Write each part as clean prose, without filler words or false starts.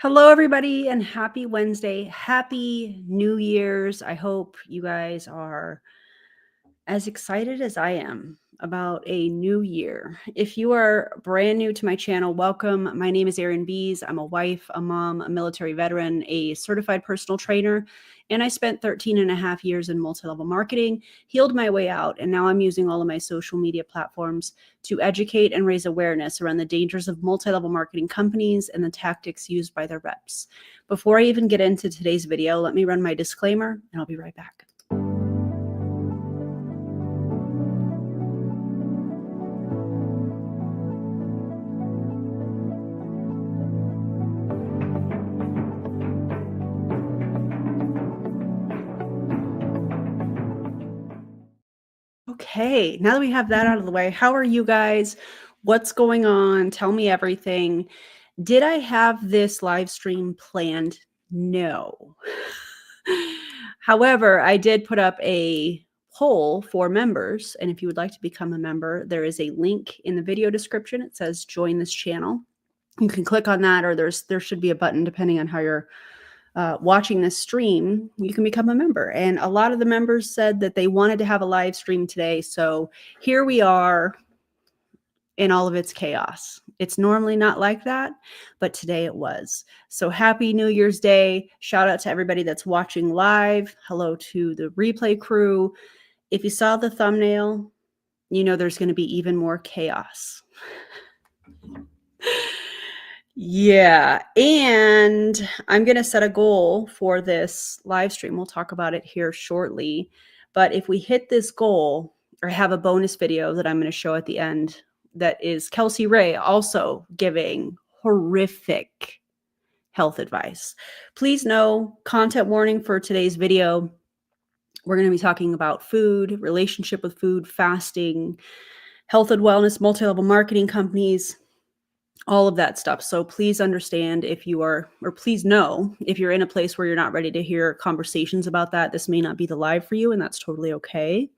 Hello, everybody, and happy Wednesday. Happy New Year's. I hope you guys are as excited as I am about a new year. If you are brand new to my channel, welcome. My name is Erin Bees. I'm a wife, a mom, a military veteran, a certified personal trainer, and I spent 13 and a half years in multi-level marketing, healed my way out, and now I'm using all of my social media platforms to educate and raise awareness around the dangers of multi-level marketing companies and the tactics used by their reps. Before I even get into today's video, let me run my disclaimer, and I'll be right back. Okay, now that we have that out of the way, how are you guys? What's going on? Tell me everything. Did I have this live stream planned? No. However, I did put up a poll for members, and if you would like to become a member, there is a link in the video description. It says join this channel. You can click on that, or there should be a button depending on how you're watching this stream. You can become a member. And a lot of the members said that they wanted to have a live stream today. So here we are in all of its chaos. It's normally not like that, but today it was. So happy New Year's Day. Shout out to everybody that's watching live. Hello to the replay crew. If you saw the thumbnail, you know there's going to be even more chaos. Yeah, and I'm going to set a goal for this live stream. We'll talk about it here shortly. But if we hit this goal, or have a bonus video that I'm going to show at the end, that is Kelsey Ray also giving horrific health advice. Please know, content warning for today's video. We're going to be talking about food, relationship with food, fasting, health and wellness, multi-level marketing companies, all of that stuff. So please understand if you are, or please know if you're in a place where you're not ready to hear conversations about that, this may not be the live for you, and that's totally okay.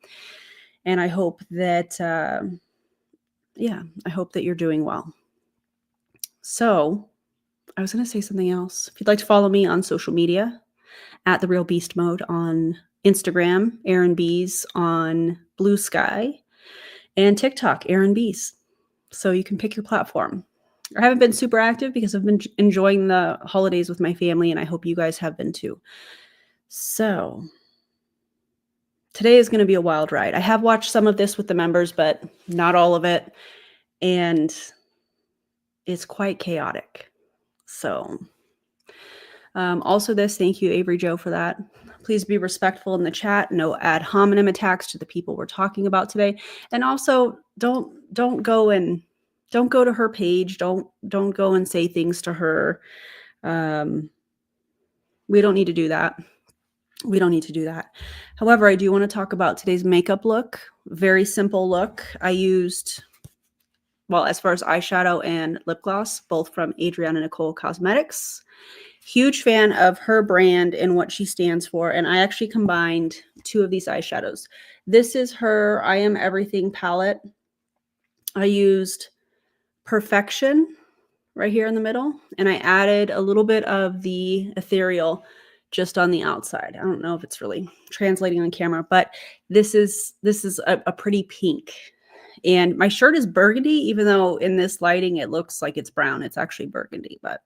And I hope that, I hope that you're doing well. So I was going to say something else. If you'd like to follow me on social media, at The Real Beast Mode on Instagram, Erin Bees on Blue Sky, and TikTok, Erin Bees. So you can pick your platform. I haven't been super active because I've been enjoying the holidays with my family, and I hope you guys have been too. So today is going to be a wild ride. I have watched some of this with the members, but not all of it. And it's quite chaotic. So also this, thank you, Avery Joe, for that. Please be respectful in the chat. No ad hominem attacks to the people we're talking about today. And also don't go to her page. Don't go and say things to her. We don't need to do that. We don't need to do that. However, I do want to talk about today's makeup look. Very simple look. I used, well, as far as eyeshadow and lip gloss, both from Adriana Nicole Cosmetics. Huge fan of her brand and what she stands for. And I actually combined two of these eyeshadows. This is her I Am Everything palette. I used Perfection right here in the middle, and I added a little bit of the ethereal just on the outside. I don't know if it's really translating on camera, but this is a pretty pink. And my shirt is burgundy, even though in this lighting it looks like it's brown. It's actually burgundy. But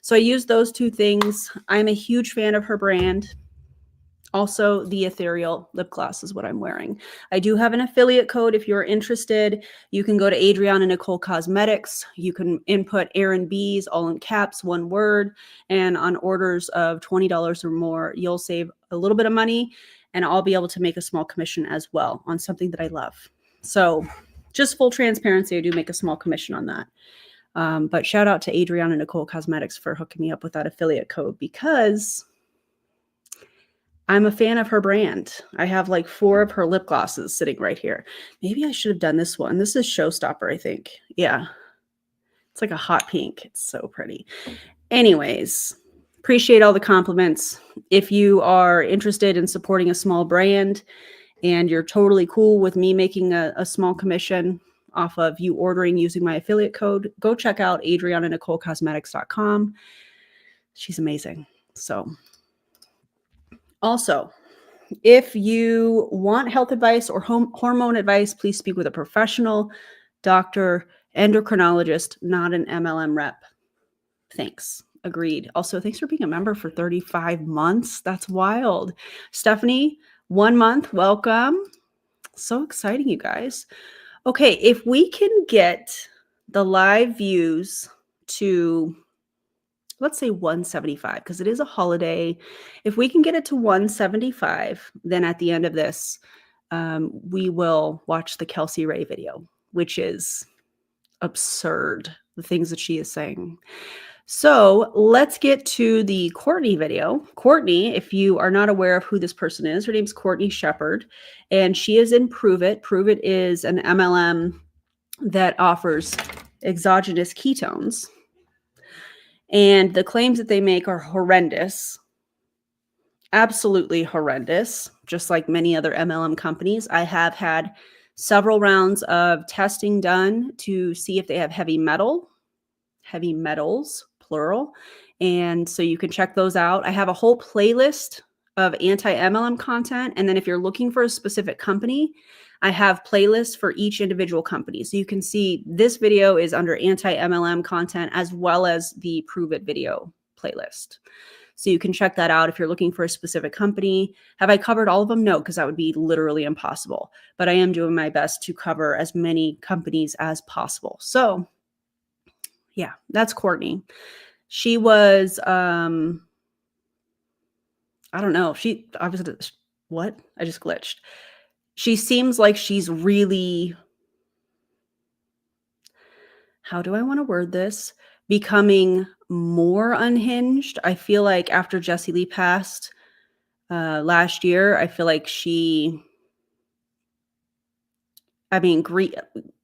so I used those two things. I'm a huge fan of her brand. Also, the ethereal lip gloss is what I'm wearing. I do have an affiliate code. If you're interested, you can go to Adriana Nicole Cosmetics. You can input Erin Bees, all in caps, one word. And on orders of $20 or more, you'll save a little bit of money. And I'll be able to make a small commission as well on something that I love. So just full transparency, I do make a small commission on that. But shout out to Adriana Nicole Cosmetics for hooking me up with that affiliate code, because I'm a fan of her brand. I have like 4 of her lip glosses sitting right here. Maybe I should have done this one. This is Showstopper, I think. Yeah. It's like a hot pink. It's so pretty. Anyways, appreciate all the compliments. If you are interested in supporting a small brand and you're totally cool with me making a small commission off of you ordering using my affiliate code, go check out AdrianaNicoleCosmetics.com. She's amazing. So also, if you want health advice or hormone advice, please speak with a professional, doctor, endocrinologist, not an MLM rep. Thanks. Agreed. Also, thanks for being a member for 35 months. That's wild. Stephanie, 1 month. Welcome. So exciting, you guys. Okay, if we can get the live views to, let's say 175, because it is a holiday. If we can get it to 175, then at the end of this, we will watch the Kelsey Ray video, which is absurd, the things that she is saying. So let's get to the Courtney video. Courtney, if you are not aware of who this person is, her name's Courtney Shepard, and she is in Pruvit. Pruvit is an MLM that offers exogenous ketones. And the claims that they make are horrendous, absolutely horrendous, just like many other MLM companies. I have had several rounds of testing done to see if they have heavy metals, plural. And so you can check those out. I have a whole playlist of anti-MLM content. And then if you're looking for a specific company, I have playlists for each individual company. So you can see this video is under anti-MLM content as well as the Pruvit video playlist. So you can check that out if you're looking for a specific company. Have I covered all of them? No, because that would be literally impossible. But I am doing my best to cover as many companies as possible. So yeah, that's Courtney. She was, I don't know. I was, what? I just glitched. She seems like she's really, how do I want to word this? Becoming more unhinged. I feel like after Jessie Lee passed last year, I feel like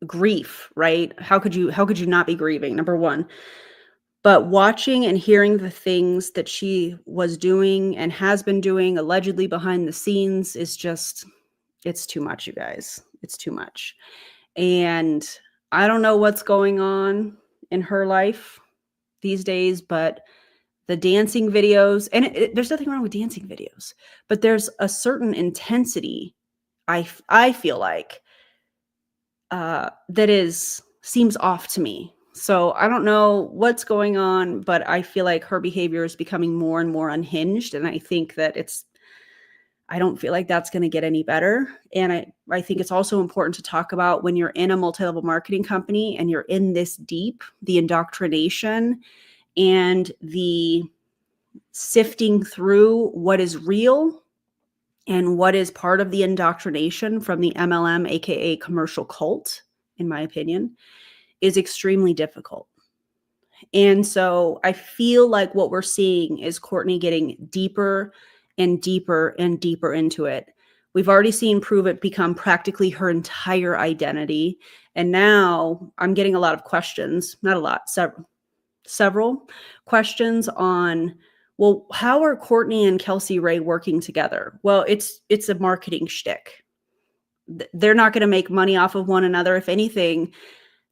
grief, right? How could you not be grieving? Number one. But watching and hearing the things that she was doing and has been doing allegedly behind the scenes is just, it's too much, you guys. It's too much. And I don't know what's going on in her life these days, but the dancing videos, and there's nothing wrong with dancing videos, but there's a certain intensity, I feel like, that seems off to me. So I don't know what's going on, but I feel like her behavior is becoming more and more unhinged. And I think that I don't feel like that's going to get any better. And I think it's also important to talk about when you're in a multi-level marketing company and you're in this deep, the indoctrination and the sifting through what is real and what is part of the indoctrination from the MLM, aka commercial cult, in my opinion, is extremely difficult. And so I feel like what we're seeing is Courtney getting deeper and deeper and deeper into it. We've already seen Pruvit become practically her entire identity. And now I'm getting a lot of questions, not a lot, several questions on, well, how are Courtney and Kelsey Ray working together? Well, it's a marketing shtick. They're not going to make money off of one another. If anything,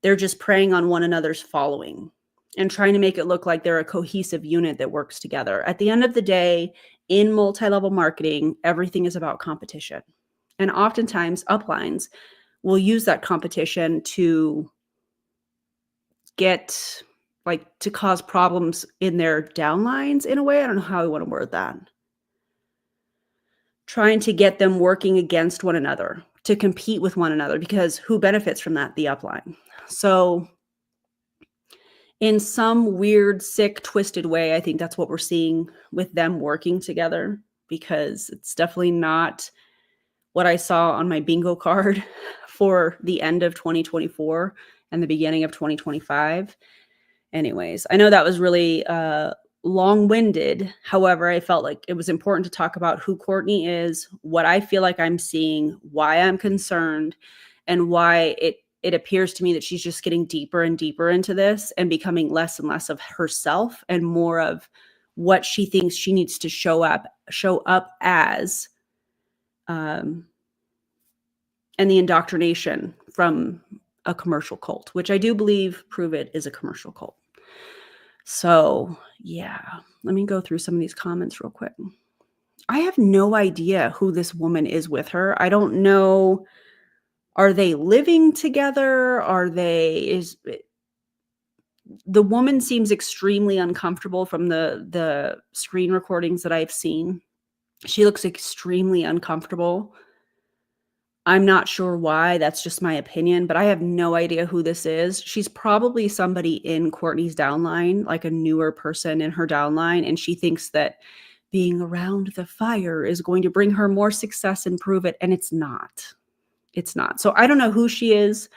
they're just preying on one another's following and trying to make it look like they're a cohesive unit that works together. At the end of the day, in multi-level marketing, everything is about competition. And oftentimes uplines will use that competition to to cause problems in their downlines in a way. I don't know how I want to word that. Trying to get them working against one another, to compete with one another, because who benefits from that? The upline. So in some weird, sick, twisted way, I think that's what we're seeing with them working together, because it's definitely not what I saw on my bingo card for the end of 2024 and the beginning of 2025. Anyways, I know that was really long-winded. However, I felt like it was important to talk about who Courtney is, what I feel like I'm seeing, why I'm concerned, and why it appears to me that she's just getting deeper and deeper into this and becoming less and less of herself and more of what she thinks she needs to show up as, and the indoctrination from a commercial cult, which I do believe Pruvit is a commercial cult. So yeah, let me go through some of these comments real quick. I have no idea who this woman is with her. I don't know. Are they living together? The woman seems extremely uncomfortable from the screen recordings that I've seen. She looks extremely uncomfortable. I'm not sure why. That's just my opinion, but I have no idea who this is. She's probably somebody in Courtney's downline, like a newer person in her downline, and she thinks that being around the fire is going to bring her more success and Pruvit, and it's not. It's not. So I don't know who she is.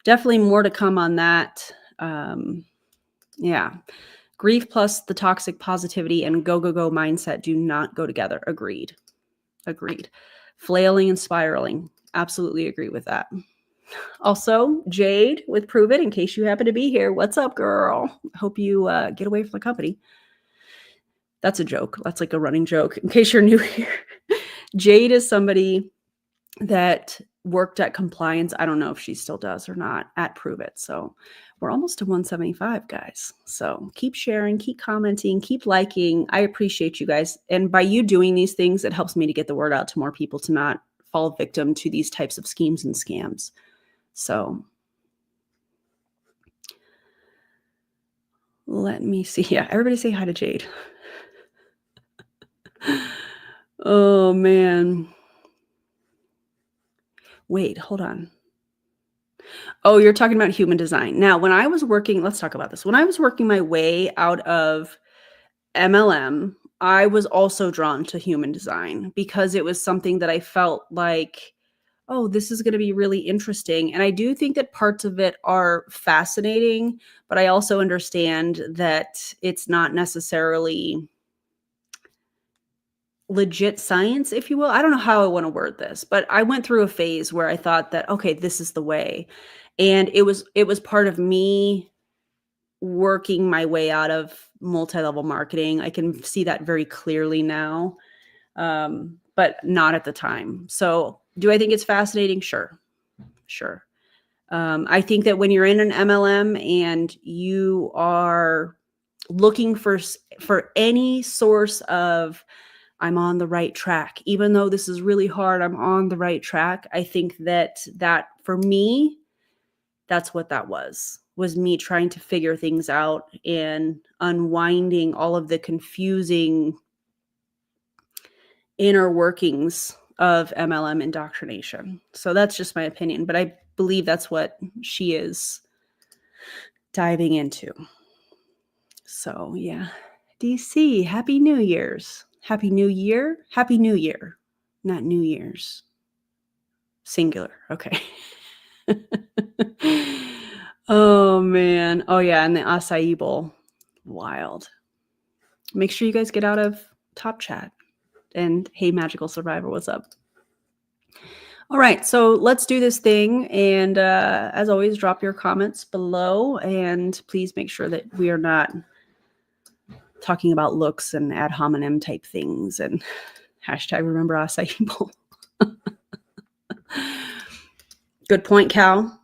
Definitely more to come on that. Yeah. Grief plus the toxic positivity and go, go, go mindset do not go together. Agreed. Agreed. Flailing and spiraling. Absolutely agree with that. Also, Jade with Pruvit, in case you happen to be here. What's up, girl? Hope you get away from the company. That's a joke. That's like a running joke. In case you're new here, Jade is somebody that worked at compliance. I don't know if she still does or not at Pruvit. So we're almost to 175, guys. So keep sharing, keep commenting, keep liking. I appreciate you guys. And by you doing these things, it helps me to get the word out to more people to not fall victim to these types of schemes and scams. So let me see. Yeah, everybody say hi to Jade. Oh, man. Wait, hold on. Oh, you're talking about human design. Now, when I was working, let's talk about this. When I was working my way out of MLM, I was also drawn to human design because it was something that I felt like, oh, this is going to be really interesting. And I do think that parts of it are fascinating, but I also understand that it's not necessarily legit science, if you will. I don't know how I want to word this, but I went through a phase where I thought that, okay, this is the way. And it was part of me working my way out of multi-level marketing. I can see that very clearly now, but not at the time. So do I think it's fascinating? Sure. I think that when you're in an MLM and you are looking for any source of, I'm on the right track, even though this is really hard, I'm on the right track. I think that for me, that's what that was me trying to figure things out and unwinding all of the confusing inner workings of MLM indoctrination. So that's just my opinion, but I believe that's what she is diving into. So yeah. DC, Happy New Year's. Happy New Year. Happy New Year. Not New Year's. Singular. Okay. Oh, man. Oh, yeah. And the acai bowl. Wild. Make sure you guys get out of Top Chat. And hey, Magical Survivor, what's up? All right. So let's do this thing. And as always, drop your comments below. And please make sure that we are not talking about looks and ad hominem type things. And hashtag remember acai bowl. Good point, Cal.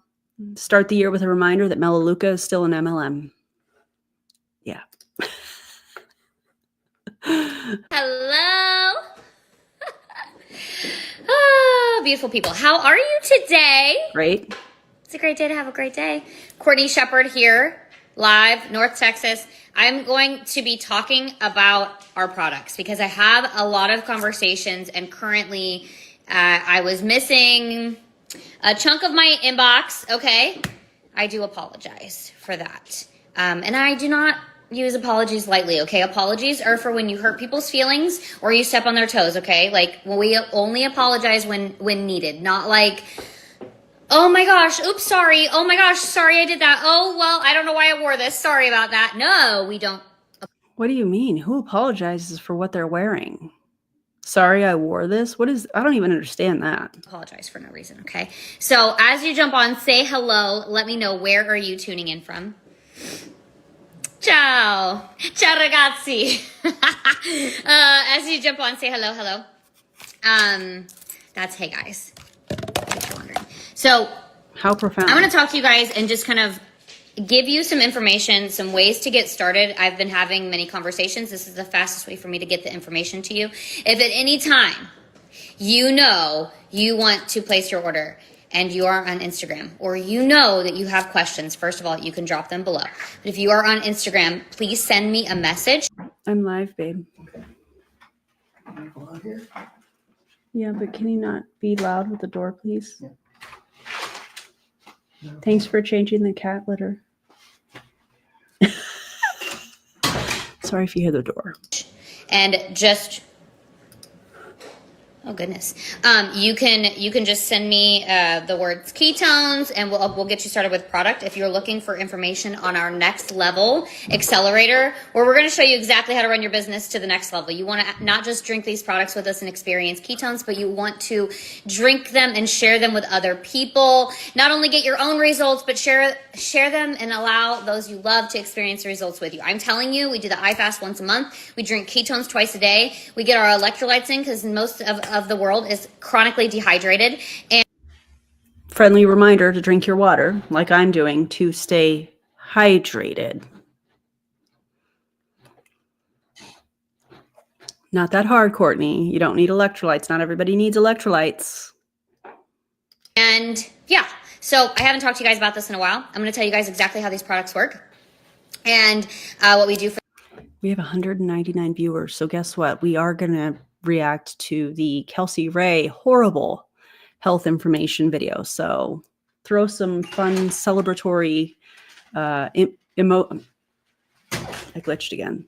Start the year with a reminder that Melaleuca is still an MLM. Yeah. Hello. Oh, beautiful people. How are you today? Great. It's a great day to have a great day. Courtney Shepard here, live, North Texas. I'm going to be talking about our products because I have a lot of conversations, and currently I was missing a chunk of my inbox. Okay. I do apologize for that. And I do not use apologies lightly, okay? Apologies are for when you hurt people's feelings or you step on their toes, okay? Like, we only apologize when needed, not like, oh my gosh, oops, sorry. Oh my gosh, sorry I did that. Oh, well, I don't know why I wore this. Sorry about that. No, we don't. What do you mean? Who apologizes for what they're wearing? Sorry, I wore this. I don't even understand that. Apologize for no reason, okay? So as you jump on, say hello. Let me know, where are you tuning in from? Ciao. Ciao ragazzi. As you jump on, say hello. That's hey guys. In case you're wondering. So how profound. I want to talk to you guys and just kind of give you some information, some ways to get started. I've been having many conversations. This is the fastest way for me to get the information to you. If at any time you know you want to place your order and you are on Instagram, or you know that you have questions, first of all, you can drop them below. But if you are on Instagram, please send me a message. I'm live, babe. Okay. Can I go out here? Yeah, but can you not be loud with the door, please? Yeah. No. Thanks for changing the cat litter. Sorry if you hear the door. And just, oh goodness, you can just send me the words ketones, and we'll get you started with product. If you're looking for information on our next level accelerator, where we're going to show you exactly how to run your business to the next level. You want to not just drink these products with us and experience ketones, but you want to drink them and share them with other people. Not only get your own results, but share them and allow those you love to experience the results with you. I'm telling you, we do the iFast once a month. We drink ketones twice a day. We get our electrolytes in because most of the world is chronically dehydrated. And Friendly reminder to drink your water, like I'm doing, to stay hydrated. Not that hard, Courtney. You don't need electrolytes. Not everybody needs electrolytes. And yeah, so I haven't talked to you guys about this in a while. I'm going to tell you guys exactly how these products work and what we do for. We have 199 viewers, so guess what? We are going to react to the Kelsey Ray horrible health information video. So throw some fun celebratory I glitched again.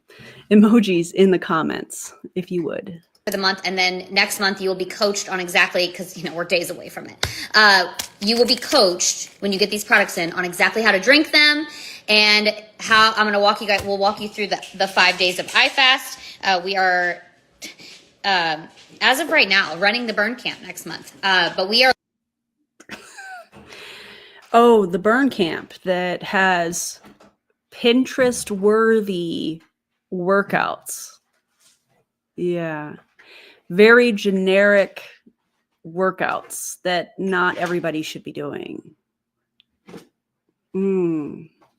Emojis in the comments, if you would. For the month, and then next month you will be coached on exactly, because we're days away from it. You will be coached when you get these products in on exactly how to drink them and how I'm going to walk you guys. We'll walk you through the 5 days of iFast. We are as of right now running the burn camp next month, but we are. Oh, the burn camp that has Pinterest worthy workouts. Yeah. Very generic workouts that not everybody should be doing.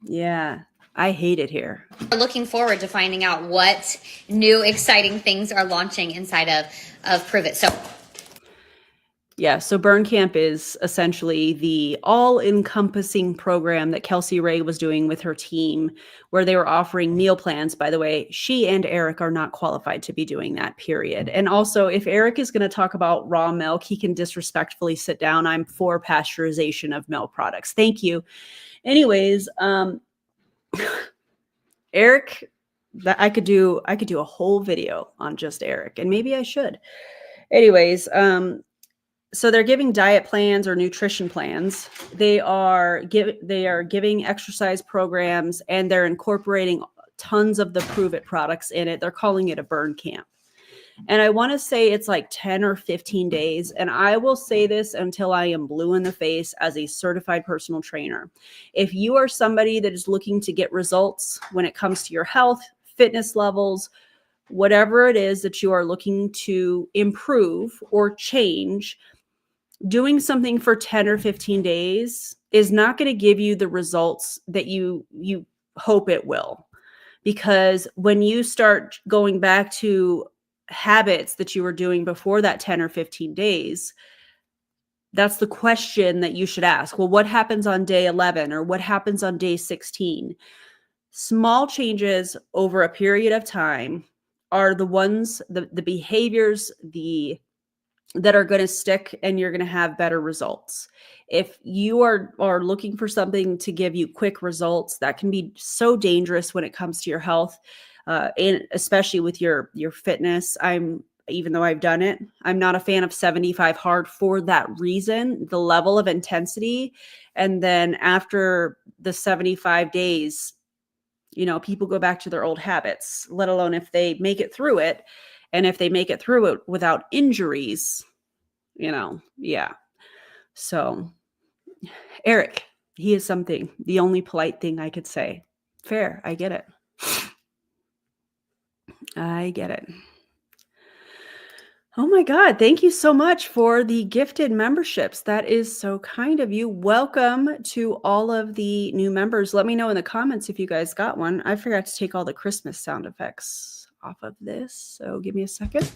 Yeah, I hate it here. We're looking forward to finding out what new exciting things are launching inside of Pruvit. So yeah, so Burn Camp is essentially the all-encompassing program that Kelsey Ray was doing with her team, where they were offering meal plans. By the way, she and Eric are not qualified to be doing that, period. And also, if Eric is going to talk about raw milk, he can disrespectfully sit down. I'm for pasteurization of milk products. Thank you. Anyways, Eric, I could do a whole video on just Eric, and maybe I should. Anyways, so they're giving diet plans or nutrition plans. They are giving exercise programs, and they're incorporating tons of the Pruvit products in it. They're calling it a burn camp. And I want to say it's like 10 or 15 days. And I will say this until I am blue in the face as a certified personal trainer. If you are somebody that is looking to get results when it comes to your health, fitness levels, whatever it is that you are looking to improve or change, doing something for 10 or 15 days is not going to give you the results that you hope it will. Because when you start going back to habits that you were doing before that 10 or 15 days, that's the question that you should ask. Well, what happens on day 11 or what happens on day 16? Small changes over a period of time are the ones, the behaviors, that are going to stick, and you're going to have better results. If you are looking for something to give you quick results, that can be so dangerous when it comes to your health, and especially with your fitness. Even though I've done it, I'm not a fan of 75 hard for that reason, the level of intensity. And then after the 75 days, people go back to their old habits, let alone if they make it through it. And if they make it through it without injuries, yeah. So Eric, he is something, the only polite thing I could say. Fair. I get it. Oh my God. Thank you so much for the gifted memberships. That is so kind of you. Welcome to all of the new members. Let me know in the comments if you guys got one. I forgot to take all the Christmas sound effects off of this. So give me a second.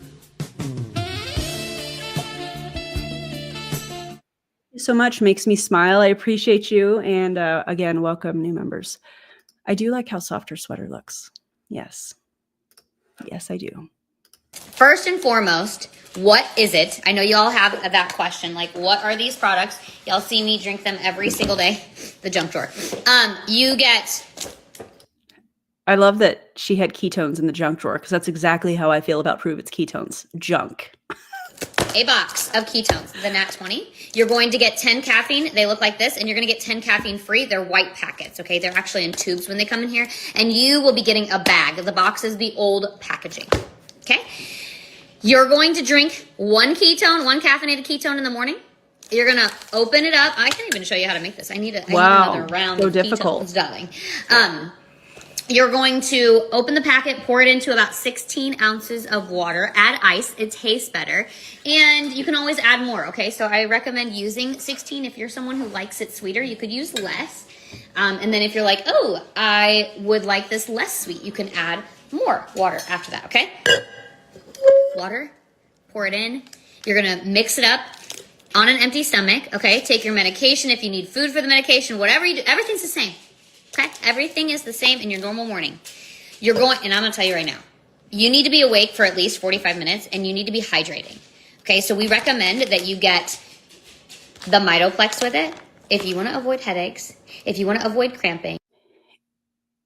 So much makes me smile. I appreciate you. And again, welcome new members. I do like how soft her sweater looks. Yes. Yes, I do. First and foremost, what is it? I know you all have that question. Like, what are these products? Y'all see me drink them every single day. The junk drawer. You get... I love that she had ketones in the junk drawer because that's exactly how I feel about Pruvit's ketones. Junk. a box of ketones, the Nat 20. You're going to get 10 caffeine. They look like this, and you're going to get 10 caffeine free. They're white packets, okay? They're actually in tubes when they come in here, and you will be getting a bag. The box is the old packaging, okay? You're going to drink one caffeinated ketone in the morning. You're going to open it up. I can't even show you how to make this. I need another round of difficult. Ketones, darling. You're going to open the packet, pour it into about 16 ounces of water, add ice. It tastes better. And you can always add more, okay? So I recommend using 16. If you're someone who likes it sweeter, you could use less. And then if you're like, oh, I would like this less sweet, you can add more water after that, okay? Water, pour it in. You're going to mix it up on an empty stomach, okay? Take your medication. If you need food for the medication, whatever you do, everything's the same. Okay, everything is the same in your normal morning. You're going, and I'm going to tell you right now, you need to be awake for at least 45 minutes, and you need to be hydrating. Okay, so we recommend that you get the Mitoplex with it if you want to avoid headaches, if you want to avoid cramping.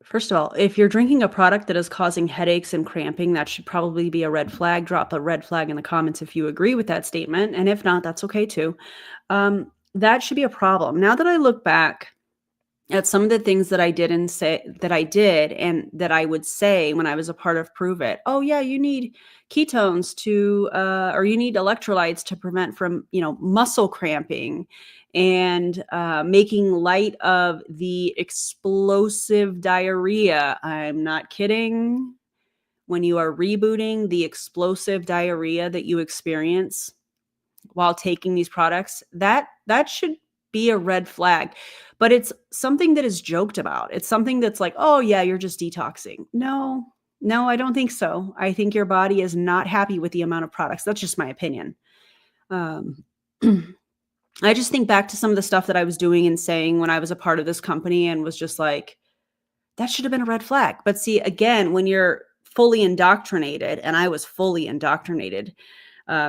First of all, if you're drinking a product that is causing headaches and cramping, that should probably be a red flag. Drop a red flag in the comments if you agree with that statement, and if not, that's okay too. That should be a problem. Now that I look back at some of the things that I did and that I would say when I was a part of Pruvit. Oh yeah, you need ketones to, or you need electrolytes to prevent from, muscle cramping, and making light of the explosive diarrhea. I'm not kidding. When you are rebooting the explosive diarrhea that you experience while taking these products, that should be a red flag. But it's something that is joked about. It's something that's like, oh yeah, you're just detoxing. No, I don't think so. I think your body is not happy with the amount of products. That's just my opinion. I just think back to some of the stuff that I was doing and saying when I was a part of this company, and was just like, that should have been a red flag. But see, again, when you're fully indoctrinated, and I was fully indoctrinated,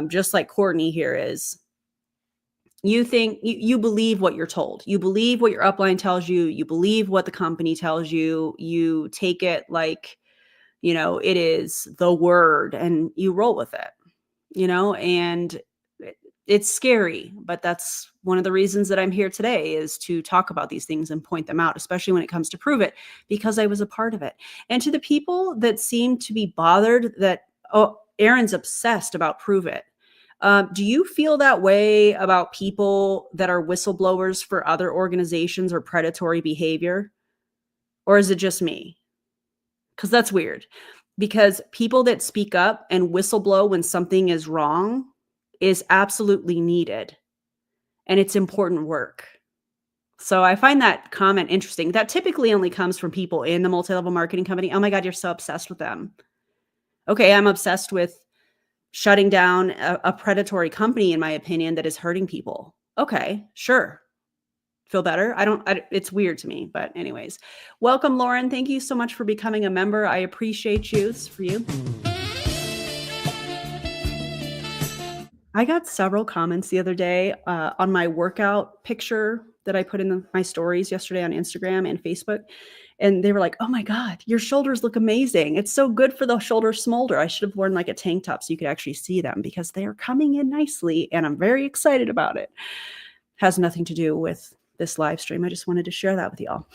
just like Courtney here is, you think you believe what you're told. You believe what your upline tells you. You believe what the company tells you. You take it like, it is the word, and you roll with it, and it's scary. But that's one of the reasons that I'm here today, is to talk about these things and point them out, especially when it comes to Pruvit, because I was a part of it. And to the people that seem to be bothered that, oh, Erin's obsessed about Pruvit. Do you feel that way about people that are whistleblowers for other organizations or predatory behavior? Or is it just me? Because that's weird. Because people that speak up and whistleblow when something is wrong is absolutely needed. And it's important work. So I find that comment interesting. That typically only comes from people in the multi-level marketing company. Oh my God, you're so obsessed with them. Okay, I'm obsessed with shutting down a predatory company, in my opinion, that is hurting people. Okay, sure. Feel better? It's weird to me, but anyways. Welcome, Lauren. Thank you so much for becoming a member. I appreciate you. This is for you. I got several comments the other day on my workout picture that I put in my stories yesterday on Instagram and Facebook. And they were like, oh my God, your shoulders look amazing. It's so good for the shoulder smolder. I should have worn like a tank top so you could actually see them, because they are coming in nicely and I'm very excited about it. Has nothing to do with this live stream. I just wanted to share that with y'all.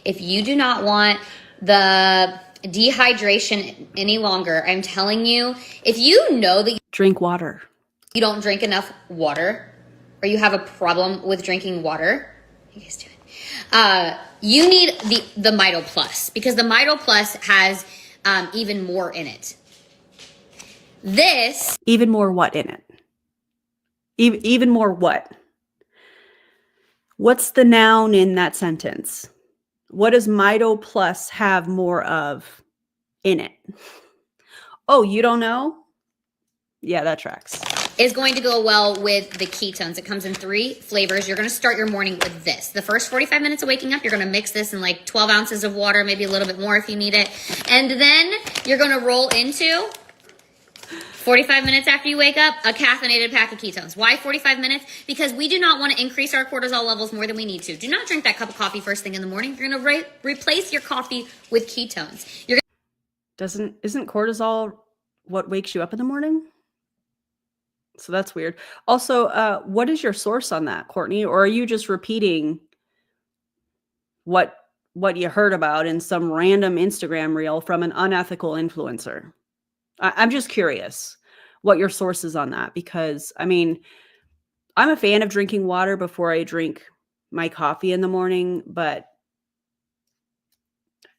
If you do not want the dehydration any longer, I'm telling you, if you know that drink water, you don't drink enough water, or you have a problem with drinking water, what are you guys doing? You need the Mito Plus, because the Mito Plus has even more in it. This Even more what in it? Even more what? What's the noun in that sentence? What does Mito Plus have more of in it? Oh, you don't know? Yeah, that tracks. is going to go well with the ketones. It comes in 3 flavors. You're going to start your morning with this. The first 45 minutes of waking up, you're going to mix this in like 12 ounces of water, maybe a little bit more if you need it. And then you're going to roll into 45 minutes after you wake up, a caffeinated pack of ketones. Why 45 minutes? Because we do not want to increase our cortisol levels more than we need to. Do not drink that cup of coffee first thing in the morning. You're going to replace your coffee with ketones. Isn't cortisol what wakes you up in the morning? So that's weird. Also, what is your source on that, Courtney? Or are you just repeating what you heard about in some random Instagram reel from an unethical influencer? I'm just curious what your source is on that, because I mean, I'm a fan of drinking water before I drink my coffee in the morning, but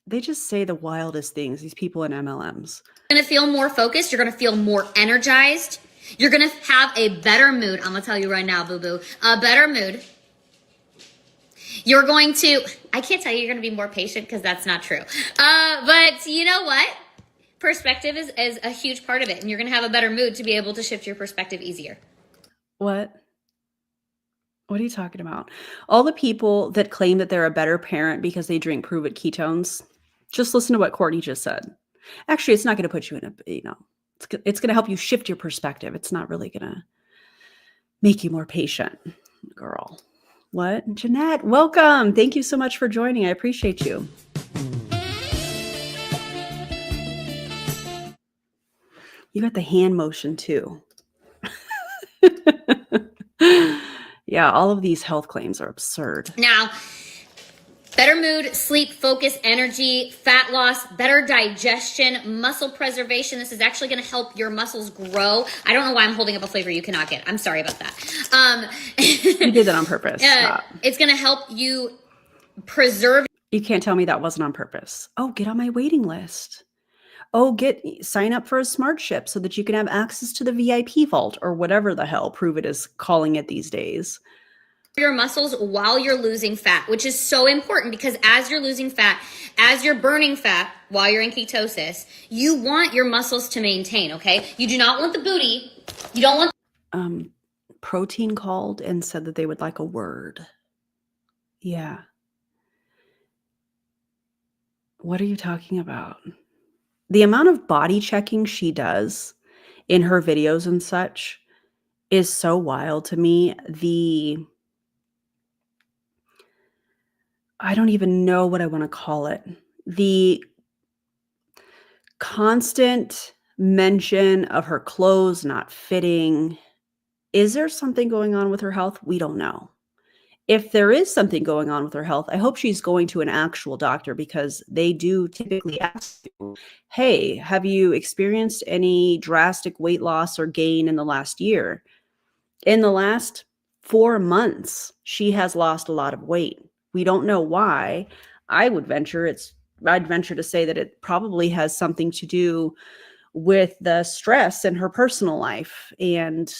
they just say the wildest things, these people in MLMs. You're going to feel more focused. You're going to feel more energized. You're going to have a better mood. I'm going to tell you right now, boo-boo, a better mood. You're going to, I can't tell you you're going to be more patient because that's not true. But you know what? Perspective is a huge part of it. And you're going to have a better mood to be able to shift your perspective easier. What are you talking about? All the people that claim that they're a better parent because they drink Pruvit ketones, just listen to what Courtney just said. Actually, it's not going to put you in a, it's going to help you shift your perspective. It's not really going to make you more patient, girl. What? Jeanette, welcome. Thank you so much for joining. I appreciate you. You got the hand motion too. Yeah, all of these health claims are absurd. Now, better mood, sleep, focus, energy, fat loss, better digestion, muscle preservation. This is actually going to help your muscles grow. I don't know why I'm holding up a flavor you cannot get. I'm sorry about that. You did that on purpose. It's going to help you preserve. You can't tell me that wasn't on purpose. Oh, get on my waiting list. Oh, sign up for a smart ship so that you can have access to the VIP vault or whatever the hell Pruvit is calling it these days. Your muscles while you're losing fat, which is so important because as you're losing fat, as you're burning fat while you're in ketosis, you want your muscles to maintain, okay? You do not want the booty. You don't want... Protein called and said that they would like a word. Yeah. What are you talking about? The amount of body checking she does in her videos and such is so wild to me. I don't even know what I want to call it. The constant mention of her clothes not fitting. Is there something going on with her health? We don't know. If there is something going on with her health, I hope she's going to an actual doctor, because they do typically ask you, hey, have you experienced any drastic weight loss or gain in the last year? In the last 4 months, she has lost a lot of weight. We don't know why. I'd venture to say that it probably has something to do with the stress in her personal life. And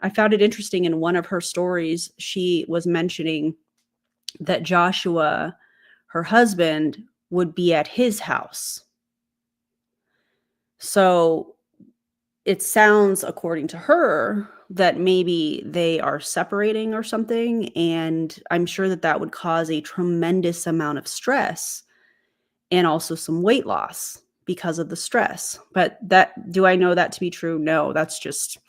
I found it interesting in one of her stories, she was mentioning that Joshua, her husband, would be at his house. So it sounds, according to her, that maybe they are separating or something. And I'm sure that that would cause a tremendous amount of stress and also some weight loss because of the stress. But do I know that to be true? No, that's just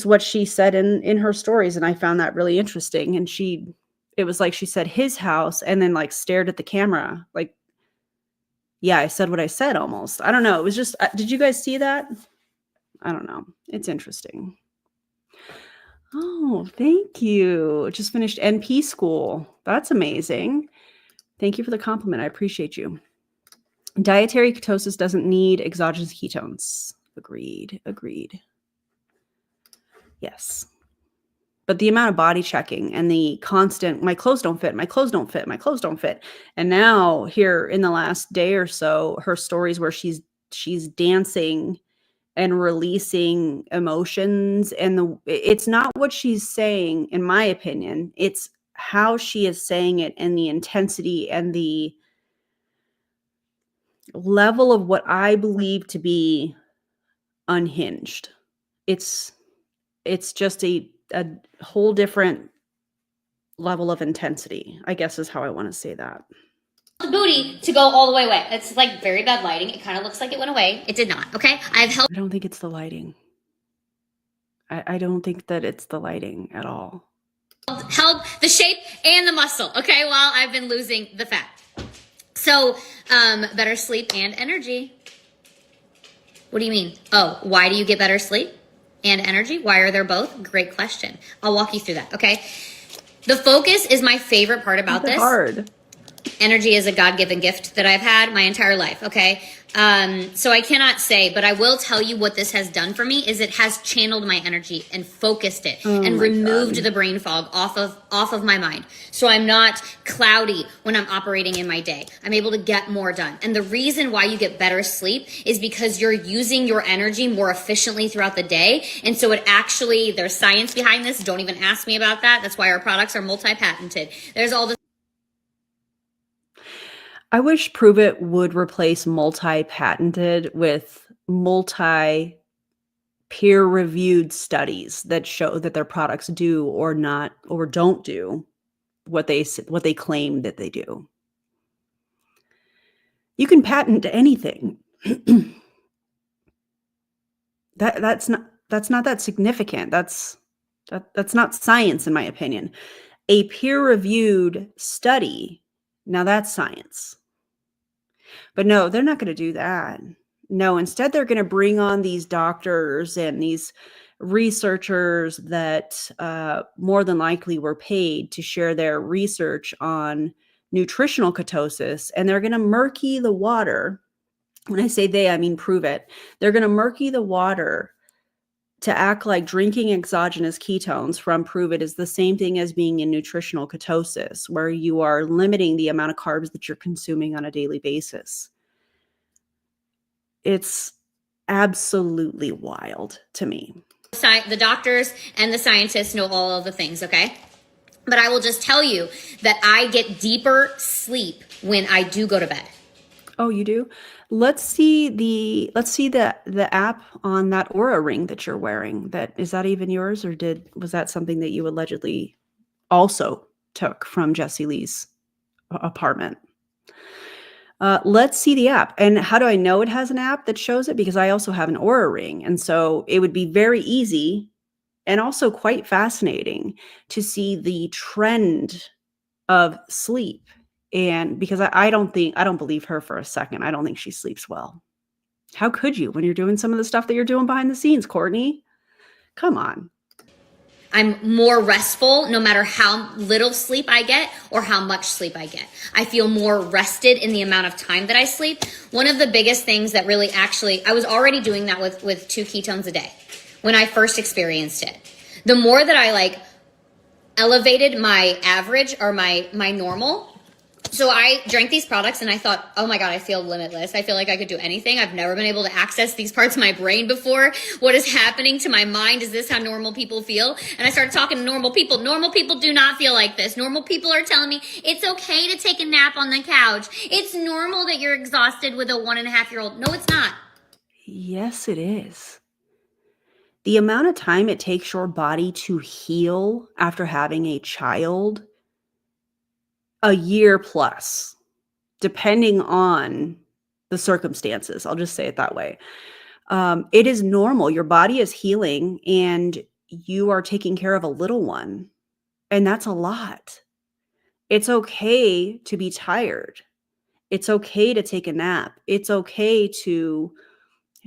what she said in her stories. And I found that really interesting. And it was like she said his house and then like stared at the camera. Like, yeah, I said what I said almost. I don't know. It was just, did you guys see that? I don't know. It's interesting. Oh, thank you. Just finished NP school. That's amazing. Thank you for the compliment. I appreciate you. Dietary ketosis doesn't need exogenous ketones. Agreed. Yes. But the amount of body checking and the constant, my clothes don't fit. And now here in the last day or so, her stories where she's dancing and releasing emotions. And it's not what she's saying, in my opinion. It's how she is saying it and the intensity and the level of what I believe to be unhinged. It's just a whole different level of intensity, I guess is how I want to say that. The booty to go all the way away. It's like very bad lighting. It kind of looks like it went away. It did not. Okay. I've held I don't think it's the lighting. I don't think that it's the lighting at all. the shape and the muscle. Okay. While I've been losing the fat. So, better sleep and energy. What do you mean? Oh, why do you get better sleep and energy? Why are there both? Great question. I'll walk you through that. Okay. The focus is my favorite part about this. Hard. Energy is a God-given gift that I've had my entire life, okay? So I cannot say, but I will tell you what this has done for me is it has channeled my energy and focused it and removed the brain fog off of my mind. So I'm not cloudy when I'm operating in my day. I'm able to get more done. And the reason why you get better sleep is because you're using your energy more efficiently throughout the day. And so it actually, there's science behind this. Don't even ask me about that. That's why our products are multi-patented. There's all this. I wish Pruvit would replace multi-patented with multi peer-reviewed studies that show that their products do or not or don't do what they claim that they do. You can patent anything. That's not that significant. That's not science, in my opinion. A peer-reviewed study, now that's science. But no, they're not going to do that. No, instead they're going to bring on these doctors and these researchers that more than likely were paid to share their research on nutritional ketosis, and they're going to murky the water. When I say they, I mean Pruvit. They're going to murky the water to act like drinking exogenous ketones from Pruvit is the same thing as being in nutritional ketosis, where you are limiting the amount of carbs that you're consuming on a daily basis. It's absolutely wild to me. The doctors and the scientists know all of the things, okay? But I will just tell you that I get deeper sleep when I do go to bed. Oh, you do? Let's see the app on that Aura ring that you're wearing. Is that even yours, or was that something that you allegedly also took from Jessie Lee's apartment? Let's see the app. And how do I know it has an app that shows it? Because I also have an Aura ring. And so it would be very easy and also quite fascinating to see the trend of sleep. And because I don't believe her for a second. I don't think she sleeps well. How could you when you're doing some of the stuff that you're doing behind the scenes, Courtney? Come on. I'm more restful no matter how little sleep I get or how much sleep I get. I feel more rested in the amount of time that I sleep. One of the biggest things that really actually, I was already doing that with 2 ketones a day when I first experienced it. The more that I elevated my average or my normal. So I drank these products and I thought, oh my God, I feel limitless. I feel like I could do anything. I've never been able to access these parts of my brain before. What is happening to my mind? Is this how normal people feel? And I started talking to normal people. Normal people do not feel like this. Normal people are telling me it's okay to take a nap on the couch. It's normal that you're exhausted with a 1.5-year-old. No, it's not. Yes, it is. The amount of time it takes your body to heal after having a child, a year plus, depending on the circumstances. I'll just say it that way. It is normal. Your body is healing and you are taking care of a little one. And that's a lot. It's okay to be tired. It's okay to take a nap. It's okay to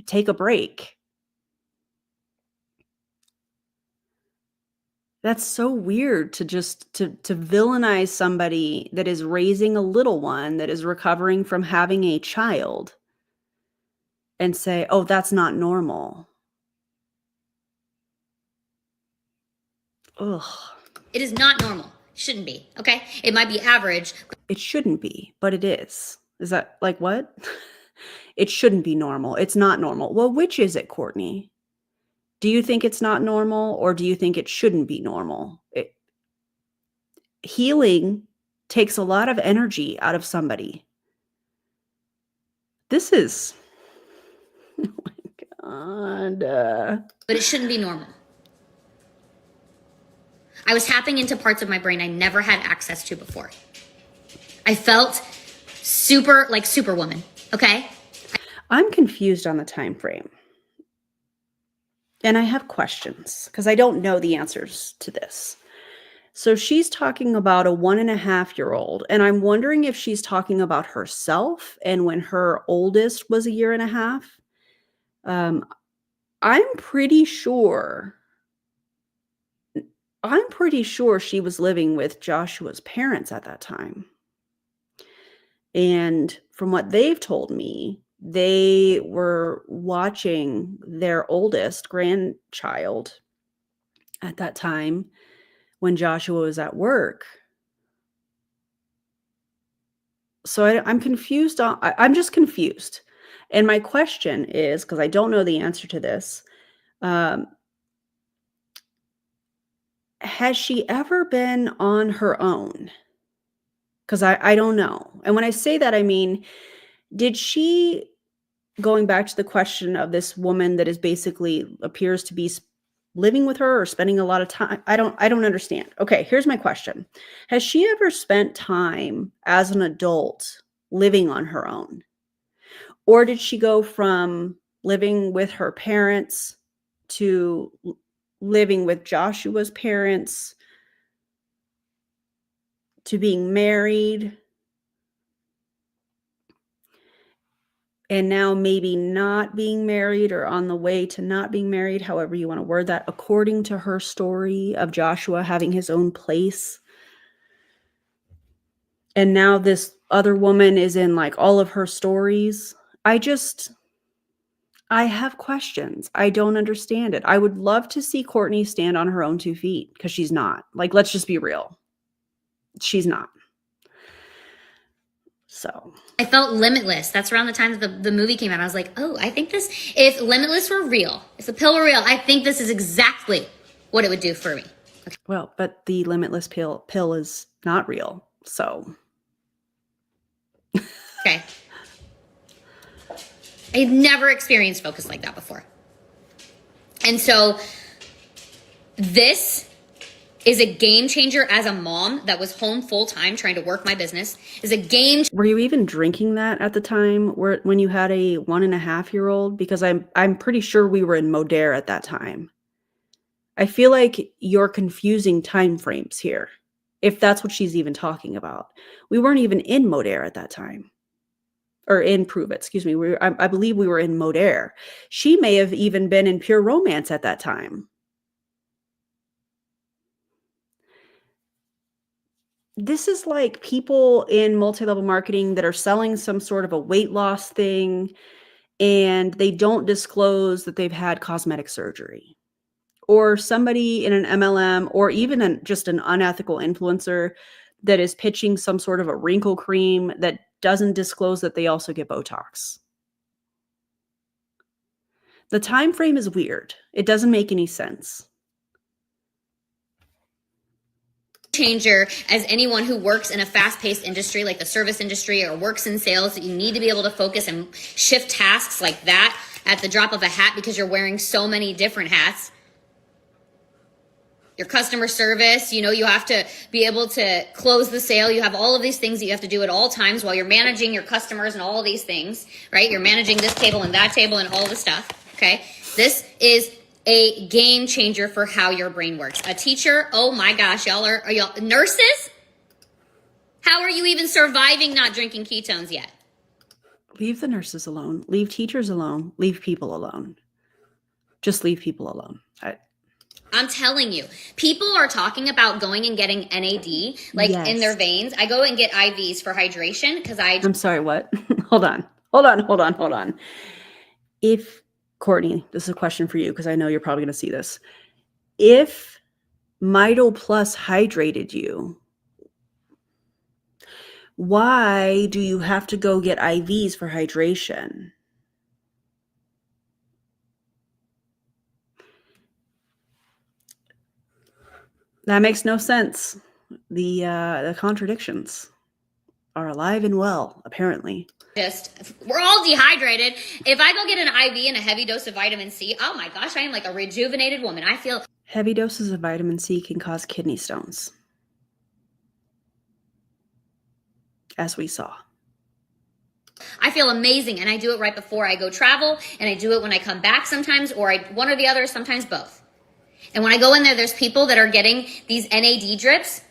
take a break. That's so weird to just to villainize somebody that is raising a little one, that is recovering from having a child, and say, oh, that's not normal. Ugh. It is not normal. Shouldn't be, okay? It might be average. It shouldn't be, but it is. Is that like what? It shouldn't be normal. It's not normal. Well, which is it, Courtney? Do you think it's not normal, or do you think it shouldn't be normal? Healing takes a lot of energy out of somebody. This is, oh my God. But it shouldn't be normal. I was tapping into parts of my brain I never had access to before. I felt super like Superwoman, okay? I'm confused on the time frame. And I have questions because I don't know the answers to this. So she's talking about a 1.5-year-old, and I'm wondering if she's talking about herself and when her oldest was 1.5 years. I'm pretty sure she was living with Joshua's parents at that time. And from what they've told me, they were watching their oldest grandchild at that time when Joshua was at work. So I'm confused. I'm just confused. And my question is, because I don't know the answer to this, has she ever been on her own? Because I don't know. And when I say that, I mean, did she, going back to the question of this woman that is basically appears to be living with her or spending a lot of time, I don't understand. Okay, here's my question. Has she ever spent time as an adult living on her own? Or did she go from living with her parents to living with Joshua's parents to being married, and now maybe not being married or on the way to not being married, however you want to word that, according to her story of Joshua having his own place? And now this other woman is in like all of her stories. I have questions. I don't understand it. I would love to see Courtney stand on her own 2 feet, because she's not. Like, let's just be real. She's not. So I felt limitless. That's around the time that the movie came out. I was like, oh, I think this, if limitless were real, if the pill were real, I think this is exactly what it would do for me. Okay. Well, but the limitless pill is not real. So. Okay. I've never experienced focus like that before. And so this is a game changer as a mom that was home full time trying to work my business. Is a game. Were you even drinking that at the time when you had a 1.5-year-old? Because I'm pretty sure we were in Modere at that time. I feel like you're confusing time frames here, if that's what she's even talking about. We weren't even in Modere at that time. Or in Pruvit, excuse me. I believe we were in Modere. She may have even been in Pure Romance at that time. This is like people in multi-level marketing that are selling some sort of a weight loss thing, and they don't disclose that they've had cosmetic surgery. Or somebody in an MLM, or even just an unethical influencer that is pitching some sort of a wrinkle cream that doesn't disclose that they also get Botox. The time frame is weird. It doesn't make any sense. Changer as anyone who works in a fast-paced industry like the service industry or works in sales. You need to be able to focus and shift tasks like that at the drop of a hat, because you're wearing so many different hats. Your customer service, you have to be able to close the sale. You have all of these things that you have to do at all times while you're managing your customers and all of these things, right? You're managing this table and that table and all the stuff, okay? This is a game changer for how your brain works. A teacher, oh my gosh, are y'all nurses? How are you even surviving not drinking ketones yet? Leave the nurses alone. Leave teachers alone. Leave people alone. Just leave people alone. I'm telling you, people are talking about going and getting NAD, in their veins. I go and get IVs for hydration because I'm sorry, what? Hold on. If, Courtney, this is a question for you because I know you're probably going to see this. If Mito Plus hydrated you, Why do you have to go get IVs for hydration? That makes no sense. The contradictions are alive and well, apparently. We're all dehydrated. If I go get an IV and a heavy dose of vitamin C, oh my gosh, I am like a rejuvenated woman. I feel heavy doses of vitamin C can cause kidney stones, as we saw. I feel amazing, and I do it right before I go travel, and I do it when I come back sometimes, or one or the other, sometimes both. And when I go in there, there's people that are getting these NAD drips,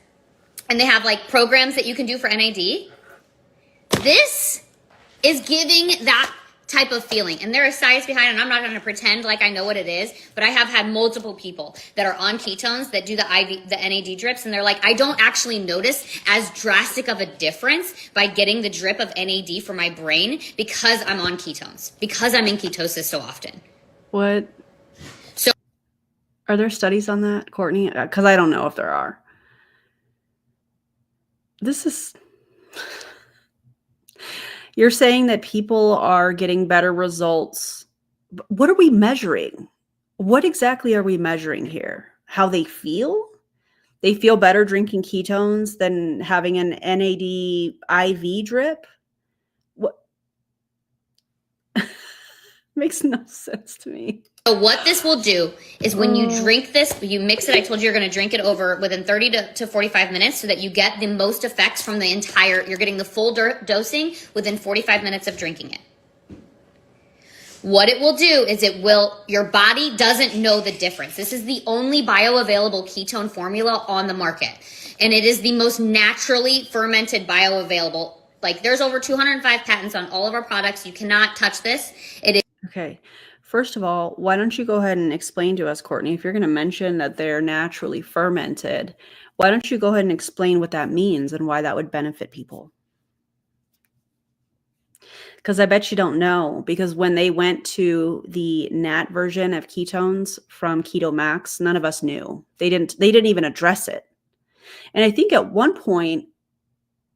and they have like programs that you can do for NAD. This is giving that type of feeling. And there is science behind it, and I'm not going to pretend like I know what it is, but I have had multiple people that are on ketones that do the NAD drips, and they're like, I don't actually notice as drastic of a difference by getting the drip of NAD for my brain because I'm on ketones, because I'm in ketosis so often. What? So are there studies on that, Courtney? Because I don't know if there are. This is... You're saying that people are getting better results. What are we measuring? What exactly are we measuring here? How they feel? They feel better drinking ketones than having an NAD IV drip? What? Makes no sense to me. So what this will do is when you drink this, you mix it. I told you you're going to drink it over within 30 to 45 minutes so that you get the most effects from the entire, you're getting the full dosing within 45 minutes of drinking it. What it will do is your body doesn't know the difference. This is the only bioavailable ketone formula on the market. And it is the most naturally fermented bioavailable. Like there's over 205 patents on all of our products. You cannot touch this. It is. Okay. First of all, why don't you go ahead and explain to us, Courtney, if you're going to mention that they're naturally fermented, why don't you go ahead and explain what that means and why that would benefit people? Because I bet you don't know, because when they went to the nat version of ketones from Keto Max, none of us knew. They didn't even address it. And I think at one point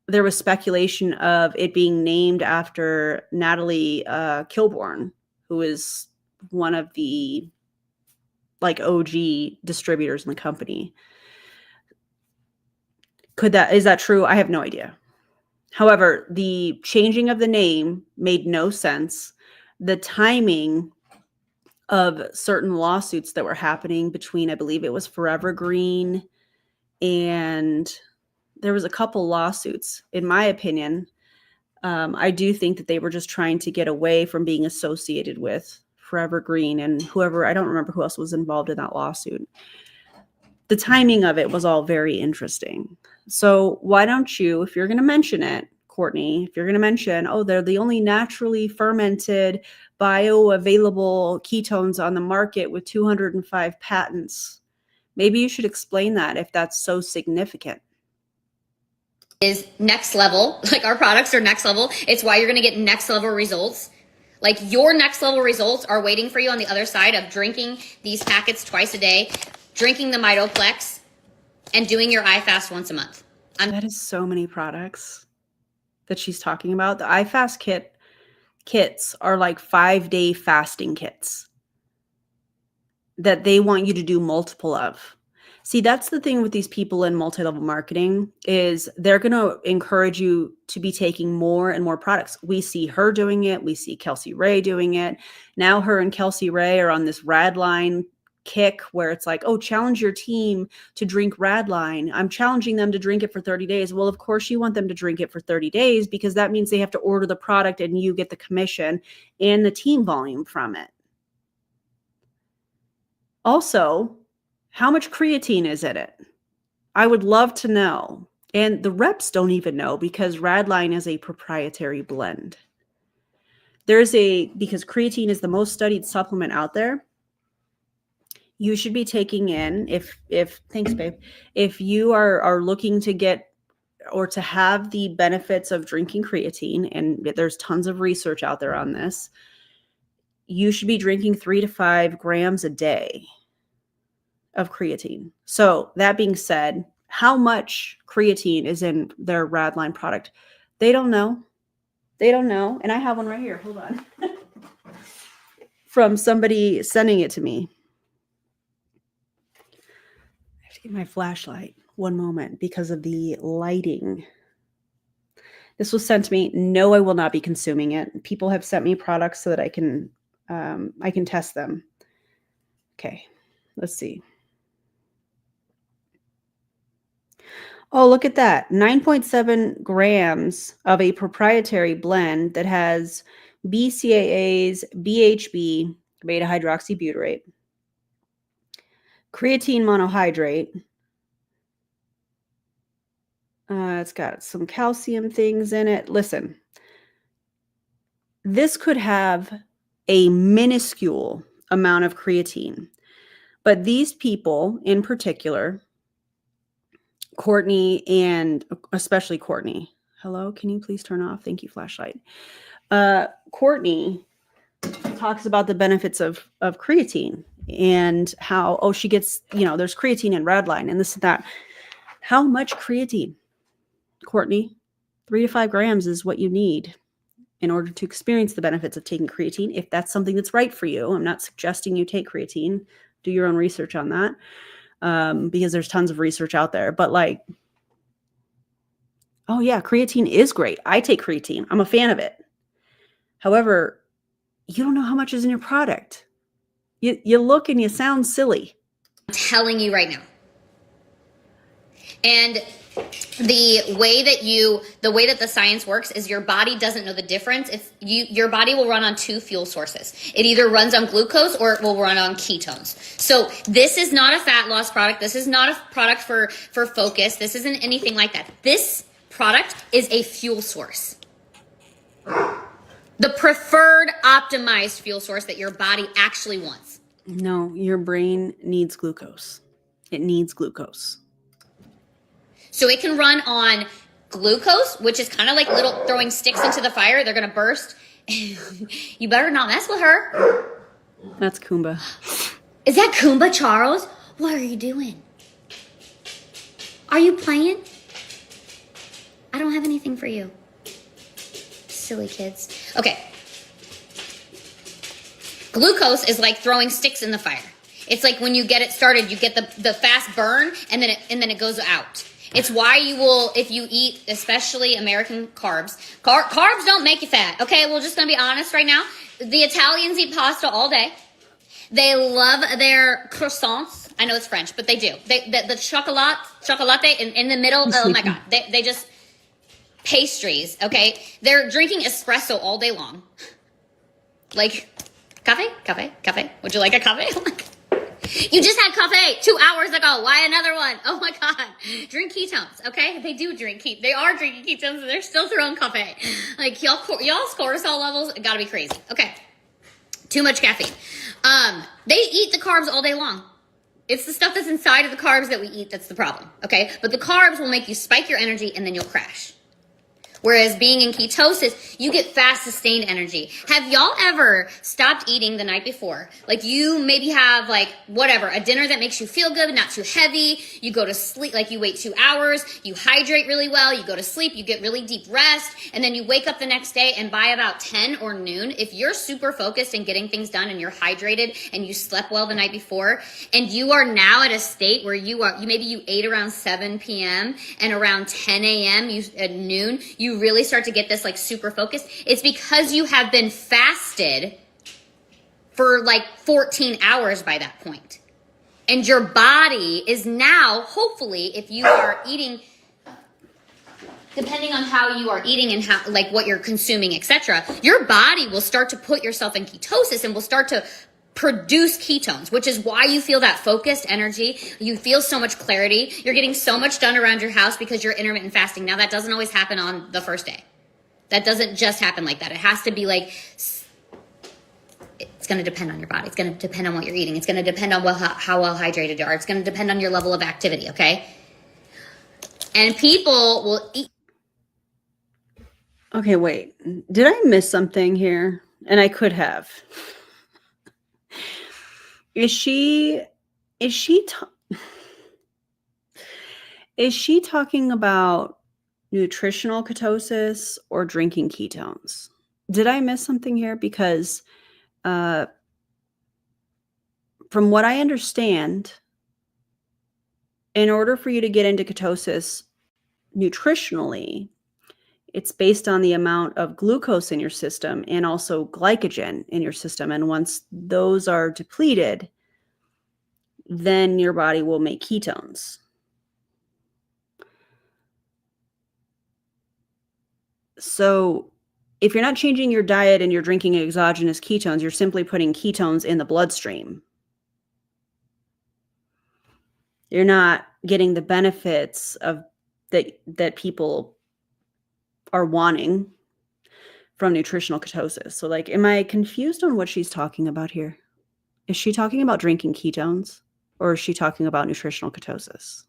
there was speculation of it being named after Natalie Kilborn, who is one of the like OG distributors in the company. Is that true? I have no idea. However, the changing of the name made no sense. The timing of certain lawsuits that were happening between, I believe it was Forever Green, and there was a couple lawsuits. In my opinion, I do think that they were just trying to get away from being associated with Forever Green and whoever, I don't remember who else was involved in that lawsuit. The timing of it was all very interesting. So why don't you, if you're going to mention it, Courtney, if you're going to mention, oh, they're the only naturally fermented bioavailable ketones on the market with 205 patents, maybe you should explain that if that's so significant. Is next level. Like our products are next level. It's why you're going to get next level results. Like your next level results are waiting for you on the other side of drinking these packets twice a day, drinking the Mitoplex, and doing your iFast once a month. That is so many products that she's talking about. The iFast kits are like 5-day fasting kits that they want you to do multiple of. See, that's the thing with these people in multi-level marketing is they're going to encourage you to be taking more and more products. We see her doing it. We see Kelsey Ray doing it. Now her and Kelsey Ray are on this Radline kick where it's like, oh, challenge your team to drink Radline. I'm challenging them to drink it for 30 days. Well, of course you want them to drink it for 30 days because that means they have to order the product and you get the commission and the team volume from it. Also, how much creatine is in it? I would love to know. And the reps don't even know because Radline is a proprietary blend. Because creatine is the most studied supplement out there. You should be taking in, thanks babe, if you are looking to get or to have the benefits of drinking creatine, and there's tons of research out there on this, you should be drinking 3 to 5 grams a day of creatine. So that being said, how much creatine is in their Radline product? They don't know. They don't know. And I have one right here. Hold on. From somebody sending it to me. I have to get my flashlight. One moment because of the lighting. This was sent to me. No, I will not be consuming it. People have sent me products so that I can test them. Okay, let's see. Oh, look at that. 9.7 grams of a proprietary blend that has BCAAs, BHB, beta hydroxybutyrate, creatine monohydrate. It's got some calcium things in it. Listen, this could have a minuscule amount of creatine, but these people in particular, Courtney, and especially Courtney. Hello, can you please turn off? Thank you, flashlight. Courtney talks about the benefits of creatine and how, she gets, there's creatine in Redline and this and that. How much creatine, Courtney? 3 to 5 grams is what you need in order to experience the benefits of taking creatine. If that's something that's right for you, I'm not suggesting you take creatine. Do your own research on that. Because there's tons of research out there, but oh yeah, creatine is great. I take creatine. I'm a fan of it. However, you don't know how much is in your product. You look and you sound silly. I'm telling you right now. And the way that the science works is your body doesn't know the difference. Your body will run on 2 fuel sources. It either runs on glucose or it will run on ketones. So this is not a fat loss product. This is not a product for focus. This isn't anything like that. This product is a fuel source. The preferred optimized fuel source that your body actually wants. No, your brain needs glucose. It needs glucose. So it can run on glucose, which is kind of like little throwing sticks into the fire. They're going to burst. You better not mess with her. That's Kumba. Is that Kumba, Charles? What are you doing? Are you playing? I don't have anything for you. Silly kids. Okay. Glucose is like throwing sticks in the fire. It's like when you get it started, you get the fast burn and then it goes out. It's why you will, if you eat, especially American carbs, carbs don't make you fat. Okay, we're just going to be honest right now. The Italians eat pasta all day. They love their croissants. I know it's French, but they do. The chocolate in the middle. Oh my God. They just, pastries, okay? They're drinking espresso all day long. Like, cafe. Would you like a cafe? You just had coffee 2 hours ago. Why another one? Oh my God. Drink ketones, okay? They do drink They are drinking ketones and they're still throwing coffee. Like y'all's cortisol levels gotta be crazy. Okay. Too much caffeine. They eat the carbs all day long. It's the stuff that's inside of the carbs that we eat that's the problem, okay? But the carbs will make you spike your energy and then you'll crash. Whereas being in ketosis, you get fast, sustained energy. Have y'all ever stopped eating the night before? Like you maybe have a dinner that makes you feel good, not too heavy. You go to sleep, you wait 2 hours, you hydrate really well, you go to sleep, you get really deep rest, and then you wake up the next day and by about 10 or noon, if you're super focused and getting things done and you're hydrated and you slept well the night before, and you are now at a state where you ate around 7 p.m. and around 10 a.m., at noon, you really start to get this super focused. It's because you have been fasted for 14 hours by that point. And your body is now, hopefully, if you are eating, depending on how you are eating and how what you're consuming, etc., your body will start to put yourself in ketosis and will start to produce ketones, which is why you feel that focused energy. You feel so much clarity. You're getting so much done around your house because you're intermittent fasting. Now, that doesn't always happen on the first day. That doesn't just happen like that. It has to be it's going to depend on your body. It's going to depend on what you're eating. It's going to depend on how well hydrated you are. It's going to depend on your level of activity, okay? And people will eat. Okay, wait. Did I miss something here? And I could have. Is she talking about nutritional ketosis or drinking ketones. Did I miss something here? Because from what I understand, in order for you to get into ketosis nutritionally, it's based on the amount of glucose in your system and also glycogen in your system. And once those are depleted, then your body will make ketones. So if you're not changing your diet and you're drinking exogenous ketones, you're simply putting ketones in the bloodstream. You're not getting the benefits of that people are wanting from nutritional ketosis. So like, am I confused on what she's talking about here? Is she talking about drinking ketones or is she talking about nutritional ketosis?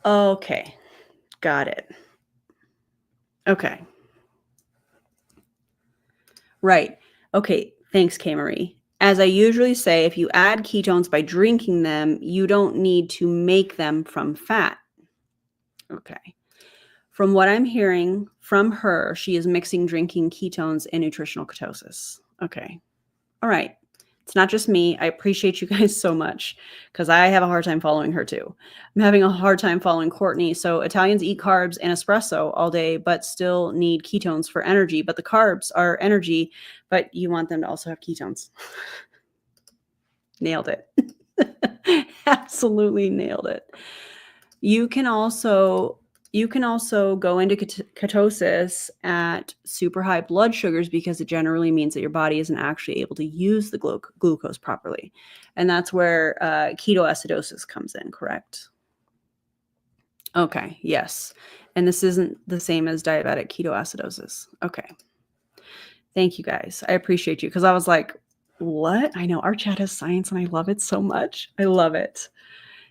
Okay. Got it. Okay. Right. Okay. Thanks, K. Marie. As I usually say, if you add ketones by drinking them, you don't need to make them from fat. Okay. From what I'm hearing from her, she is mixing drinking ketones and nutritional ketosis. Okay. All right. It's not just me. I appreciate you guys so much because I have a hard time following her too. I'm having a hard time following Courtney. So Italians eat carbs and espresso all day, but still need ketones for energy. But the carbs are energy, but you want them to also have ketones. Nailed it. Absolutely nailed it. You can also go into ketosis at super high blood sugars because it generally means that your body isn't actually able to use the glucose properly. And that's where ketoacidosis comes in, correct? Okay, yes. And this isn't the same as diabetic ketoacidosis. Okay. Thank you guys. I appreciate you because I was like, what? I know our chat is science and I love it so much. I love it.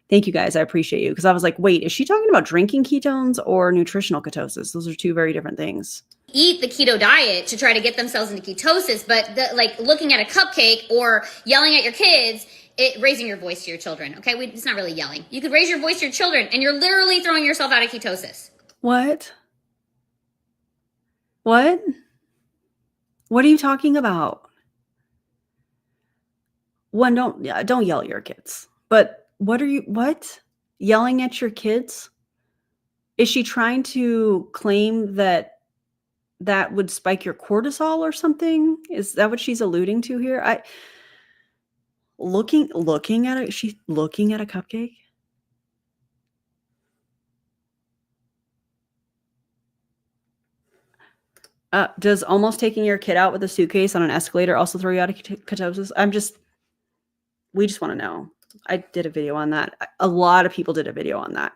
Thank you guys. I appreciate you because I was like, wait, is she talking about drinking ketones or nutritional ketosis? Those are two very different things. Eat the keto diet to try to get themselves into ketosis, but like looking at a cupcake or yelling at your kids, raising your voice to your children. Okay, it's not really yelling. You could raise your voice to your children and you're literally throwing yourself out of ketosis. What? What? What are you talking about? One, don't yell at your kids. But what? Yelling at your kids? Is she trying to claim that would spike your cortisol or something? Is that what she's alluding to here? Looking at it, she's looking at a cupcake. Does almost taking your kid out with a suitcase on an escalator also throw you out of ketosis? We just want to know. I did a video on that. A lot of people did a video on that.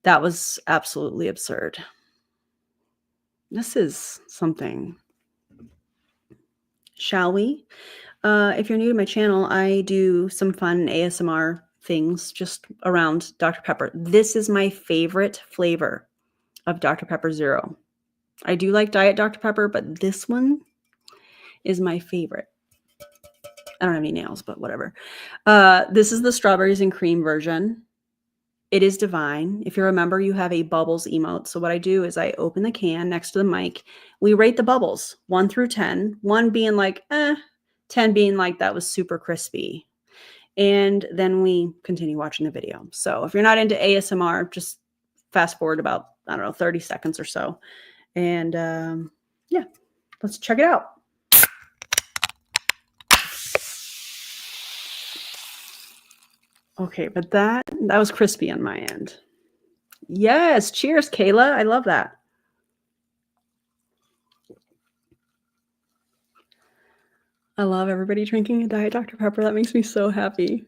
That was absolutely absurd. This is something. Shall we? If you're new to my channel, I do some fun ASMR things just around Dr. Pepper. This is my favorite flavor of Dr. Pepper Zero. I do like Diet Dr. Pepper, but this one is my favorite. I don't have any nails, but whatever. This is the strawberries and cream version. It is divine. If you remember, you have a bubbles emote. So what I do is I open the can next to the mic. We rate the bubbles 1 through 10, 1 being like, 10 being like, that was super crispy. And then we continue watching the video. So if you're not into ASMR, just fast forward about, 30 seconds or so. And yeah, let's check it out. Okay, but that was crispy on my end. Yes, cheers, Kayla. I love that. I love everybody drinking a Diet Dr. Pepper. That makes me so happy.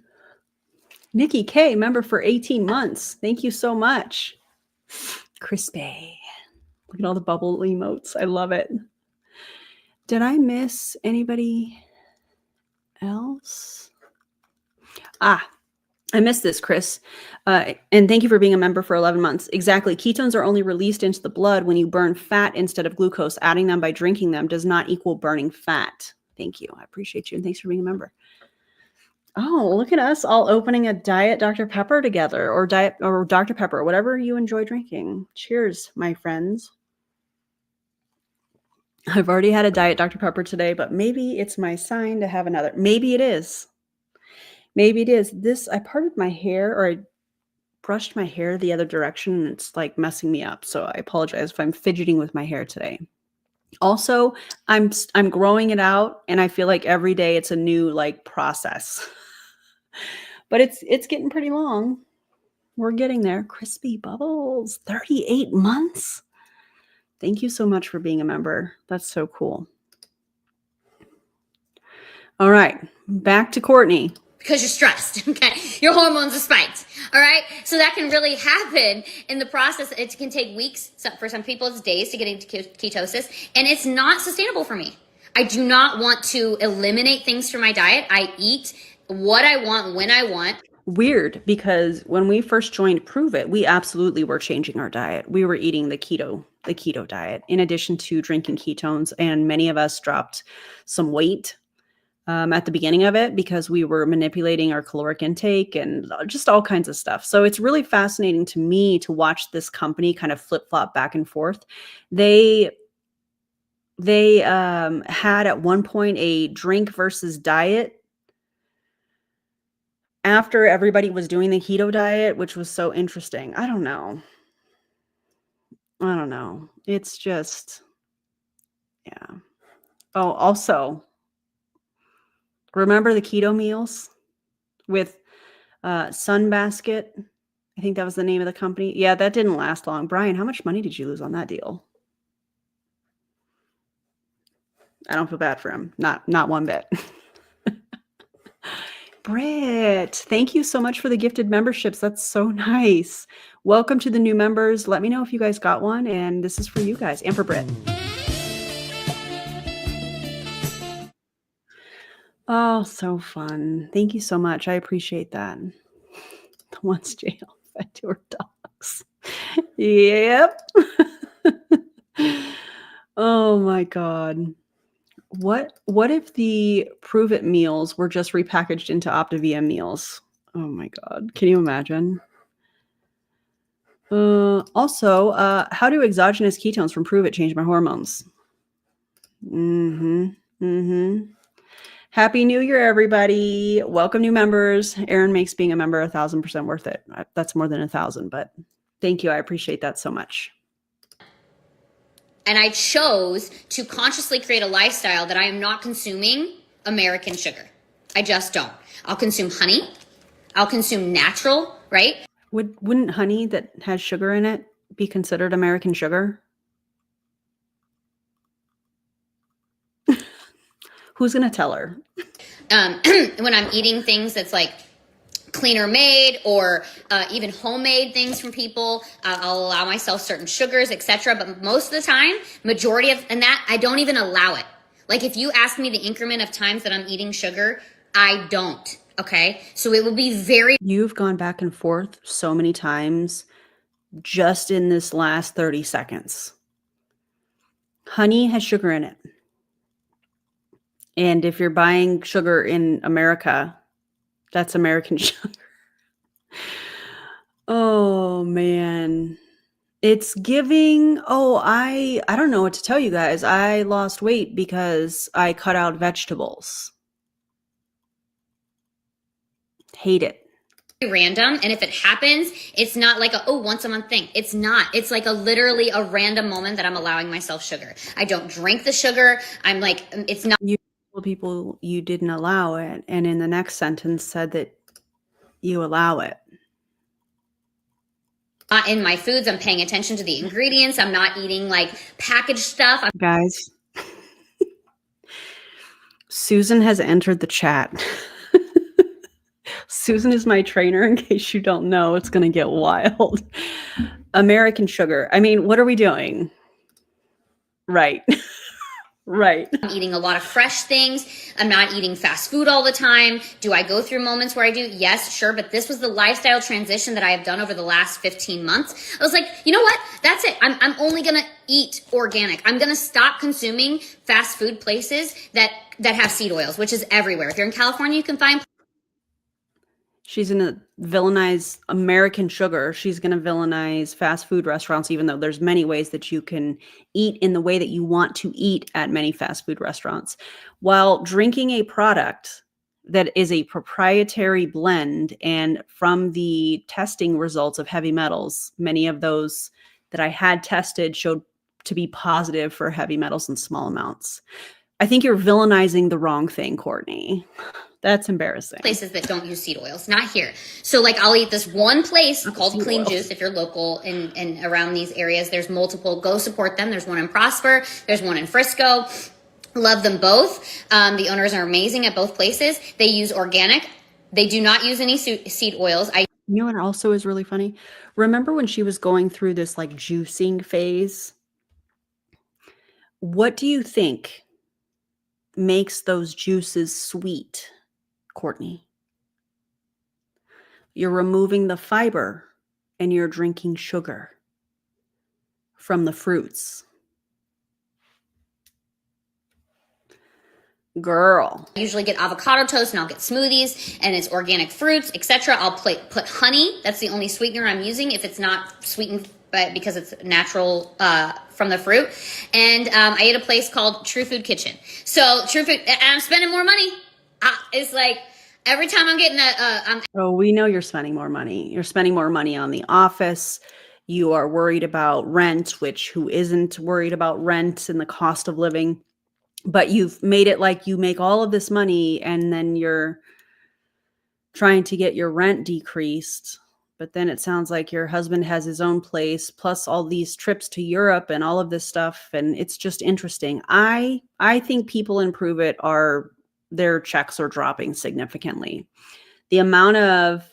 Nikki K, member for 18 months. Thank you so much. Crispy. Look at all the bubble emotes. I love it. Did I miss anybody else? I missed this, Chris. And thank you for being a member for 11 months. Exactly. Ketones are only released into the blood when you burn fat instead of glucose. Adding them by drinking them does not equal burning fat. Thank you. I appreciate you. And thanks for being a member. Oh, look at us all opening a Diet Dr. Pepper together, or Dr. Pepper, whatever you enjoy drinking. Cheers, my friends. I've already had a Diet Dr. Pepper today, but maybe it's my sign to have another. Maybe it is. Maybe it is. I parted my hair, or I brushed my hair the other direction, and it's like messing me up. So I apologize if I'm fidgeting with my hair today. Also, I'm growing it out, and I feel like every day it's a new like process. But it's getting pretty long. We're getting there. Crispy Bubbles, 38 months. Thank you so much for being a member. That's so cool. All right, back to Courtney. Because you're stressed, okay? Your hormones are spiked, all right? So that can really happen in the process. It can take weeks. For some people, it's days to get into ketosis, and it's not sustainable for me. I do not want to eliminate things from my diet. I eat what I want, when I want. Weird, because when we first joined Pruvit, we absolutely were changing our diet. We were eating the keto diet, in addition to drinking ketones, and many of us dropped some weight at the beginning of it because we were manipulating our caloric intake and just all kinds of stuff. So it's really fascinating to me to watch this company kind of flip-flop back and forth. They had at one point a drink versus diet after everybody was doing the keto diet, which was so interesting. I don't know. It's just, yeah. Oh, also, remember the keto meals with Sunbasket? I think that was the name of the company. Yeah, that didn't last long. Brian, how much money did you lose on that deal? I don't feel bad for him. Not one bit. Britt, thank you so much for the gifted memberships. That's so nice. Welcome to the new members. Let me know if you guys got one, and this is for you guys and for Britt. Oh, so fun. Thank you so much. I appreciate that. The one's jail fed to her dogs. Yep. Oh my God. What if the Pruvit meals were just repackaged into Optavia meals? Oh my God. Can you imagine? Also, how do exogenous ketones from Pruvit change my hormones? Happy New Year, everybody. Welcome, new members. Erin makes being a member 1,000% worth it. That's more than 1,000, but thank you. I appreciate that so much. And I chose to consciously create a lifestyle that I am not consuming American sugar. I just don't. I'll consume honey. I'll consume natural, right? Wouldn't honey that has sugar in it be considered American sugar? Who's going to tell her? When I'm eating things that's like cleaner made or even homemade things from people, I'll allow myself certain sugars, etc. But most of the time, and that I don't even allow it. Like if you ask me the increment of times that I'm eating sugar, I don't. Okay. So it will be You've gone back and forth so many times just in this last 30 seconds. Honey has sugar in it. And if you're buying sugar in America, that's American sugar. Oh, man. It's giving, I don't know what to tell you guys. I lost weight because I cut out vegetables. Hate it. random. And if it happens, it's not like a, once a month thing. It's not. It's like literally a random moment that I'm allowing myself sugar. I don't drink the sugar. I'm like, it's not. You told people you didn't allow it. And in the next sentence said that you allow it. In my foods, I'm paying attention to the ingredients. I'm not eating like packaged stuff. Guys, Susan has entered the chat. Susan is my trainer, in case you don't know. It's going to get wild. American sugar. I mean, what are we doing? Right. Right. I'm eating a lot of fresh things. I'm not eating fast food all the time. Do I go through moments where I do? Yes, sure. But this was the lifestyle transition that I have done over the last 15 months. I was like, you know what? That's it. I'm only going to eat organic. I'm going to stop consuming fast food places that have seed oils, which is everywhere. If you're in California, you can find. She's going to villainize American sugar. She's going to villainize fast food restaurants, even though there's many ways that you can eat in the way that you want to eat at many fast food restaurants, while drinking a product that is a proprietary blend. And from the testing results of heavy metals, many of those that I had tested showed to be positive for heavy metals in small amounts. I think you're villainizing the wrong thing, Courtney. That's embarrassing. Places that don't use seed oils, not here. So like I'll eat this one place called seed Clean oils. Juice. If you're local and around these areas, there's multiple. Go support them. There's one in Prosper. There's one in Frisco. Love them both. The owners are amazing at both places. They use organic. They do not use any seed oils. You know what also is really funny? Remember when she was going through this like juicing phase? What do you think makes those juices sweet, Courtney? You're removing the fiber and you're drinking sugar from the fruits. Girl. I usually get avocado toast and I'll get smoothies and it's organic fruits, etc. I'll put honey. That's the only sweetener I'm using if it's not sweetened because it's natural from the fruit. And I ate a place called True Food Kitchen. So True Food, and I'm spending more money. It's like every time I'm getting Oh, we know you're spending more money. You're spending more money on the office. You are worried about rent, which who isn't worried about rent and the cost of living? But you've made it like you make all of this money and then you're trying to get your rent decreased. But then it sounds like your husband has his own place, plus all these trips to Europe and all of this stuff. And it's just interesting. I think people in Pruvit their checks are dropping significantly. The amount of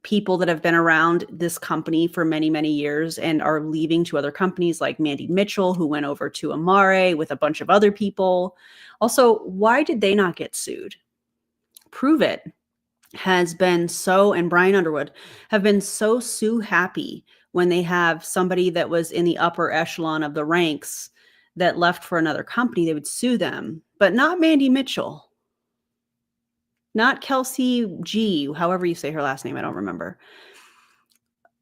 people that have been around this company for many, many years and are leaving to other companies like Mandy Mitchell, who went over to Amare with a bunch of other people. Also, why did they not get sued? Pruvit has been and Brian Underwood have been so sue happy when they have somebody that was in the upper echelon of the ranks that left for another company, they would sue them, but not Mandy Mitchell. Not Kelsey G, however you say her last name, I don't remember.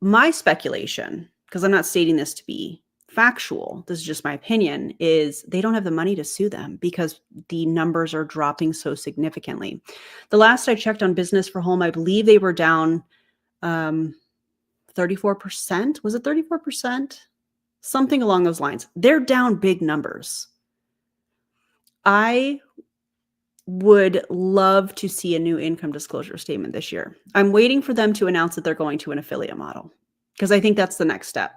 My speculation, because I'm not stating this to be factual, this is just my opinion, is they don't have the money to sue them because the numbers are dropping so significantly. The last I checked on Business for Home, I believe they were down 34%. Was it 34%? Something along those lines. They're down big numbers. I would love to see a new income disclosure statement this year. I'm waiting for them to announce that they're going to an affiliate model because I think that's the next step.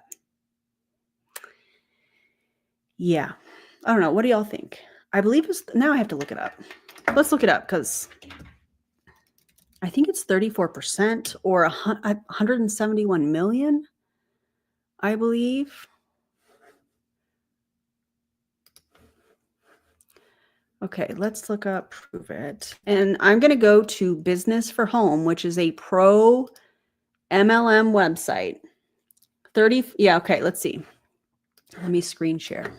Yeah. I don't know. What do y'all think? I believe now I have to look it up. Let's look it up because I think it's 34% or 171 million, I believe. Okay, let's look up Pruvit. And I'm going to go to Business for Home, which is a pro MLM website. Okay, let's see. Let me screen share.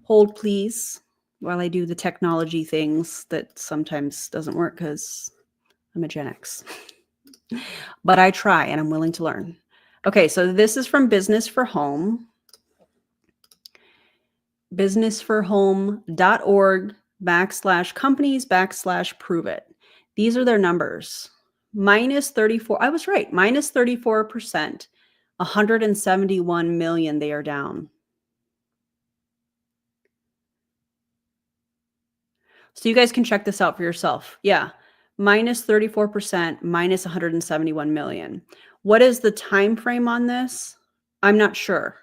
Hold, please, while I do the technology things that sometimes doesn't work because I'm a Gen X. But I try and I'm willing to learn. Okay, so this is from Business for Home. businessforhome.org/companies/Pruvit. These are their numbers. Minus 34. I was right. Minus 34%. 171 million they are down. So you guys can check this out for yourself. Yeah. Minus 34%, minus 171 million. What is the time frame on this? I'm not sure.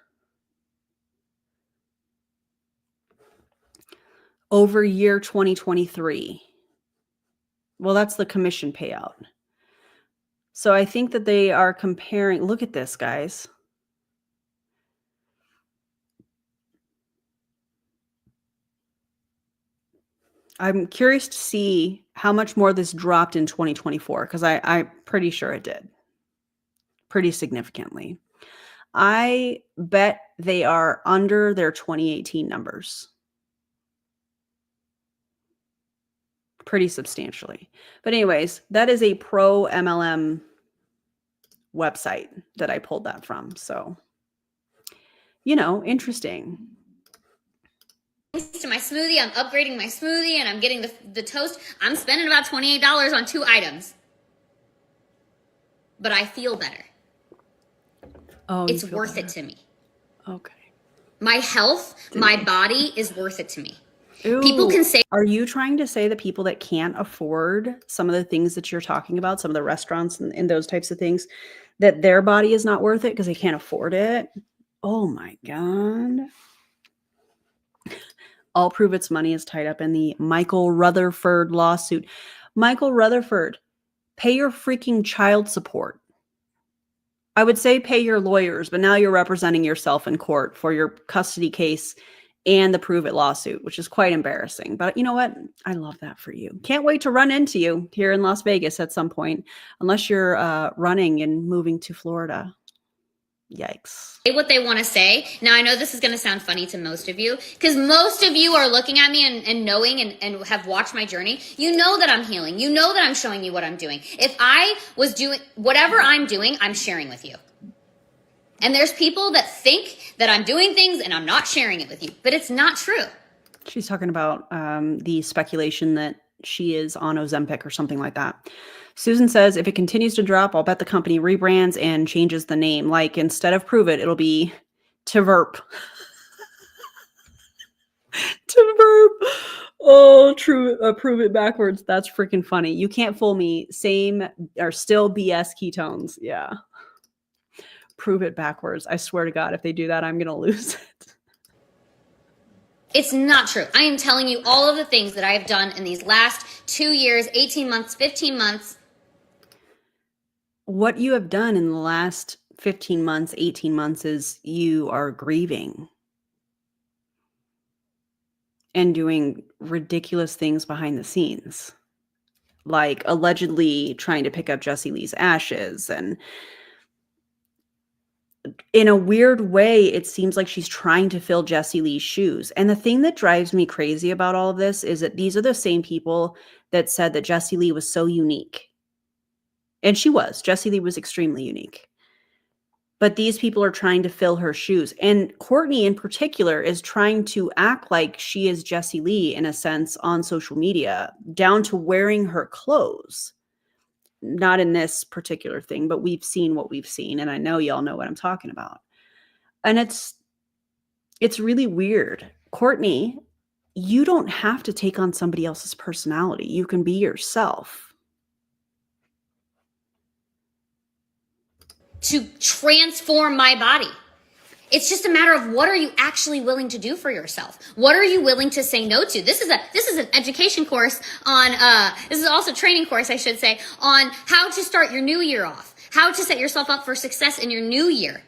Over year 2023. Well, that's the commission payout. So I think that they are comparing. Look at this, guys. I'm curious to see how much more this dropped in 2024 because I'm pretty sure it did. Pretty significantly. I bet they are under their 2018 numbers. pretty substantially. But anyways, that is a pro MLM website that I pulled that from. So, interesting. To my smoothie, I'm upgrading my smoothie, and I'm getting the toast. I'm spending about $28 on 2 items. But I feel better. Oh, it's worth it to me. Okay. My health, my body is worth it to me. Ooh, people can say, are you trying to say that people that can't afford some of the things that you're talking about, some of the restaurants and those types of things, that their body is not worth it because they can't afford it? Oh my God. All Pruvit's money is tied up in the Michael Rutherford lawsuit. Michael Rutherford, pay your freaking child support. I would say pay your lawyers, but now you're representing yourself in court for your custody case and the Pruvit lawsuit, which is quite embarrassing. But you know what? I love that for you. Can't wait to run into you here in Las Vegas at some point, unless you're running and moving to Florida. Yikes. What they want to say. Now, I know this is going to sound funny to most of you, because most of you are looking at me and knowing and have watched my journey. You know that I'm healing. You know that I'm showing you what I'm doing. If I was doing whatever I'm doing, I'm sharing with you. And there's people that think that I'm doing things and I'm not sharing it with you, but it's not true. She's talking about the speculation that she is on Ozempic or something like that. Susan says, if it continues to drop, I'll bet the company rebrands and changes the name. Like, instead of Pruvit, it'll be Tverp. Tverp. Oh, true. Prove it backwards. That's freaking funny. You can't fool me. Same or still BS ketones. Yeah. Prove it backwards. I swear to God, if they do that, I'm going to lose it. It's not true. I am telling you all of the things that I have done in these last 2 years, 18 months, 15 months. What you have done in the last 15 months, 18 months is you are grieving and doing ridiculous things behind the scenes, like allegedly trying to pick up Jessie Lee's ashes. And in a weird way, it seems like she's trying to fill Jessie Lee's shoes. And the thing that drives me crazy about all of this is that these are the same people that said that Jessie Lee was so unique. And she was. Jessie Lee was extremely unique. But these people are trying to fill her shoes. And Courtney in particular is trying to act like she is Jessie Lee in a sense on social media, down to wearing her clothes. Not in this particular thing, but we've seen what we've seen. And I know y'all know what I'm talking about. And it's really weird. Courtney, you don't have to take on somebody else's personality. You can be yourself. To transform my body. It's just a matter of what are you actually willing to do for yourself? What are you willing to say no to? This is an education course on this is also a training course, I should say, on how to start your new year off, how to set yourself up for success in your new year.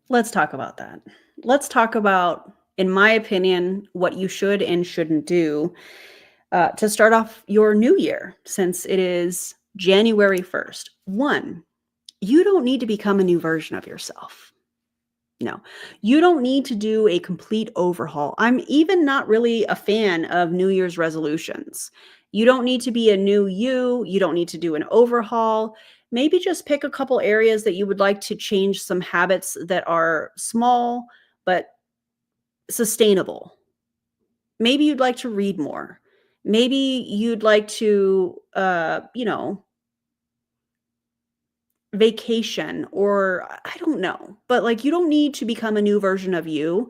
Let's talk about that. Let's talk about, in my opinion, what you should and shouldn't do to start off your new year, since it is January 1st. 1, you don't need to become a new version of yourself. No, you don't need to do a complete overhaul. I'm even not really a fan of New Year's resolutions. You don't need to be a new you. You don't need to do an overhaul. Maybe just pick a couple areas that you would like to change, some habits that are small but sustainable. Maybe you'd like to read more. Maybe you'd like to, vacation, or I don't know, but like, you don't need to become a new version of you.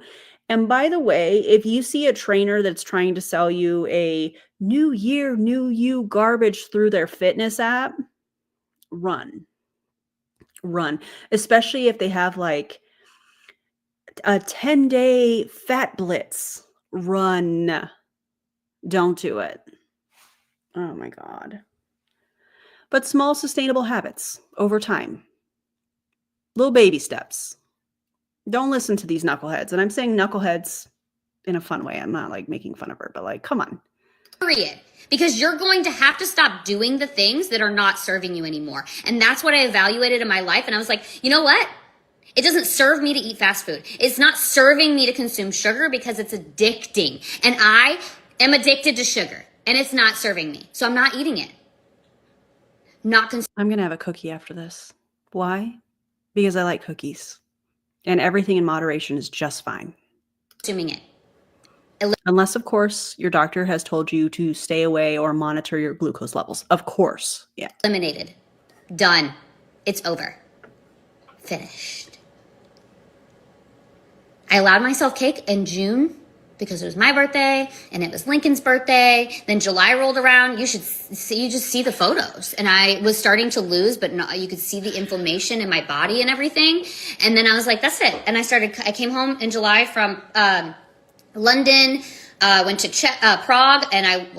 And by the way, if you see a trainer that's trying to sell you a new year, new you garbage through their fitness app, run, especially if they have like a 10-day fat blitz. Run. Don't do it. Oh my God. But small, sustainable habits over time. Little baby steps. Don't listen to these knuckleheads. And I'm saying knuckleheads in a fun way. I'm not like making fun of her, but like, come on. Period. Because you're going to have to stop doing the things that are not serving you anymore. And that's what I evaluated in my life. And I was like, you know what? It doesn't serve me to eat fast food. It's not serving me to consume sugar because it's addicting. And I am addicted to sugar. and it's not serving me. So I'm not eating it. Not I'm going to have a cookie after this. Why? Because I like cookies. And everything in moderation is just fine. consuming it. Unless, of course, your doctor has told you to stay away or monitor your glucose levels. Of course. Yeah. Eliminated. Done. It's over. Finished. I allowed myself cake in June because it was my birthday and it was Lincoln's birthday. Then July rolled around. You just see the photos. And I was starting to lose, but you could see the inflammation in my body and everything. And then I was like, that's it. And I came home in July from London, went to Prague, and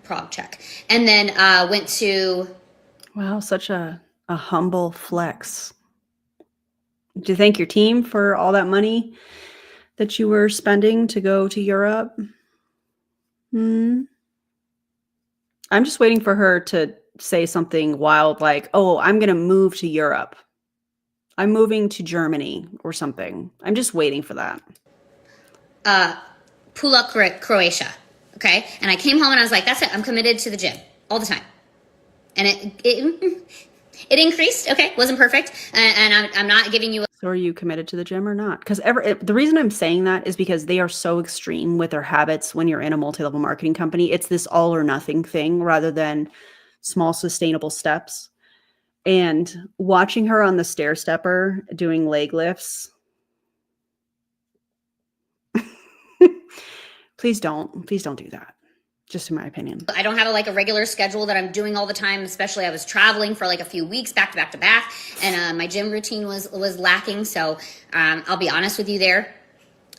Prague, Czech. And then went to... Wow, such a humble flex. Do you thank your team for all that money that you were spending to go to Europe? I'm just waiting for her to say something wild like, oh, I'm going to move to Europe. I'm moving to Germany or something. I'm just waiting for that. Pula, Croatia. Okay. And I came home and I was like, that's it. I'm committed to the gym all the time. And it increased. Okay. Wasn't perfect. And I'm not giving you So are you committed to the gym or not? Because the reason I'm saying that is because they are so extreme with their habits when you're in a multi-level marketing company. It's this all or nothing thing rather than small sustainable steps. And watching her on the stair stepper doing leg lifts. Please don't do that. Just in my opinion. I don't have a regular schedule that I'm doing all the time, especially I was traveling for a few weeks back to back to back, and my gym routine was lacking. So I'll be honest with you there.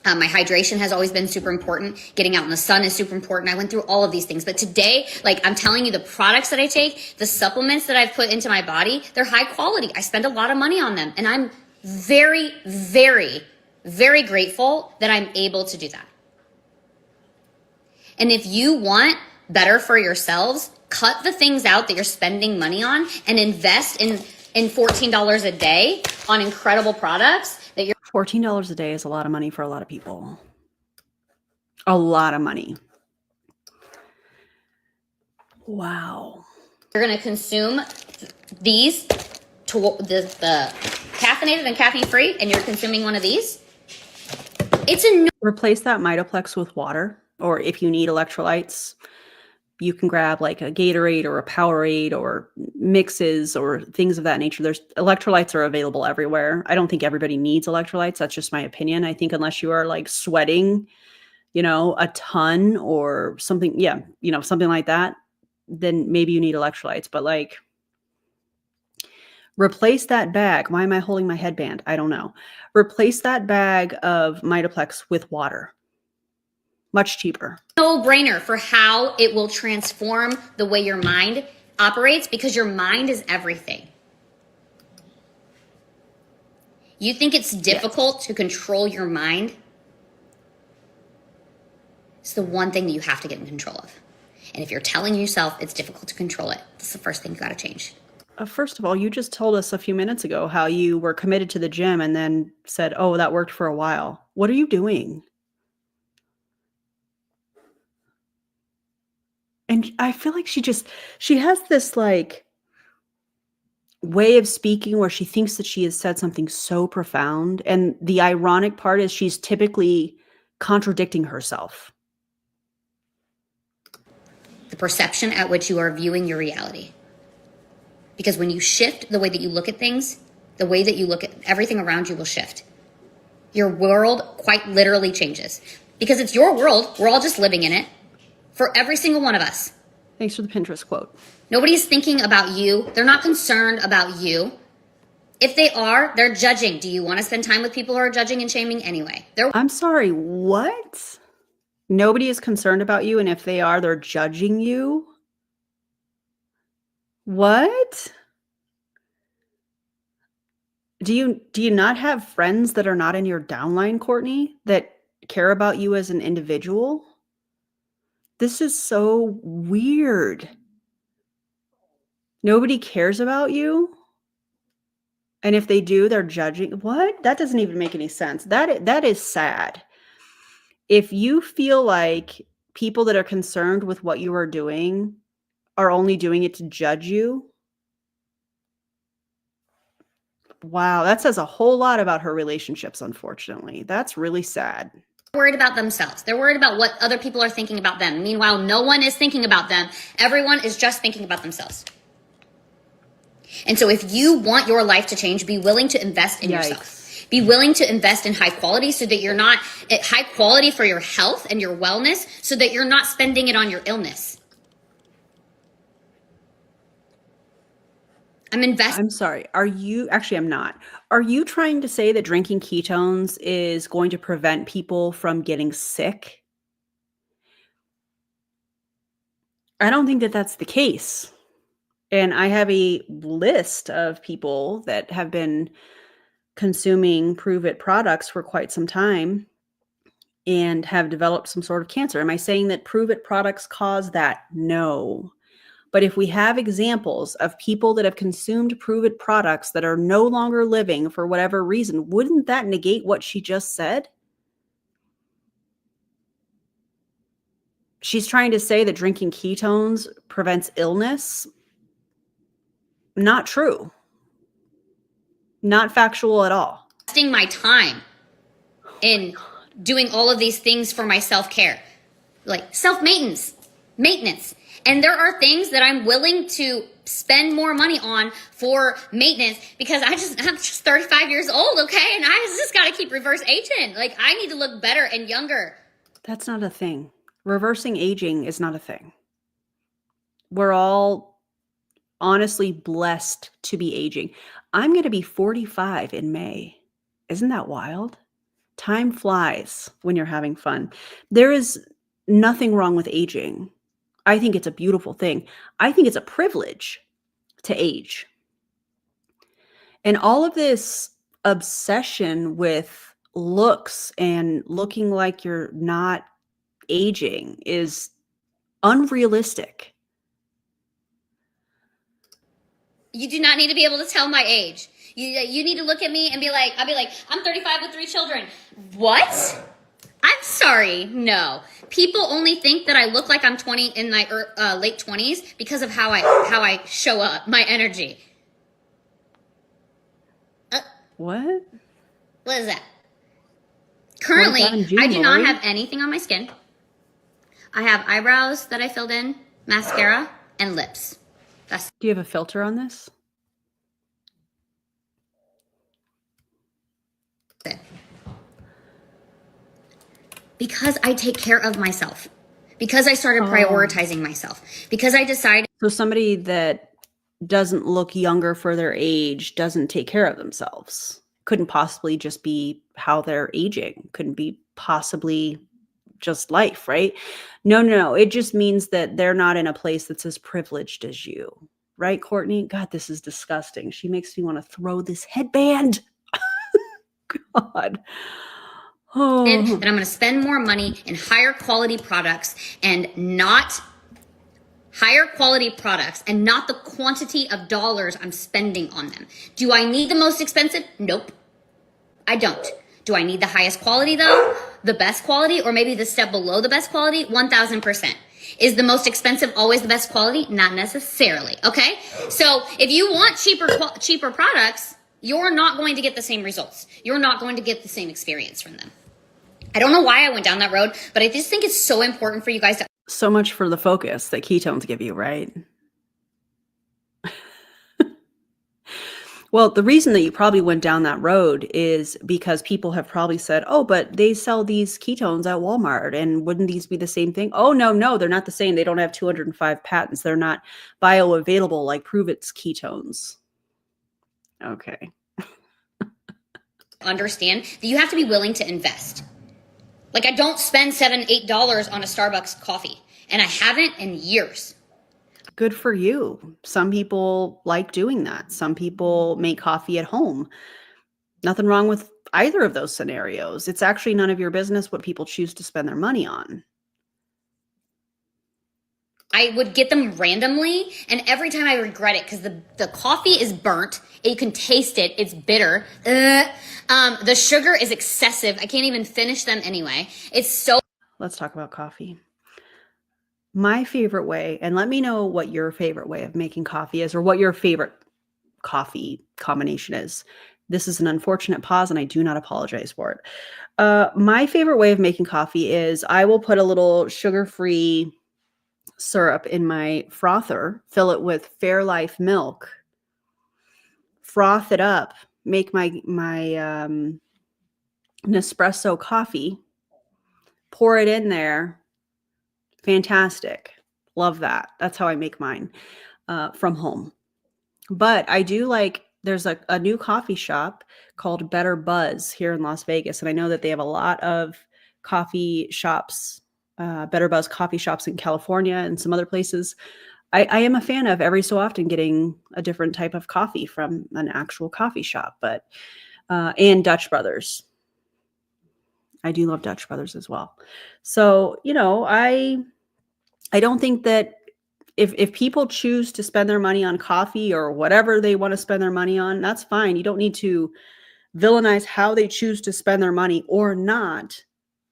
My hydration has always been super important. Getting out in the sun is super important. I went through all of these things. But today, I'm telling you, the products that I take, the supplements that I've put into my body, they're high quality. I spend a lot of money on them. And I'm very, very, very grateful that I'm able to do that. And if you want better for yourselves, cut the things out that you're spending money on and invest in $14 a day on incredible products that you're... $14 a day is a lot of money for a lot of people. A lot of money. Wow. You're going to consume these, the caffeinated and caffeine-free, and you're consuming one of these. It's a... Replace that Mitoplex with water. Or if you need electrolytes, you can grab a Gatorade or a Powerade or mixes or things of that nature. Electrolytes are available everywhere. I don't think everybody needs electrolytes. That's just my opinion. I think unless you are sweating, a ton or something, something like that, then maybe you need electrolytes. But replace that bag. Why am I holding my headband? I don't know. Replace that bag of Mitoplex with water. Much cheaper. No-brainer for how it will transform the way your mind operates, because your mind is everything. You think it's difficult to control your mind? It's the one thing that you have to get in control of. And if you're telling yourself it's difficult to control it, that's the first thing you got to change. First of all, you just told us a few minutes ago how you were committed to the gym and then said, oh, that worked for a while. What are you doing? And I feel like she has this way of speaking where she thinks that she has said something so profound. And the ironic part is she's typically contradicting herself. The perception at which you are viewing your reality. Because when you shift the way that you look at things, the way that you look at everything around you will shift. Your world quite literally changes. Because it's your world. We're all just living in it. For every single one of us. Thanks for the Pinterest quote. Nobody's thinking about you. They're not concerned about you. If they are, they're judging. Do you want to spend time with people who are judging and shaming anyway? I'm sorry, what? Nobody is concerned about you, and if they are, they're judging you? What? Do you not have friends that are not in your downline, Courtney, that care about you as an individual? This is so weird. Nobody cares about you. And if they do, they're judging. What? That doesn't even make any sense. That is sad. If you feel like people that are concerned with what you are doing are only doing it to judge you. Wow, that says a whole lot about her relationships, unfortunately. That's really sad. Worried about themselves. They're worried about what other people are thinking about them. Meanwhile, no one is thinking about them. Everyone is just thinking about themselves. And so if you want your life to change, be willing to invest in yourself. Be willing to invest in high quality so that you're not at high quality for your health and your wellness, so that you're not spending it on your illness. I'm sorry. I'm not. Are you trying to say that drinking ketones is going to prevent people from getting sick? I don't think that that's the case. And I have a list of people that have been consuming Pruvit products for quite some time and have developed some sort of cancer. Am I saying that Pruvit products cause that? No. But if we have examples of people that have consumed Pruvit products that are no longer living for whatever reason, wouldn't that negate what she just said? She's trying to say that drinking ketones prevents illness. Not true. Not factual at all. investing my time in doing all of these things for my self-care, like maintenance. And there are things that I'm willing to spend more money on for maintenance because I'm just 35 years old, okay? And I just got to keep reverse aging. Like, I need to look better and younger. That's not a thing. Reversing aging is not a thing. We're all honestly blessed to be aging. I'm going to be 45 in May. Isn't that wild? Time flies when you're having fun. There is nothing wrong with aging. I think it's a beautiful thing. I think it's a privilege to age. And all of this obsession with looks and looking like you're not aging is unrealistic. You do not need to be able to tell my age. You need to look at me and I'll be like, I'm 35 with 3 children. What? I'm sorry, no. People only think that I look like I'm 20 in my late 20s because of how I show up, my energy. What? What is that? Currently, I do not have anything on my skin. I have eyebrows that I filled in, mascara, and lips. Do you have a filter on this? It. Because I take care of myself. Because I started prioritizing myself. Because I decided. So somebody that doesn't look younger for their age doesn't take care of themselves. Couldn't possibly just be how they're aging. Couldn't be possibly just life, right? No. It just means that they're not in a place that's as privileged as you. Right, Courtney? God, this is disgusting. She makes me want to throw this headband. God. Oh. That I'm going to spend more money in higher quality products and not the quantity of dollars I'm spending on them. Do I need the most expensive? Nope. I don't. Do I need the highest quality though? The best quality, or maybe the step below the best quality? 1000%. Is the most expensive always the best quality? Not necessarily. Okay. So if you want cheaper products, you're not going to get the same results. You're not going to get the same experience from them. I don't know why I went down that road, but I just think it's so important for you guys to. So much for the focus that ketones give you, right? Well, the reason that you probably went down that road is because people have probably said, oh, but they sell these ketones at Walmart, and wouldn't these be the same thing? Oh, no, they're not the same. They don't have 205 patents. They're not bioavailable like Pruvit's ketones. Okay. Understand that you have to be willing to invest. Like, I don't spend $7, $8 on a Starbucks coffee, and I haven't in years. Good for you. Some people like doing that. Some people make coffee at home. Nothing wrong with either of those scenarios. It's actually none of your business what people choose to spend their money on. I would get them randomly, and every time I regret it because the coffee is burnt. You can taste it. It's bitter. The sugar is excessive. I can't even finish them anyway. It's so. Let's talk about coffee. My favorite way, and let me know what your favorite way of making coffee is or what your favorite coffee combination is. This is an unfortunate pause and I do not apologize for it. My favorite way of making coffee is I will put a little sugar-free syrup in my frother, fill it with Fairlife milk, froth it up, make my Nespresso coffee, pour it in there. Fantastic. Love that. That's how I make mine from home. But I do like, there's a new coffee shop called Better Buzz here in Las Vegas. And I know that they have a lot of coffee shops, Better Buzz coffee shops in California and some other places. I am a fan of every so often getting a different type of coffee from an actual coffee shop, but and Dutch Brothers. I do love Dutch Brothers as well. So, I don't think that if people choose to spend their money on coffee or whatever they want to spend their money on, that's fine. You don't need to villainize how they choose to spend their money or not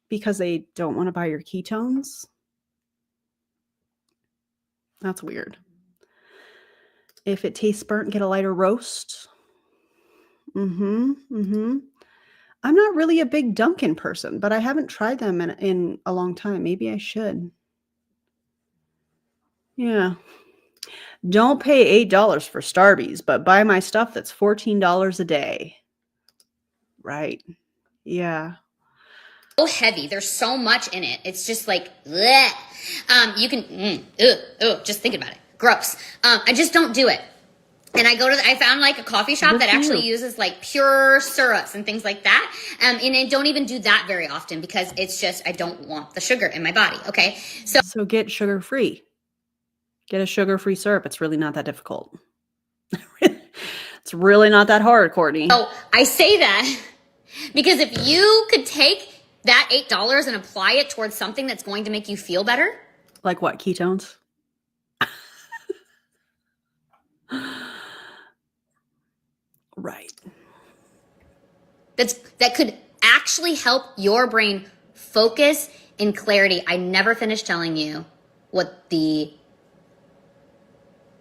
because they don't want to buy your ketones. That's weird. If it tastes burnt, get a lighter roast. I'm not really a big Dunkin' person, but I haven't tried them in a long time. Maybe I should. Yeah. Don't pay $8 for Starbucks, but buy my stuff that's $14 a day. Right. Yeah. So heavy. There's so much in it. It's just like, bleh. You can, just thinking about it. Gross. I just don't do it. And I found like a coffee shop that actually uses like pure syrups and things like that. And I don't even do that very often because it's just, I don't want the sugar in my body. Okay. So get sugar-free. Get a sugar-free syrup. It's really not that difficult. It's really not that hard, Courtney. Oh, I say that because if you could take that $8 and apply it towards something that's going to make you feel better. Like what? Ketones? Right. That could actually help your brain focus in clarity. I never finished telling you what the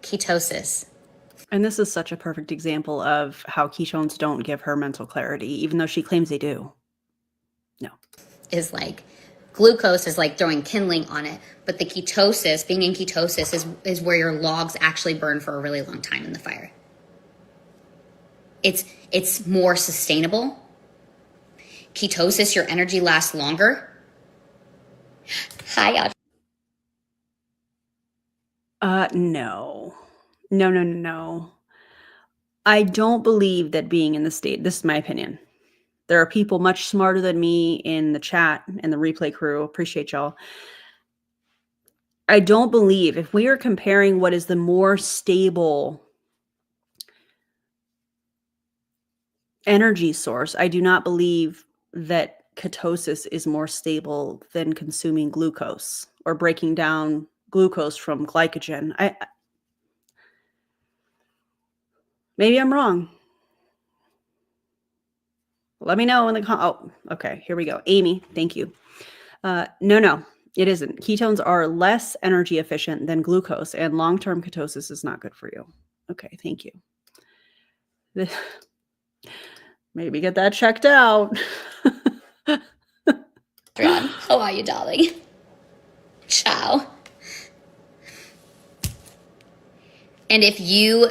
ketosis. And this is such a perfect example of how ketones don't give her mental clarity, even though she claims they do. No. Is like glucose is like throwing kindling on it, but the ketosis, being in ketosis, is where your logs actually burn for a really long time in the fire. It's more sustainable. Ketosis, your energy lasts longer. Hi, y'all. No. I don't believe that being in the state, this is my opinion. There are people much smarter than me in the chat and the replay crew. Appreciate y'all. I don't believe if we are comparing what is the more stable energy source, I do not believe that ketosis is more stable than consuming glucose or breaking down glucose from glycogen. Maybe I'm wrong. Let me know in the oh, okay, here we go. Amy, thank you. No, it isn't. Ketones are less energy efficient than glucose, and long-term ketosis is not good for you. Okay, thank you. Maybe get that checked out. How are you, darling? Ciao. And if you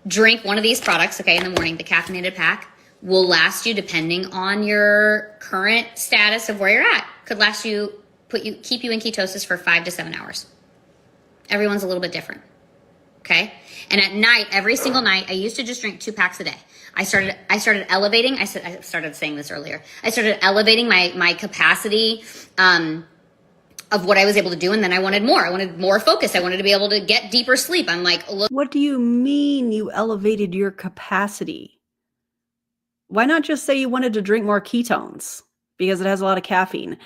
drink one of these products, okay, in the morning, the caffeinated pack will last you, depending on your current status of where you're at, could last you, keep you in ketosis for 5 to 7 hours. Everyone's a little bit different, okay? And at night, every single night, I used to just drink 2 packs a day. I started elevating. I started saying this earlier. I started elevating my capacity of what I was able to do, and then I wanted more. I wanted more focus. I wanted to be able to get deeper sleep. I'm like, look. What do you mean you elevated your capacity? Why not just say you wanted to drink more ketones because it has a lot of caffeine?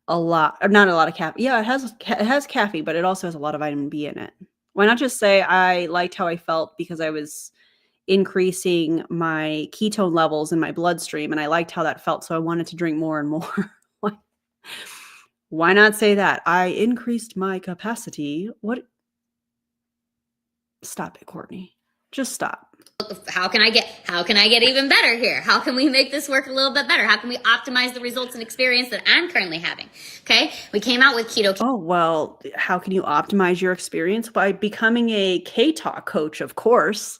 Not a lot of caffeine. Yeah, it has caffeine, but it also has a lot of vitamin B in it. Why not just say I liked how I felt because I was increasing my ketone levels in my bloodstream and I liked how that felt, so I wanted to drink more and more. Why not say that? I increased my capacity. What? Stop it, Courtney. Just stop. How can I get even better here? How can we make this work a little bit better? How can we optimize the results and experience that I'm currently having? Okay. We came out with keto. Oh, well, how can you optimize your experience? By becoming a K-Talk coach, of course.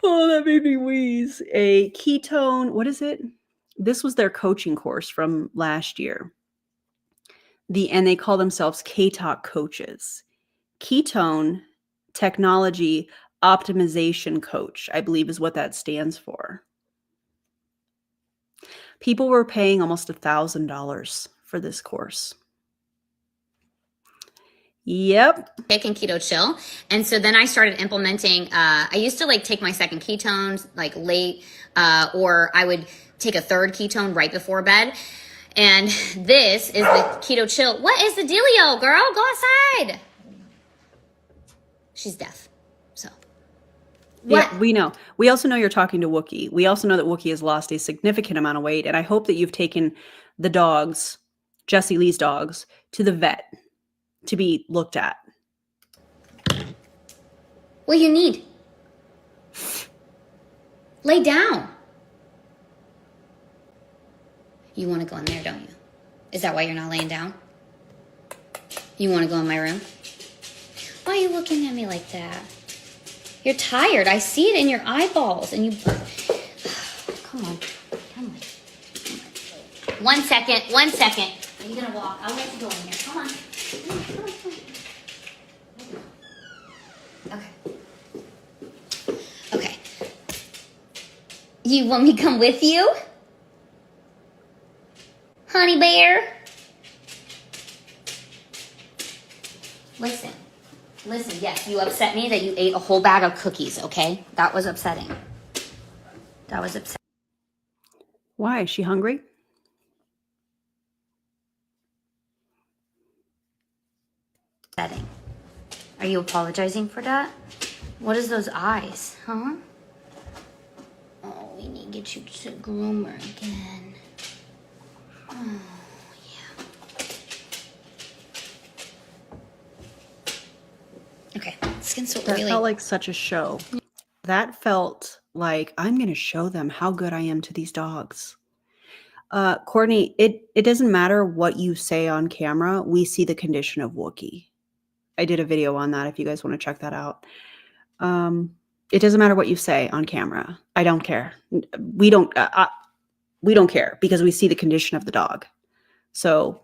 Oh, that made me wheeze. A ketone, what is it? This was their coaching course from last year. And they call themselves K-Talk coaches. Ketone Technology Optimization Coach, I believe is what that stands for. People were paying almost $1,000 for this course. Yep. And keto chill. And so then I started implementing, I used to like take my second ketones like late, or I would take a third ketone right before bed. And this is the keto chill. What is the dealio, girl? Go outside. She's deaf. So what? Yeah, we know. We also know you're talking to Wookie. We also know that Wookie has lost a significant amount of weight. And I hope that you've taken the dogs, Jessie Lee's dogs, to the vet to be looked at. What do you need? Lay down. You want to go in there, don't you? Is that why you're not laying down? You want to go in my room? Why are you looking at me like that? You're tired. I see it in your eyeballs. And you... Come on. 1 second. 1 second. Are you going to walk? I'll let you go in here. Come on. Okay. You want me to come with you? Honey bear? Listen, yes, you upset me that you ate a whole bag of cookies, okay? That was upsetting. Why? Is she hungry? Are you apologizing for that? What is those eyes, huh? Oh, we need to get you to groomer again. Oh, yeah. Okay, skin's so That oily. felt like such a show. That felt like I'm going to show them how good I am to these dogs. Courtney, it doesn't matter what you say on camera. We see the condition of Wookie. I did a video on that if you guys want to check that out. It doesn't matter what you say on camera. I don't care. We don't care because we see the condition of the dog. So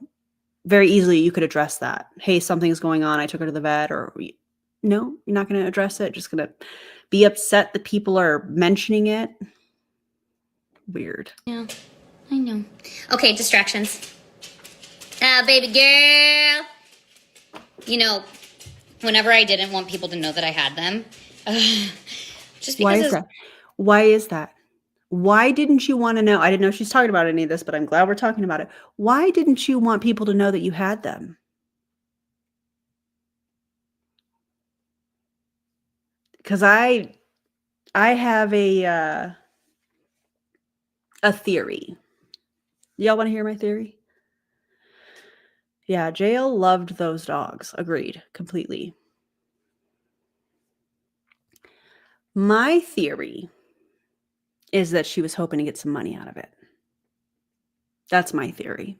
very easily you could address that. Hey, something's going on. I took her to the vet. Or no, you're not going to address it. Just going to be upset that people are mentioning it. Weird. Yeah, I know. Okay, distractions. Baby girl. You know, whenever I didn't want people to know that I had them, just because. Why is that? Why didn't you want to know? I didn't know she's talking about any of this, but I'm glad we're talking about it. Why didn't you want people to know that you had them? Because I have a theory. Y'all want to hear my theory? Yeah, JL loved those dogs. Agreed. Completely. My theory is that she was hoping to get some money out of it. That's my theory.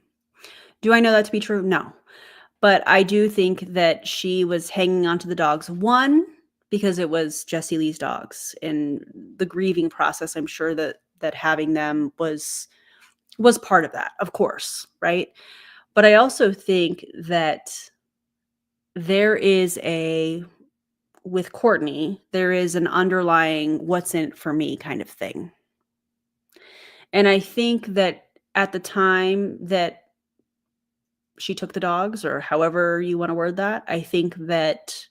Do I know that to be true? No. But I do think that she was hanging on to the dogs. One, because it was Jessie Lee's dogs. And the grieving process, I'm sure that having them was part of that, of course, right? But I also think that with Courtney, there is an underlying what's in it for me kind of thing. And I think that at the time that she took the dogs, or however you want to word that, I think that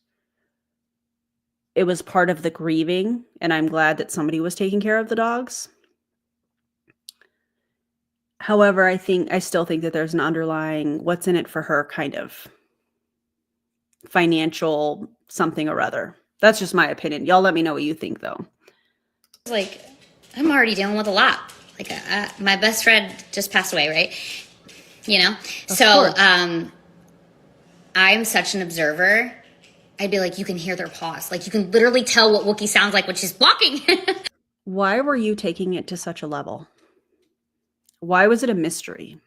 it was part of the grieving, and I'm glad that somebody was taking care of the dogs. However, I still think that there's an underlying what's in it for her kind of financial something or other. That's just my opinion. Y'all let me know what you think, though. Like, I'm already dealing with a lot. Like, my best friend just passed away, right? you know? Of So course. I'm such an observer. I'd be like, you can hear their paws. Like you can literally tell what Wookie sounds like when she's walking. Why were you taking it to such a level? Why was it a mystery?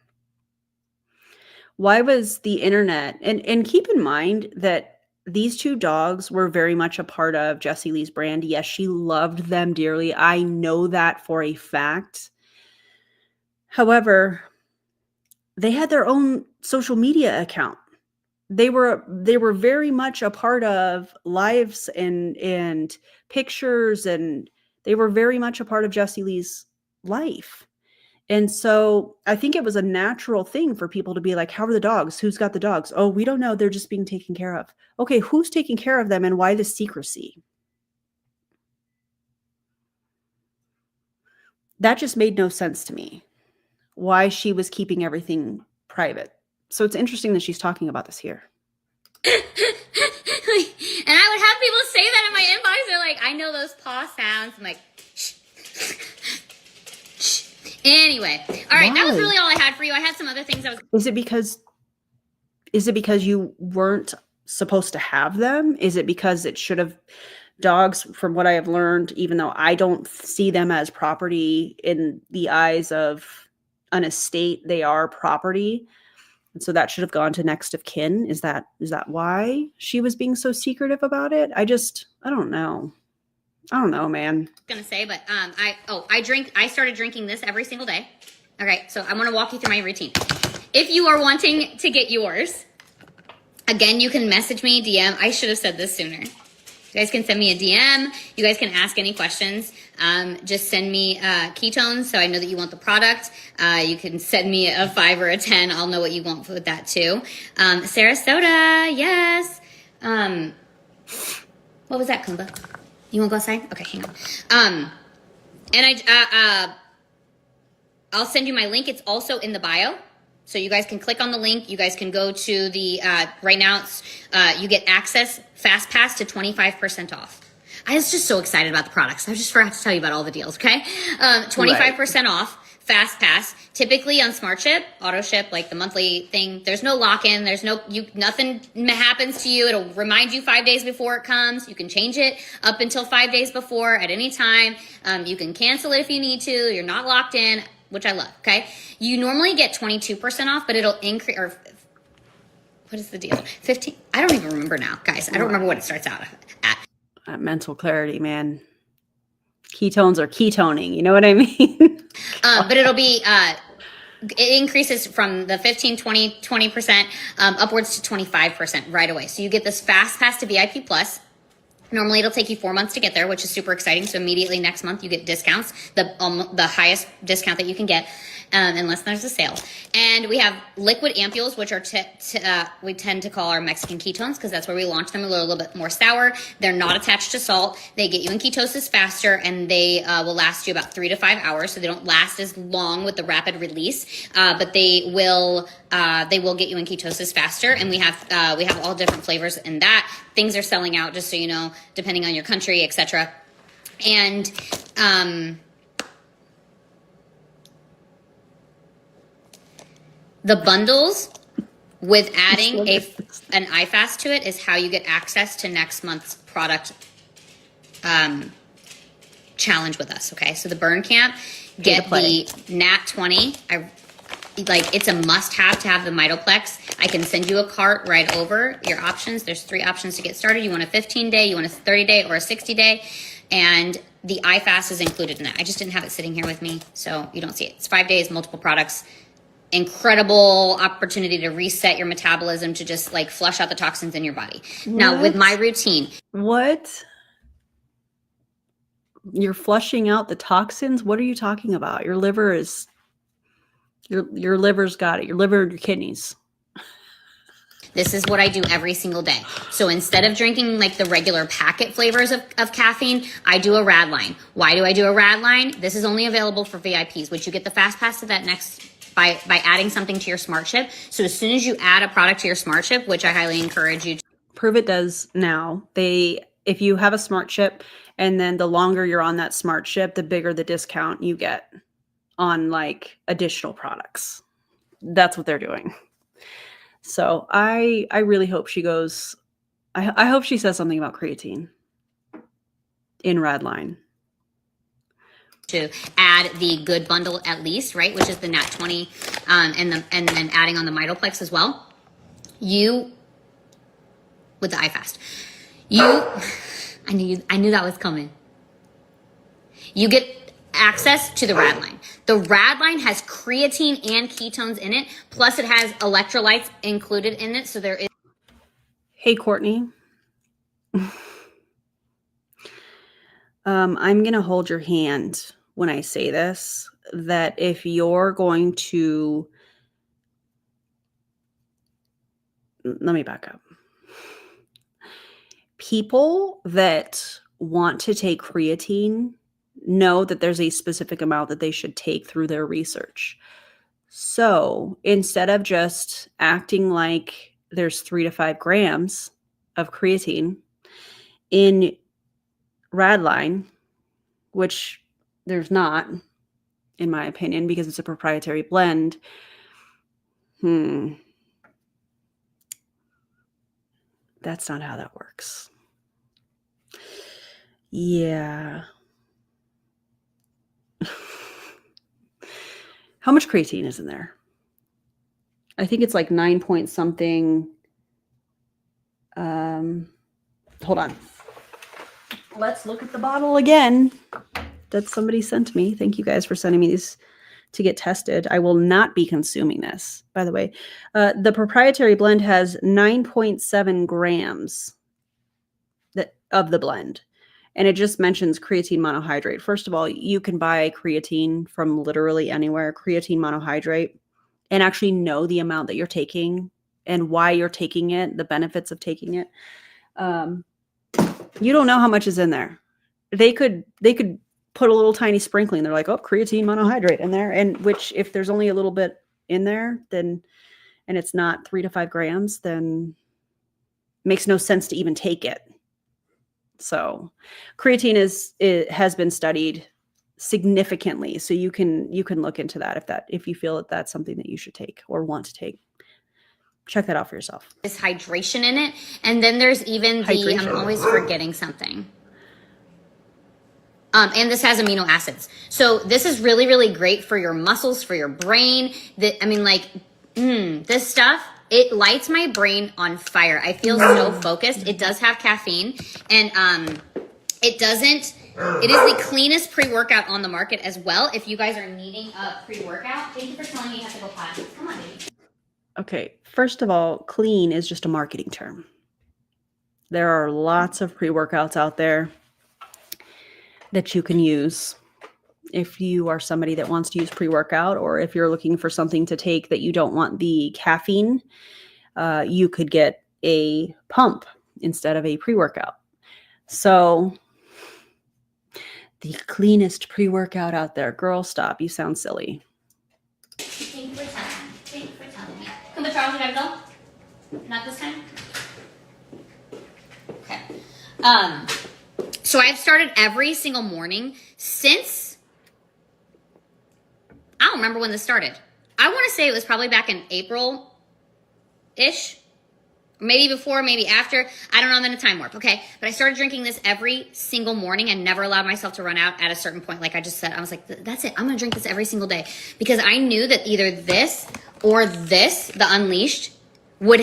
Why was the internet, and keep in mind that these two dogs were very much a part of Jessie Lee's brand. Yes, she loved them dearly. I know that for a fact. However, they had their own social media account. They were very much a part of lives and pictures, and they were very much a part of Jessie Lee's life. And so I think it was a natural thing for people to be like, how are the dogs? Who's got the dogs? Oh, we don't know. They're just being taken care of. Okay, who's taking care of them and why the secrecy? That just made no sense to me. Why she was keeping everything private. So it's interesting that she's talking about this here. And I would have people say that in my inbox. They're like, I know those paw sounds. I'm like, shh. Shh. Anyway, all right, that was really all I had for you. I had some other things I was. Is it because you weren't supposed to have them? Is it because it should have dogs, from what I have learned, even though I don't see them as property in the eyes of an estate, they are property. And so that should have gone to next of kin. Is that why she was being so secretive about it? I don't know. I don't know, man. Gonna say, but I started drinking this every single day. Okay, so I'm gonna walk you through my routine. If you are wanting to get yours, again, you can message me, DM. I should have said this sooner. You guys can send me a DM. You guys can ask any questions. Just send me ketones so I know that you want the product. You can send me a 5 or a 10. I'll know what you want with that too. Sarasota, yes. What was that, Kumba? You want to go outside? Okay, hang on. And I'll send you my link. It's also in the bio. So you guys can click on the link. You guys can go to the, right now it's, you get access fast pass to 25% off. I was just so excited about the products. I just forgot to tell you about all the deals, okay? 25% off, fast pass. Typically on Smart Ship, auto ship, like the monthly thing, there's no lock-in. There's nothing happens to you. It'll remind you 5 days before it comes. You can change it up until 5 days before at any time. You can cancel it if you need to. You're not locked in, which I love, okay? You normally get 22% off, but it'll increase, or what is the deal? 15, I don't even remember now, guys. I don't remember what it starts out at. Mental clarity, man. Ketones are ketoning, you know what I mean? But it'll be, it increases from the 15, 20%, upwards to 25% right away. So you get this fast pass to VIP Plus. Normally it'll take you 4 months to get there, which is super exciting. So immediately next month you get discounts, the highest discount that you can get, unless there's a sale. And we have liquid ampules, which are we tend to call our Mexican ketones because that's where we launch them. A little bit more sour. They're not attached to salt. They get you in ketosis faster, and they will last you about 3 to 5 hours. So they don't last as long with the rapid release, but they will get you in ketosis faster. And we have all different flavors in that. Things are selling out, just so you know, depending on your country, etc. And the bundles with adding an iFast to it is how you get access to next month's product challenge with us. Okay, so the burn camp, get the Nat 20. It's a must-have to have the Mitoplex. I can send you a cart right over your options. There's 3 options to get started. You want a 15-day, you want a 30-day, or a 60-day. And the iFast is included in that. I just didn't have it sitting here with me, so you don't see it. It's 5 days, multiple products. Incredible opportunity to reset your metabolism, to just like flush out the toxins in your body. What? Now, with my routine. What? You're flushing out the toxins? What are you talking about? Your liver is... Your liver's got it. Your liver and your kidneys. This is what I do every single day. So instead of drinking like the regular packet flavors of caffeine, I do a rad line. Why do I do a rad line? This is only available for VIPs, which you get the fast pass to that next by adding something to your Smart Ship. So as soon as you add a product to your Smart Ship, which I highly encourage you to. Pruvit does now. If you have a Smart Ship, and then the longer you're on that Smart Ship, the bigger the discount you get on like additional products. That's what they're doing. So I really hope she goes, I hope she says something about creatine in Radline. To add the good bundle at least, right? Which is the Nat 20, and then adding on the Mitoplex as well. You, with the iFast, I knew that was coming. You get access to the Radline. The Radline has creatine and ketones in it. Plus it has electrolytes included in it. So there is. Hey, Courtney. I'm going to hold your hand when I say this, that if you're going to, let me back up. People that want to take creatine know that there's a specific amount that they should take through their research. So instead of just acting like there's 3 to 5 grams of creatine in Radline, which there's not, in my opinion, because it's a proprietary blend. That's not how that works. Yeah. How much creatine is in there? I think it's like 9 point something. Hold on. Let's look at the bottle again that somebody sent me. Thank you guys for sending me these to get tested. I will not be consuming this, by the way. The proprietary blend has 9.7 grams of the blend. And it just mentions creatine monohydrate. First of all, you can buy creatine from literally anywhere, creatine monohydrate, and actually know the amount that you're taking and why you're taking it, the benefits of taking it. You don't know how much is in there. They could put a little tiny sprinkling. They're like, oh, creatine monohydrate in there. And which, if there's only a little bit in there, then, and it's not 3 to 5 grams, then it makes no sense to even take it. So creatine has been studied significantly. So you can look into that if you feel that that's something that you should take or want to take. Check that out for yourself. There's hydration in it. And then there's even I'm always forgetting something. And this has amino acids. So this is really, really great for your muscles, for your brain. This stuff, it lights my brain on fire. I feel so focused. It does have caffeine, and it is the cleanest pre-workout on the market as well. If you guys are needing a pre-workout, thank you for telling me you have to go potty. Come on, baby. Okay, first of all, clean is just a marketing term. There are lots of pre-workouts out there that you can use if you are somebody that wants to use pre-workout, or if you're looking for something to take that you don't want the caffeine, you could get a pump instead of a pre-workout. So the cleanest pre-workout out there. Girl, stop. You sound silly. Thank you for telling me. Come on, Charles, you gotta go? Not this time? Okay. So I've started every single morning since, I don't remember when this started. I want to say it was probably back in April-ish. Maybe before, maybe after. I don't know, I'm in a time warp, okay? But I started drinking this every single morning and never allowed myself to run out at a certain point. Like I just said, I was like, that's it. I'm going to drink this every single day. Because I knew that either this or this, the Unleashed, would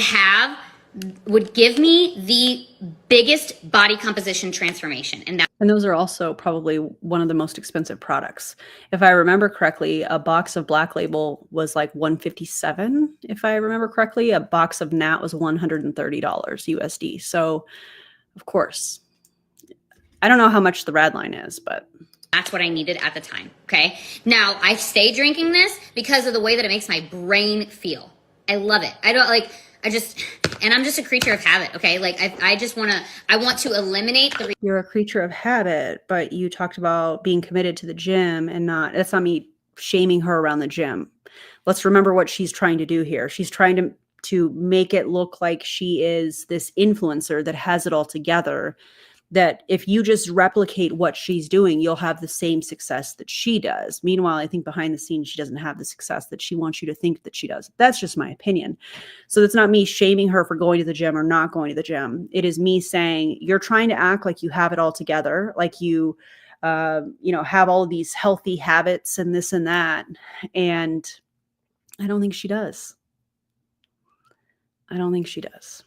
give me the biggest body composition transformation. And those are also probably one of the most expensive products. If I remember correctly, a box of Black Label was like $157. If I remember correctly, a box of Nat was $130 USD. So of course, I don't know how much the Radline is, but that's what I needed at the time. Okay. Now I stay drinking this because of the way that it makes my brain feel. I love it. And I'm just a creature of habit, okay? Like I want to eliminate the. You're a creature of habit, but you talked about being committed to the gym and that's not me shaming her around the gym. Let's remember what she's trying to do here. She's trying to make it look like she is this influencer that has it all together, that if you just replicate what she's doing, you'll have the same success that she does. Meanwhile, I think behind the scenes, she doesn't have the success that she wants you to think that she does. That's just my opinion. So it's not me shaming her for going to the gym or not going to the gym. It is me saying, you're trying to act like you have it all together, like you, have all of these healthy habits and this and that. And I don't think she does. I don't think she does.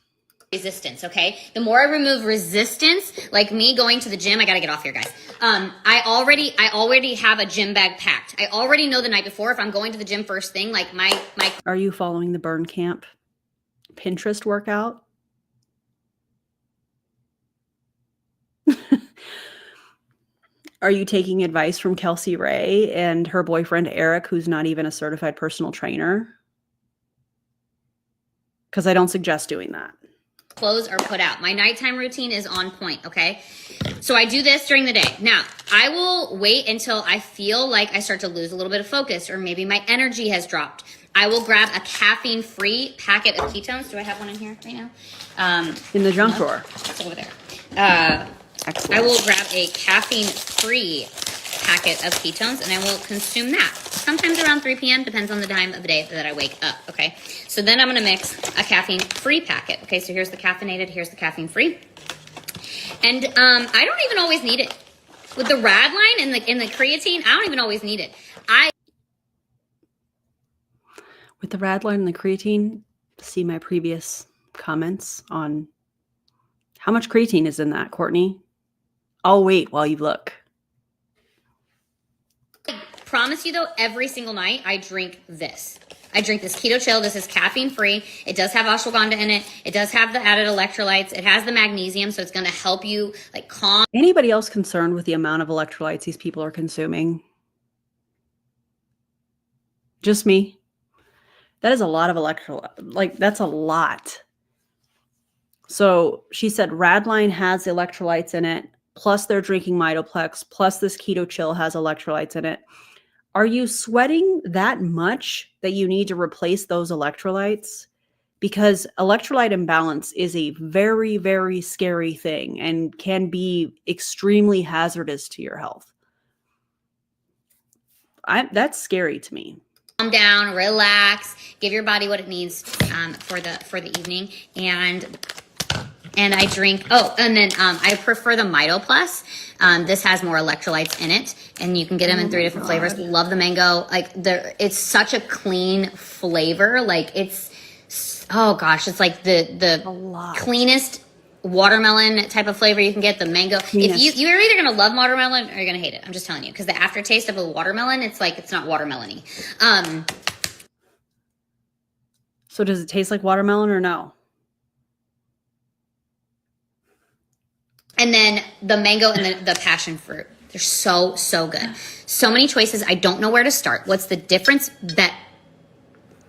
Resistance, okay? The more I remove resistance, like me going to the gym, I gotta get off here, guys. I already have a gym bag packed. I already know the night before if I'm going to the gym first thing, like my. Are you following the Burn Camp Pinterest workout? Are you taking advice from Kelsey Ray and her boyfriend Eric, who's not even a certified personal trainer? Because I don't suggest doing that. Clothes are put out. My nighttime routine is on point, okay? So I do this during the day. Now, I will wait until I feel like I start to lose a little bit of focus or maybe my energy has dropped. I will grab a caffeine-free packet of ketones. Do I have one in here right now? In the junk drawer. It's over there. I will grab a caffeine-free packet of ketones and I will consume that. Sometimes around 3 p.m. depends on the time of the day that I wake up, okay? So then I'm gonna mix a caffeine-free packet. Okay, so here's the caffeinated, here's the caffeine-free. And I don't even always need it. With the rad line and the creatine, I don't even always need it. With the rad line and the creatine, see my previous comments on how much creatine is in that, Courtney. I'll wait while you look. Promise you though, every single night I drink this. I drink this Keto Chill. This is caffeine free. It does have ashwagandha in it. It does have the added electrolytes. It has the magnesium, so it's going to help you like calm. Anybody else concerned with the amount of electrolytes these people are consuming? Just me. That is a lot of electrolyte. Like, that's a lot. So she said Radline has electrolytes in it, plus they're drinking Mitoplex, plus this Keto Chill has electrolytes in it. Are you sweating that much that you need to replace those electrolytes? Because electrolyte imbalance is a very, very scary thing and can be extremely hazardous to your health. That's scary to me. Calm down, relax, give your body what it needs for the evening. And I drink, and then I prefer the Mito Plus. This has more electrolytes in it, and you can get them in 3 different flavors. Love the mango. Like, it's such a clean flavor. Like, it's, oh gosh, it's like the cleanest watermelon type of flavor you can get. The mango. If you're either gonna love watermelon or you're gonna hate it. I'm just telling you, because the aftertaste of a watermelon, it's like it's not watermelon-y. So does it taste like watermelon or no? And then the mango and the passion fruit. They're so, so good. So many choices. I don't know where to start. What's the difference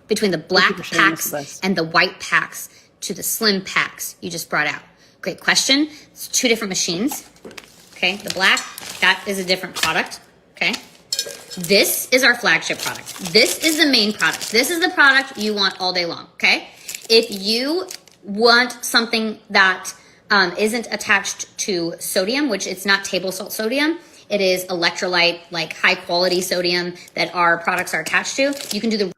between the black packs and the white packs to the slim packs you just brought out? Great question. It's 2 different machines. Okay, the black, that is a different product. Okay. This is our flagship product. This is the main product. This is the product you want all day long. Okay. If you want something that isn't attached to sodium, which it's not table salt sodium. It is electrolyte, like high quality sodium that our products are attached to. You can do the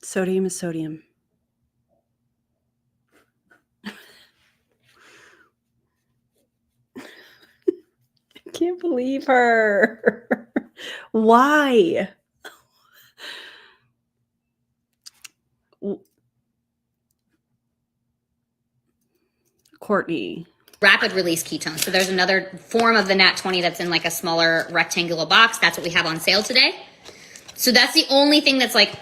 sodium is sodium. I can't believe her. Why? Courtney. Rapid release ketones. So there's another form of the Nat 20 that's in like a smaller rectangular box. That's what we have on sale today. So that's the only thing that's like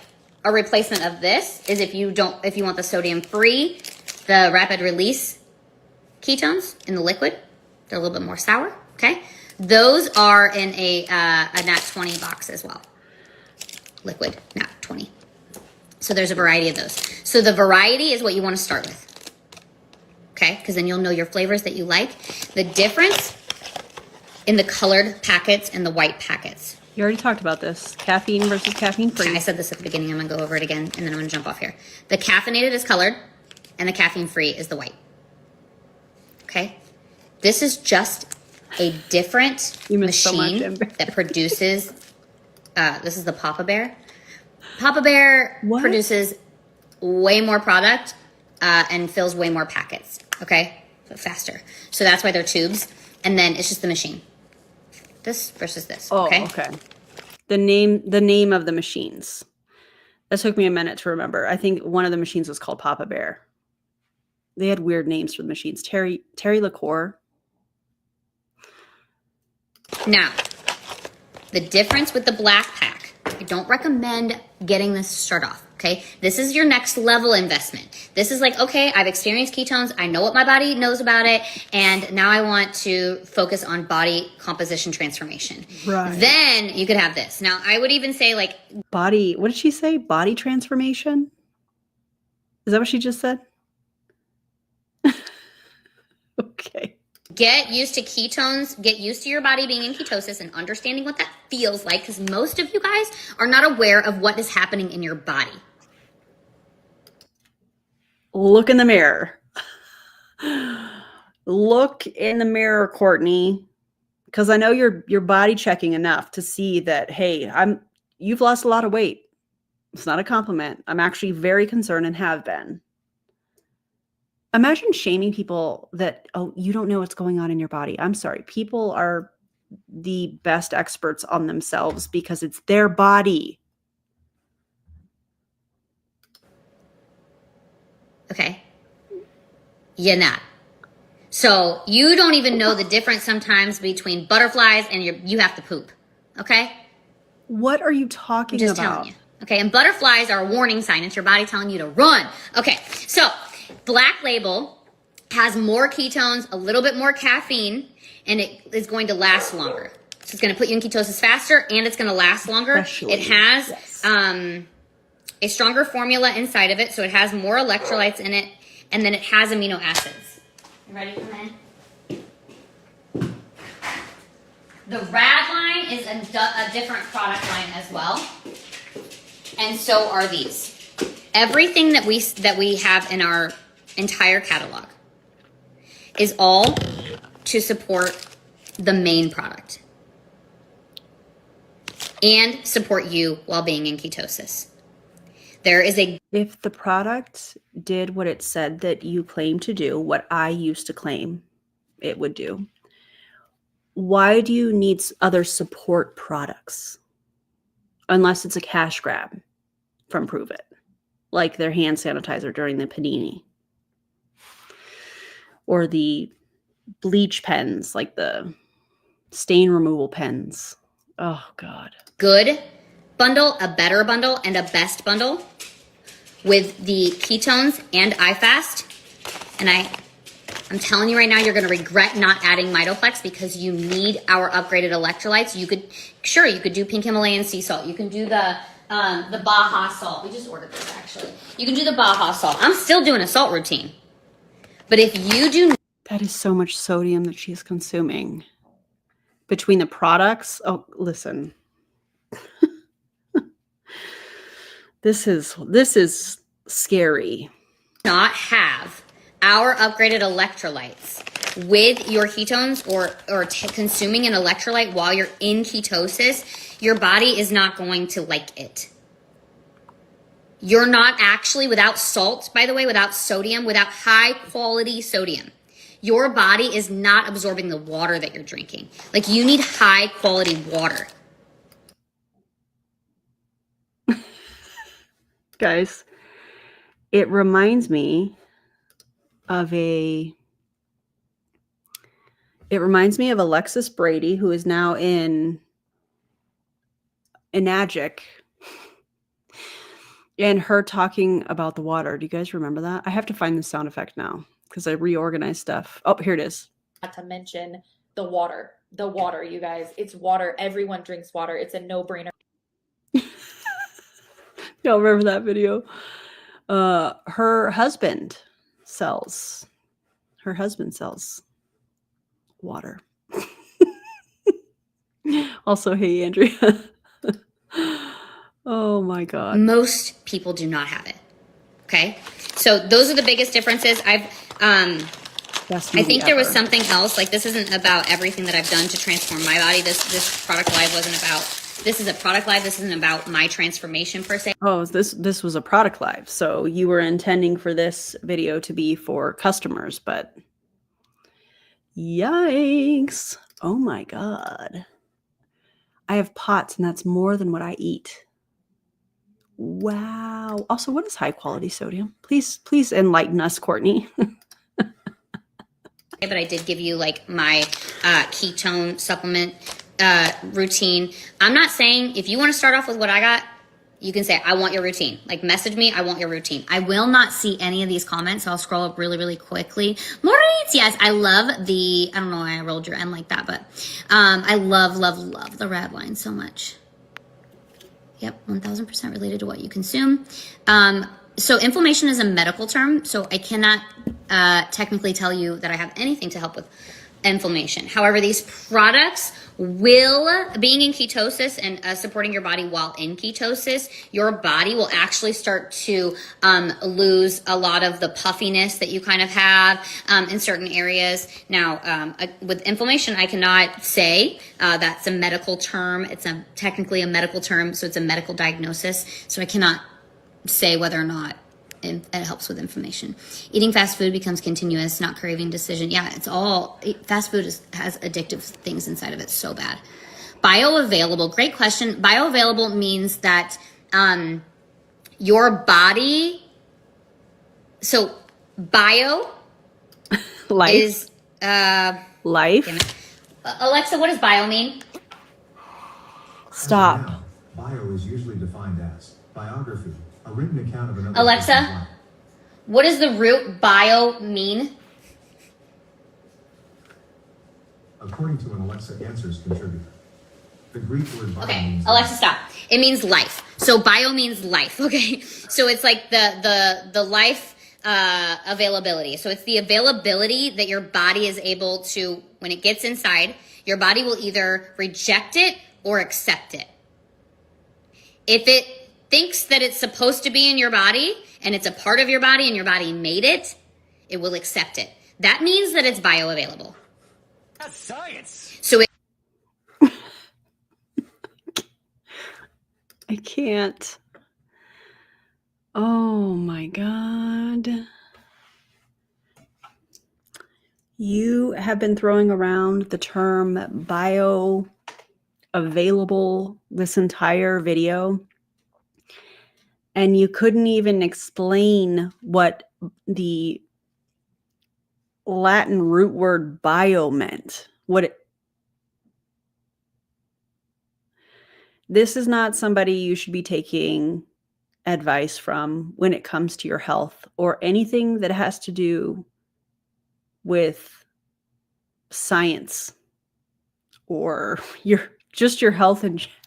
a replacement of this is if you want the sodium free, the rapid release ketones in the liquid, they're a little bit more sour. Okay. Those are in a Nat 20 box as well. Liquid Nat 20. So there's a variety of those. So the variety is what you want to start with. Okay, because then you'll know your flavors that you like. The difference in the colored packets and the white packets. You already talked about this. Caffeine versus caffeine free. I said this at the beginning. I'm going to go over it again, and then I'm going to jump off here. The caffeinated is colored, and the caffeine free is the white. Okay. This is just a different You missed so much, machine Amber. that produces, this is the Papa Bear. Papa Bear What? produces way more product and fills way more packets. Okay. So faster. So that's why they're tubes. And then it's just the machine. This versus this. Oh, Okay. okay. The name of the machines. That took me a minute to remember. I think one of the machines was called Papa Bear. They had weird names for the machines. Terry Liqueur. Now, the difference with the black pack, I don't recommend getting this to start off, okay? This is your next level investment. This is like, okay, I've experienced ketones. I know what my body knows about it. And now I want to focus on body composition transformation. Right. Then you could have this. Now, I would even say like Body, what did she say? Body transformation? Is that what she just said? Okay. get used to ketones, get used to your body being in ketosis and understanding what that feels like, because most of you guys are not aware of what is happening in your body. Look in the mirror. Look in the mirror, Courtney, because I know you're body checking enough to see that, hey, you've lost a lot of weight. It's not a compliment. I'm actually very concerned and have been. Imagine shaming people that, oh, you don't know what's going on in your body. I'm sorry. People are the best experts on themselves because it's their body. Okay. You're not. So you don't even know the difference sometimes between butterflies and you have to poop. Okay? What are you talking I'm just about? telling you. Okay, and butterflies are a warning sign. It's your body telling you to run. Okay, so Black Label has more ketones, a little bit more caffeine, and it is going to last longer. So it's going to put you in ketosis faster, and it's going to last longer. Especially, it has yes. A stronger formula inside of it, so it has more electrolytes in it, and then it has amino acids. You ready to come in? The Rad line is a different product line as well. And so are these. Everything that we have in our entire catalog is all to support the main product and support you while being in ketosis. If the product did what it said that you claim to do, what I used to claim it would do, why do you need other support products? Unless it's a cash grab from Pruvit, like their hand sanitizer during the panini, or the bleach pens, like the stain removal pens. Oh God. good bundle, a better bundle, and a best bundle with the ketones and iFast. And I'm telling you right now, you're going to regret not adding Mitoplex because you need our upgraded electrolytes. You could do pink Himalayan sea salt. You can do the Baja salt. We just ordered this actually. You can do the Baja salt. I'm still doing a salt routine. But if you do, That is so much sodium that she's consuming between the products. Oh, listen. This is scary. not have our upgraded electrolytes with your ketones or consuming an electrolyte while you're in ketosis, your body is not going to like it. You're not actually, without salt, by the way, without sodium, without high quality sodium, your body is not absorbing the water that you're drinking. Like, you need high quality water. Guys, it reminds me of Alexis Brady, who is now in Enagic, and her talking about the water. Do you guys remember that? I have to find the sound effect now because I reorganized stuff. Oh, here it is. Not to mention the water, you guys. It's water. Everyone drinks water. It's a no-brainer. Y'all remember that video? Her husband sells water. Also, hey, Andrea. Oh my God. Most people do not have it. Okay. So those are the biggest differences. Best I movie think there was ever. something else. Like, this isn't about everything that I've done to transform my body. This product live wasn't about. This is a product live. This isn't about my transformation per se. Oh, this was a product live. So you were intending for this video to be for customers, but yikes. Oh my God. I have pots and that's more than what I eat. Wow. Also, what is high quality sodium? Please enlighten us, Courtney. But I did give you like my ketone supplement routine. I'm not saying if you want to start off with what I got, you can say, I want your routine. Like, message me, I want your routine. I will not see any of these comments, so I'll scroll up really, really quickly. Maurice, yes, I love the, I don't know why I rolled your N like that, but I love the red wine so much. Yep, 1000% related to what you consume. So inflammation is a medical term, so I cannot technically tell you that I have anything to help with inflammation. However, these products will, being in ketosis and supporting your body while in ketosis, your body will actually start to lose a lot of the puffiness that you kind of have in certain areas. Now, with inflammation, I cannot say that's a medical term. It's technically a medical term, so it's a medical diagnosis. So I cannot say whether or not it helps with inflammation. Eating fast food becomes continuous, not craving decision. Yeah, it's all, fast food has addictive things inside of it so bad. Bioavailable, great question. Bioavailable means that your body, so bio Life. is, Life. Alexa, what does bio mean? Stop. Now, bio is usually defined as biography, a written account of another Alexa? person's life. What does the root bio mean? According to an Alexa Answers contributor. The Greek word bio Okay, means Alexa, stop. It means life. So bio means life, okay? So it's like the life availability. So it's the availability that your body is able to, when it gets inside, your body will either reject it or accept it. If it thinks that it's supposed to be in your body and it's a part of your body and your body made it, it will accept it. That means that it's bioavailable. That's science. So I can't. Oh my God. You have been throwing around the term bioavailable this entire video, and you couldn't even explain what the Latin root word bio meant. This is not somebody you should be taking advice from when it comes to your health or anything that has to do with science or your health in general.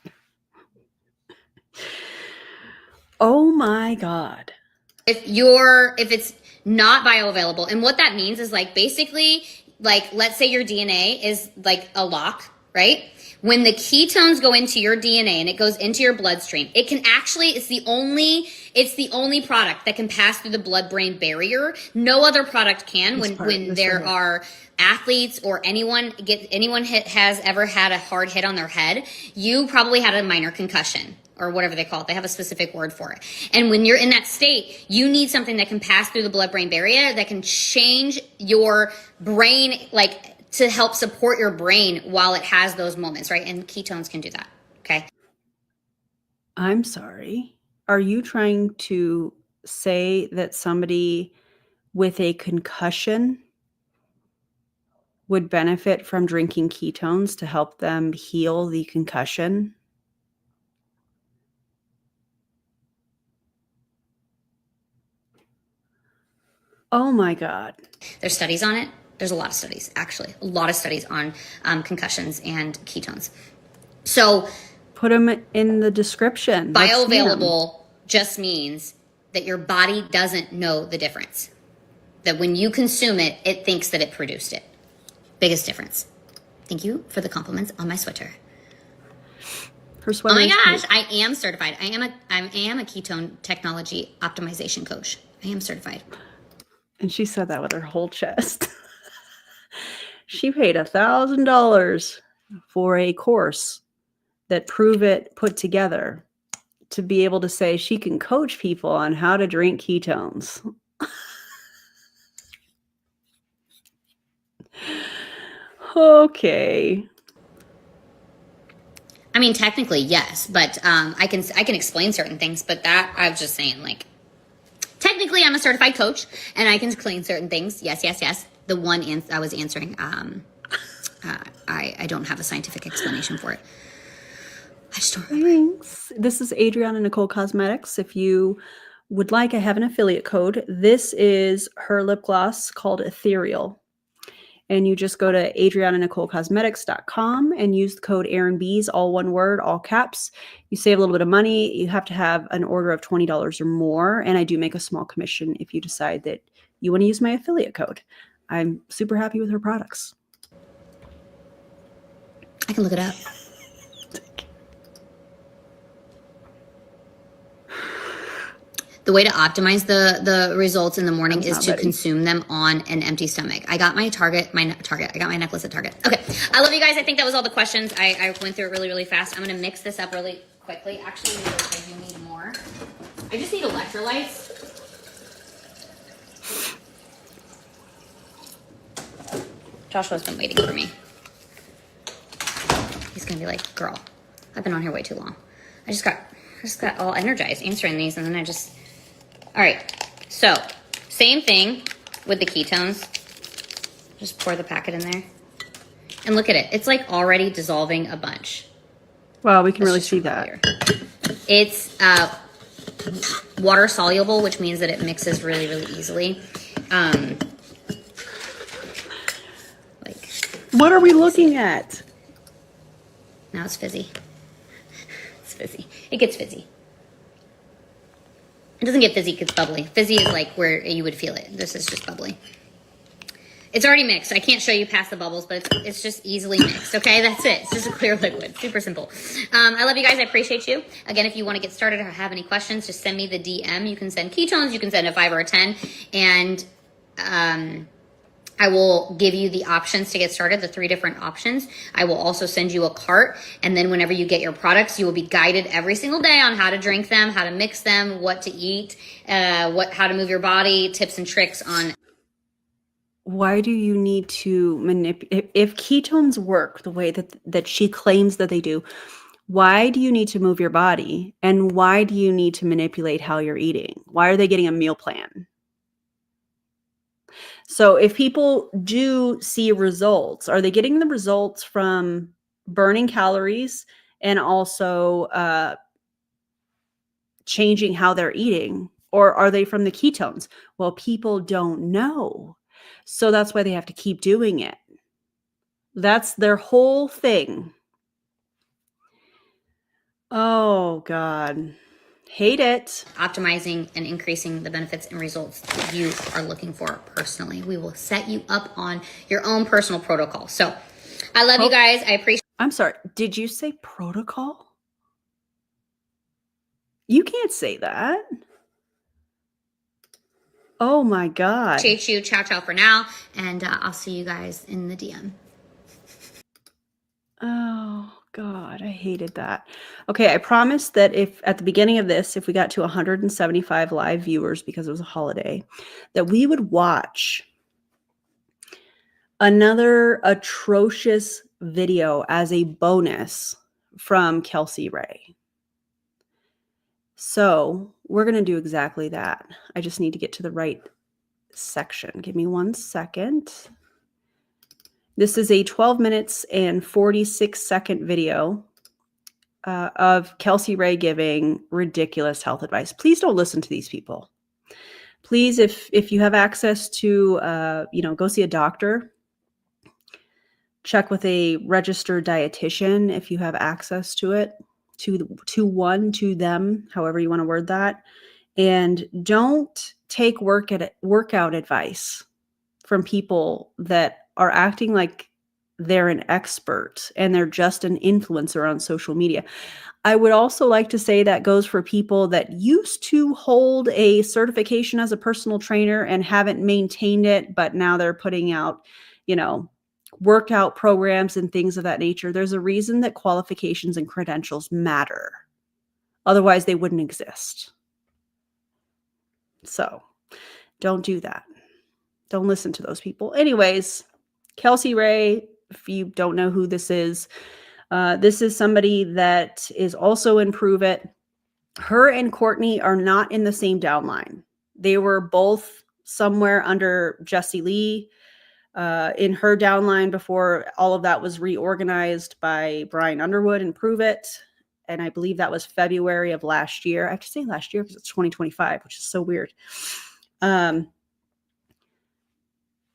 Oh my God. if it's not bioavailable, and what that means is like basically like let's say your DNA is like a lock, right? When the ketones go into your DNA and it goes into your bloodstream, it can actually, it's the only product that can pass through the blood-brain barrier. No other product can. When there are athletes or anyone has ever had a hard hit on their head, you probably had a minor concussion or whatever they call it. They have a specific word for it. And when you're in that state, you need something that can pass through the blood-brain barrier that can change your brain, like to help support your brain while it has those moments, right? And ketones can do that, okay? I'm sorry. Are you trying to say that somebody with a concussion would benefit from drinking ketones to help them heal the concussion? Oh my God. There's studies on it. There's a lot of studies, actually. A lot of studies on concussions and ketones. So Put them in the description. Let's see 'em. bioavailable just means that your body doesn't know the difference. That when you consume it, it thinks that it produced it. Biggest difference. Thank you for the compliments on my sweater. Her sweater Oh my is gosh, cute. I am certified. I am a ketone technology optimization coach. I am certified. And she said that with her whole chest. She paid $1,000 for a course that Pruvit put together to be able to say she can coach people on how to drink ketones. Okay. I mean, technically, yes, but I can explain certain things. But that I was just saying, like, technically, I'm a certified coach, and I can explain certain things. Yes, yes, yes. The one I was answering, I don't have a scientific explanation for it. I just don't remember. Thanks. This is Adriana Nicole Cosmetics. If you would like, I have an affiliate code. This is her lip gloss called Ethereal. And you just go to adriananicolecosmetics.com and use the code AaronBees, all one word, all caps. You save a little bit of money. You have to have an order of $20 or more. And I do make a small commission if you decide that you want to use my affiliate code. I'm super happy with her products. I can look it up. The way to optimize the results in the morning is to consume them on an empty stomach. I got my Target. I got my necklace at Target. Okay. I love you guys. I think that was all the questions. I went through it really, really fast. I'm going to mix this up really quickly. Actually, I do need more. I just need electrolytes. Joshua's been waiting for me. He's going to be like, girl, I've been on here way too long. I just got all energized answering these, and then I just... All right, so same thing with the ketones. Just pour the packet in there. And look at it. It's like already dissolving a bunch. Wow, we can really see that. It's water soluble, which means that it mixes really, really easily. What are we looking at? Now it's fizzy. It's fizzy. It gets fizzy. It doesn't get fizzy, it gets bubbly. Fizzy is like where you would feel it. This is just bubbly. It's already mixed. I can't show you past the bubbles, but it's just easily mixed, okay? That's it. It's just a clear liquid. Super simple. I love you guys. I appreciate you. Again, if you want to get started or have any questions, just send me the DM. You can send ketones. You can send a 5 or a 10. And I will give you the options to get started, the 3 different options. I will also send you a cart. And then whenever you get your products, you will be guided every single day on how to drink them, how to mix them, what to eat, how to move your body, tips and tricks on. Why do you need to manipulate? If ketones work the way that she claims that they do, why do you need to move your body? And why do you need to manipulate how you're eating? Why are they getting a meal plan? So if people do see results, are they getting the results from burning calories and also changing how they're eating? Or are they from the ketones? Well, people don't know. So that's why they have to keep doing it. That's their whole thing. Oh, God. Hate it. Optimizing and increasing the benefits and results that you are looking for personally. We will set you up on your own personal protocol. So I love you guys. I appreciate. I'm sorry. Did you say protocol? You can't say that. Oh my God. Appreciate you. Ciao, ciao for now. And I'll see you guys in the DM. Oh God, I hated that. Okay, I promised that if at the beginning of this, if we got to 175 live viewers because it was a holiday, that we would watch another atrocious video as a bonus from Kelsey Ray. So we're going to do exactly that. I just need to get to the right section. Give me 1 second. This is a 12 minutes and 46-second video of Kelsey Ray giving ridiculous health advice. Please don't listen to these people. Please, if you have access to, go see a doctor. Check with a registered dietitian if you have access to it, to them, however you want to word that. And don't take workout advice from people that are acting like they're an expert and they're just an influencer on social media. I would also like to say that goes for people that used to hold a certification as a personal trainer and haven't maintained it, but now they're putting out, workout programs and things of that nature. There's a reason that qualifications and credentials matter. Otherwise, they wouldn't exist. So don't do that. Don't listen to those people. Anyways, Kelsey Ray, if you don't know who this is somebody that is also in Pruvit. Her and Courtney are not in the same downline. They were both somewhere under Jessie Lee in her downline before all of that was reorganized by Brian Underwood and Pruvit. And I believe that was February of last year. I have to say last year because it's 2025, which is so weird.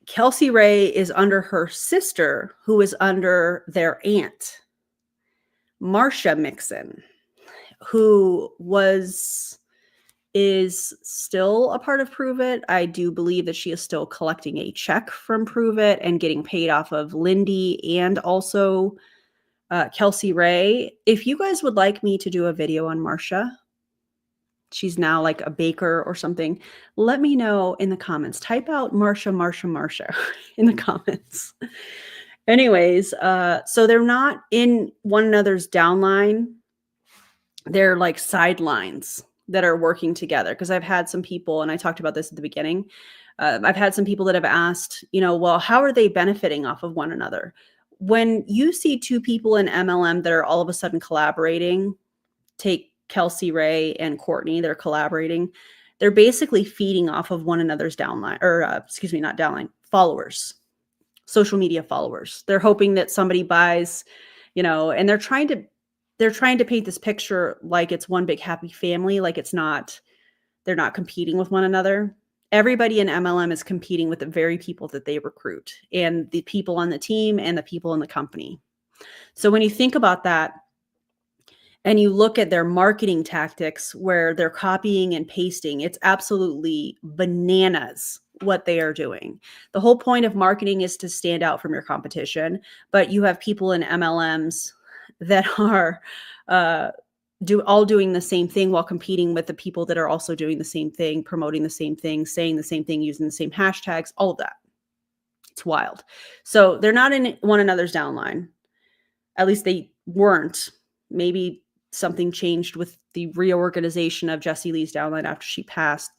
Kelsey Ray is under her sister, who is under their aunt, Marcia Mixon, who is still a part of Pruvit. I do believe that she is still collecting a check from Pruvit and getting paid off of Lindy and also Kelsey Ray. If you guys would like me to do a video on Marcia, she's now like a baker or something, let me know in the comments. Type out Marcia in the comments. Anyways, so they're not in one another's downline. They're like sidelines that are working together. Because I've had some people, and I talked about this at the beginning, I've had some people that have asked, well, how are they benefiting off of one another? When you see two people in MLM that are all of a sudden collaborating, take Kelsey Ray and Courtney, they're collaborating. They're basically feeding off of one another's downline, or not downline, followers, social media followers. They're hoping that somebody buys, and they're trying to paint this picture like it's one big happy family, like they're not competing with one another. Everybody in MLM is competing with the very people that they recruit and the people on the team and the people in the company. So when you think about that and you look at their marketing tactics where they're copying and pasting, it's absolutely bananas what they are doing. The whole point of marketing is to stand out from your competition, but you have people in MLMs that are doing the same thing while competing with the people that are also doing the same thing, promoting the same thing, saying the same thing, using the same hashtags, all of that. It's wild. So they're not in one another's downline. At least they weren't. Maybe something changed with the reorganization of Jessie Lee's downline after she passed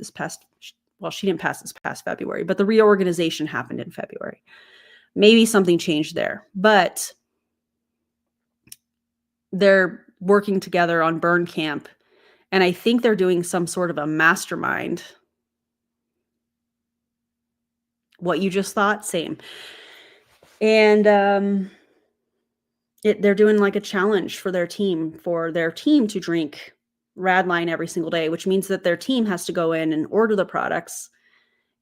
she didn't pass this past February, but the reorganization happened in February. Maybe something changed there, but they're working together on Burn Camp. And I think they're doing some sort of a mastermind. What you just thought, same. And they're doing like a challenge for their team to drink Radline every single day, which means that their team has to go in and order the products,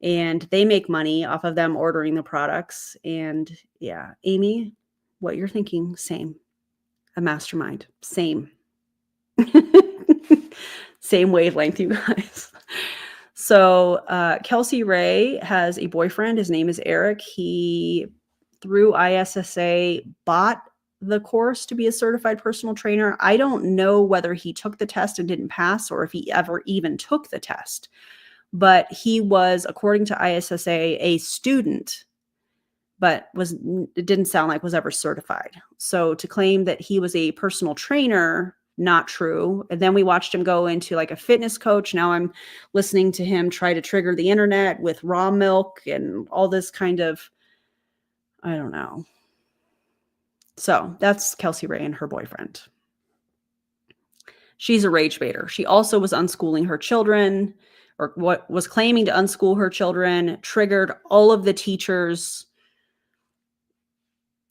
and they make money off of them ordering the products. And yeah, Amy, what you're thinking, same. A mastermind, same. Same wavelength, you guys. So Kelsey Ray has a boyfriend. His name is Eric. He, through ISSA, bought the course to be a certified personal trainer. I don't know whether he took the test and didn't pass or if he ever even took the test. But he was, according to ISSA, a student, but it didn't sound like was ever certified. So to claim that he was a personal trainer, not true. And then we watched him go into like a fitness coach. Now I'm listening to him try to trigger the internet with raw milk and all this kind of, I don't know. So that's Kelsey Ray and her boyfriend. She's a rage baiter. She also was unschooling her children, or what was claiming to unschool her children, triggered all of the teachers.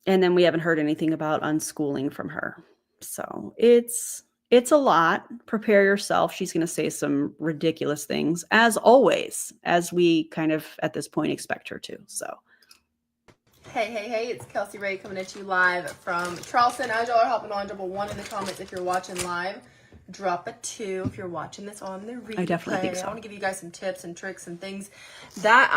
And then we haven't heard anything about unschooling from her. So it's a lot. Prepare yourself. She's going to say some ridiculous things, as always, as we kind of at this point expect her to. So. Hey, it's Kelsey Ray coming at you live from Charleston. As y'all are hopping on, drop a 1 in the comments if you're watching live. Drop a 2 if you're watching this on the replay. I definitely think so. I want to give you guys some tips and tricks and things that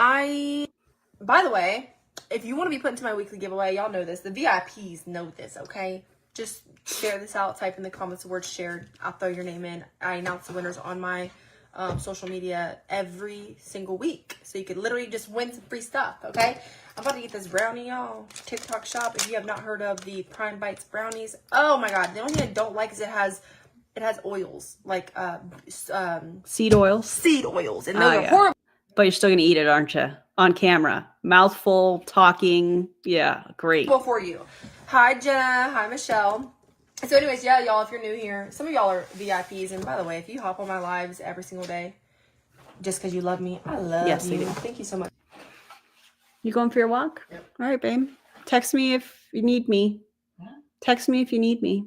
by the way, if you want to be put into my weekly giveaway, y'all know this. The VIPs know this, okay? Just share this out. Type in the comments the word shared. I'll throw your name in. I announce the winners on my social media every single week. So you could literally just win some free stuff, okay? I'm about to get this brownie, y'all. TikTok shop. If you have not heard of the Prime Bites brownies, oh my God. The only thing I don't like is it has oils, like Seed oils. seed oils. And Oh, those are yeah. horrible But you're still going to eat it, aren't you? On camera. Mouthful, talking. Yeah, great. for you. Hi, Jenna. Hi, Michelle. So anyways, yeah, y'all, if you're new here, some of y'all are VIPs. And by the way, if you hop on my lives every single day, just because you love me, I love Yes, I you. do. Thank you so much. You going for your walk? Yep. All right, babe. Text me if you need me. Text me if you need me.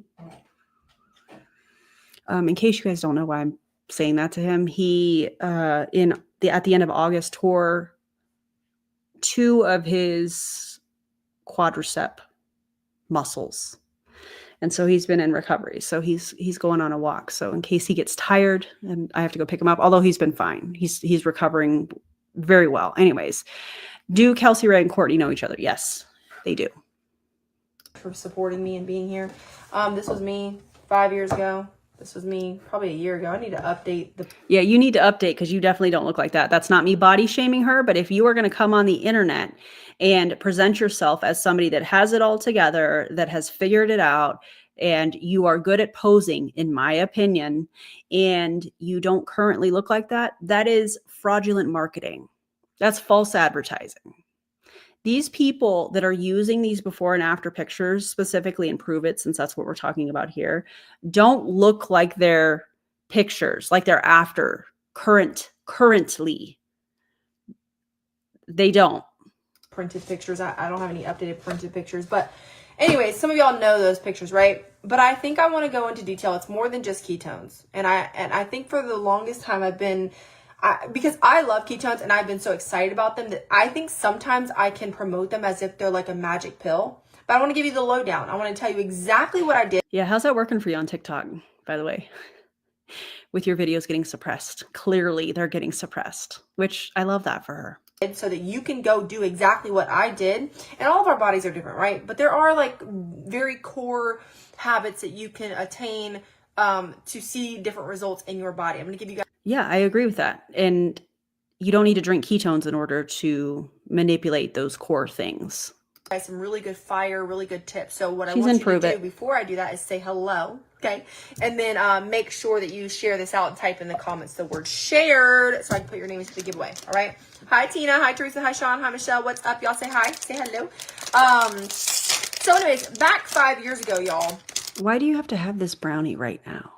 In case you guys don't know why I'm saying that to him, he at the end of August tore 2 of his quadricep muscles. And so he's been in recovery. So he's going on a walk. So in case he gets tired and I have to go pick him up, although he's been fine. He's recovering very well. Anyways, do Kelsey Ray and Courtney know each other? Yes, they do. For supporting me and being here. This was me 5 years ago. This was me probably a year ago. I need to update the Yeah, you need to update because you definitely don't look like that. That's not me body shaming her, but if you are going to come on the internet and present yourself as somebody that has it all together, that has figured it out, and you are good at posing, in my opinion, and you don't currently look like that, that is fraudulent marketing. That's false advertising. These people that are using these before and after pictures, specifically in Pruvit, since that's what we're talking about here, don't look like their pictures, like they're after currently. They don't. printed pictures. I don't have any updated printed pictures. But anyway, some of y'all know those pictures, right? But I think I want to go into detail. It's more than just ketones. And I think for the longest time I've been... because I love ketones and I've been so excited about them that I think sometimes I can promote them as if they're like a magic pill. But I want to give you the lowdown. I want to tell you exactly what I did. Yeah, how's that working for you on TikTok, by the way? With your videos getting suppressed. Clearly, they're getting suppressed, which I love that for her. So that you can go do exactly what I did. And all of our bodies are different, right? But there are like very core habits that you can attain to see different results in your body. I'm going to give you guys... Yeah, I agree with that. And you don't need to drink ketones in order to manipulate those core things. some really good really good tips. So what She's I want you to Pruvit. do before I do that is say hello, okay? And then make sure that you share this out and type in the comments the word shared so I can put your name into the giveaway, all right? Hi, Tina. Hi, Teresa. Hi, Sean. Hi, Michelle. What's up? Y'all say hi. Say hello. So anyways, back 5 years ago, y'all. Why do you have to have this brownie right now?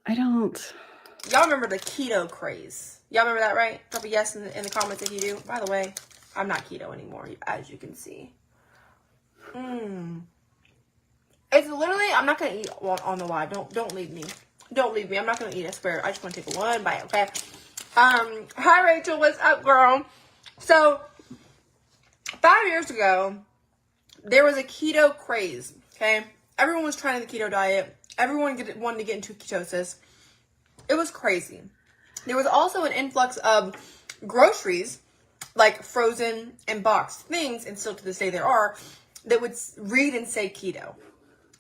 I don't. Y'all remember the keto craze. Y'all remember that, right? Drop a yes in the comments if you do. By the way, I'm not keto anymore, as you can see. It's literally, I'm not going to eat on the live. Don't leave me. Don't leave me. I'm not going to eat, I swear. I just want to take one bite, okay? Hi, Rachel. What's up, girl? So, 5 years ago, there was a keto craze, okay? Everyone was trying the keto diet. Everyone wanted to get into ketosis. It was crazy. There was also an influx of groceries, like frozen and boxed things, and still to this day there are, that would read and say keto.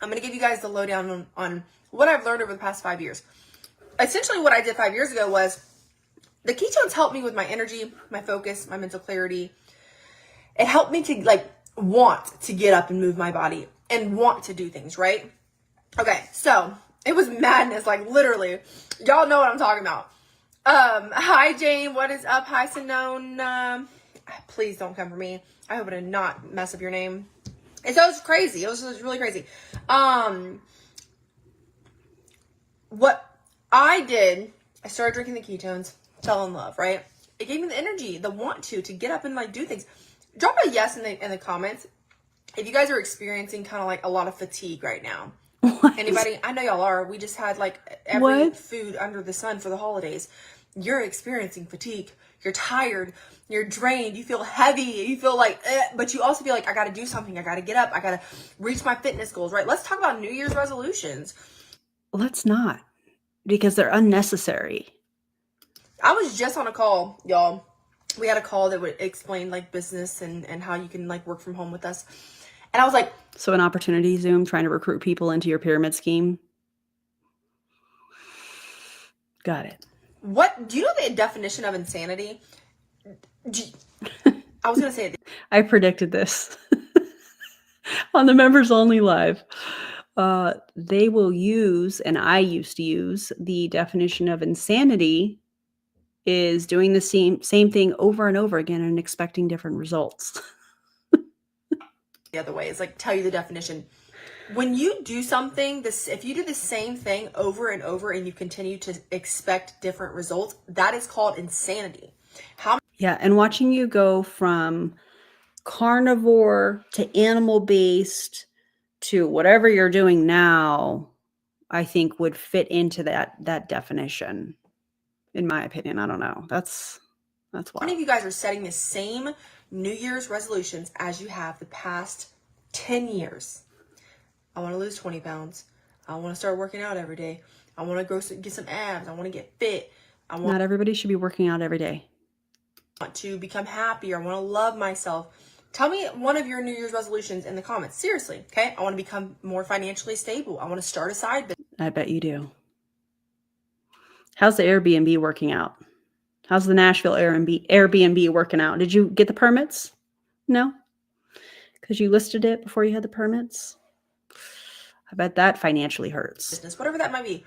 I'm going to give you guys the lowdown on what I've learned over the past 5 years. Essentially what I did 5 years ago was, the ketones helped me with my energy, my focus, my mental clarity. It helped me to want to get up and move my body and want to do things, right? Okay, so it was madness, literally. Y'all know what I'm talking about. Hi, Jane. What is up? Hi, Sinone. Please don't come for me. I hope I did not mess up your name. And so it was crazy. It was really crazy. What I did, I started drinking the ketones, fell in love, right? It gave me the energy, the want to get up and do things. Drop a yes in the comments if you guys are experiencing kind of a lot of fatigue right now. What? Anybody? I know y'all are. We just had every What? food under the sun for the holidays. You're experiencing fatigue. You're tired. You're drained. You feel heavy. You feel but you also feel I got to do something. I got to get up. I got to reach my fitness goals, right? Let's talk about New Year's resolutions. Let's not, because they're unnecessary. I was just on a call, y'all. We had a call that would explain business and how you can work from home with us. And I was like, So an opportunity Zoom trying to recruit people into your pyramid scheme. Got it. What do you know the definition of insanity? I was gonna say it. I predicted this on the members only live. They will use, and I used to use, the definition of insanity is doing the same thing over and over again and expecting different results. The other way is like tell you the definition. When you do something, if you do the same thing over and over and you continue to expect different results, that is called insanity. Yeah, and watching you go from carnivore to animal-based to whatever you're doing now, I think would fit into that definition, in my opinion. I don't know. That's How why. many of you guys are setting the same New Year's resolutions as you have the past 10 years? I want to lose 20 pounds. I want to start working out every day. I want to go get some abs. I want to get fit. I want Not everybody should be working out every day. to become happier. I want to love myself. Tell me one of your New Year's resolutions in the comments. Seriously, okay? I want to become more financially stable. I want to start a side business. I bet you do. How's the Airbnb working out? How's the Nashville Airbnb working out? Did you get the permits? No? Because you listed it before you had the permits? I bet that financially hurts. Whatever that might be.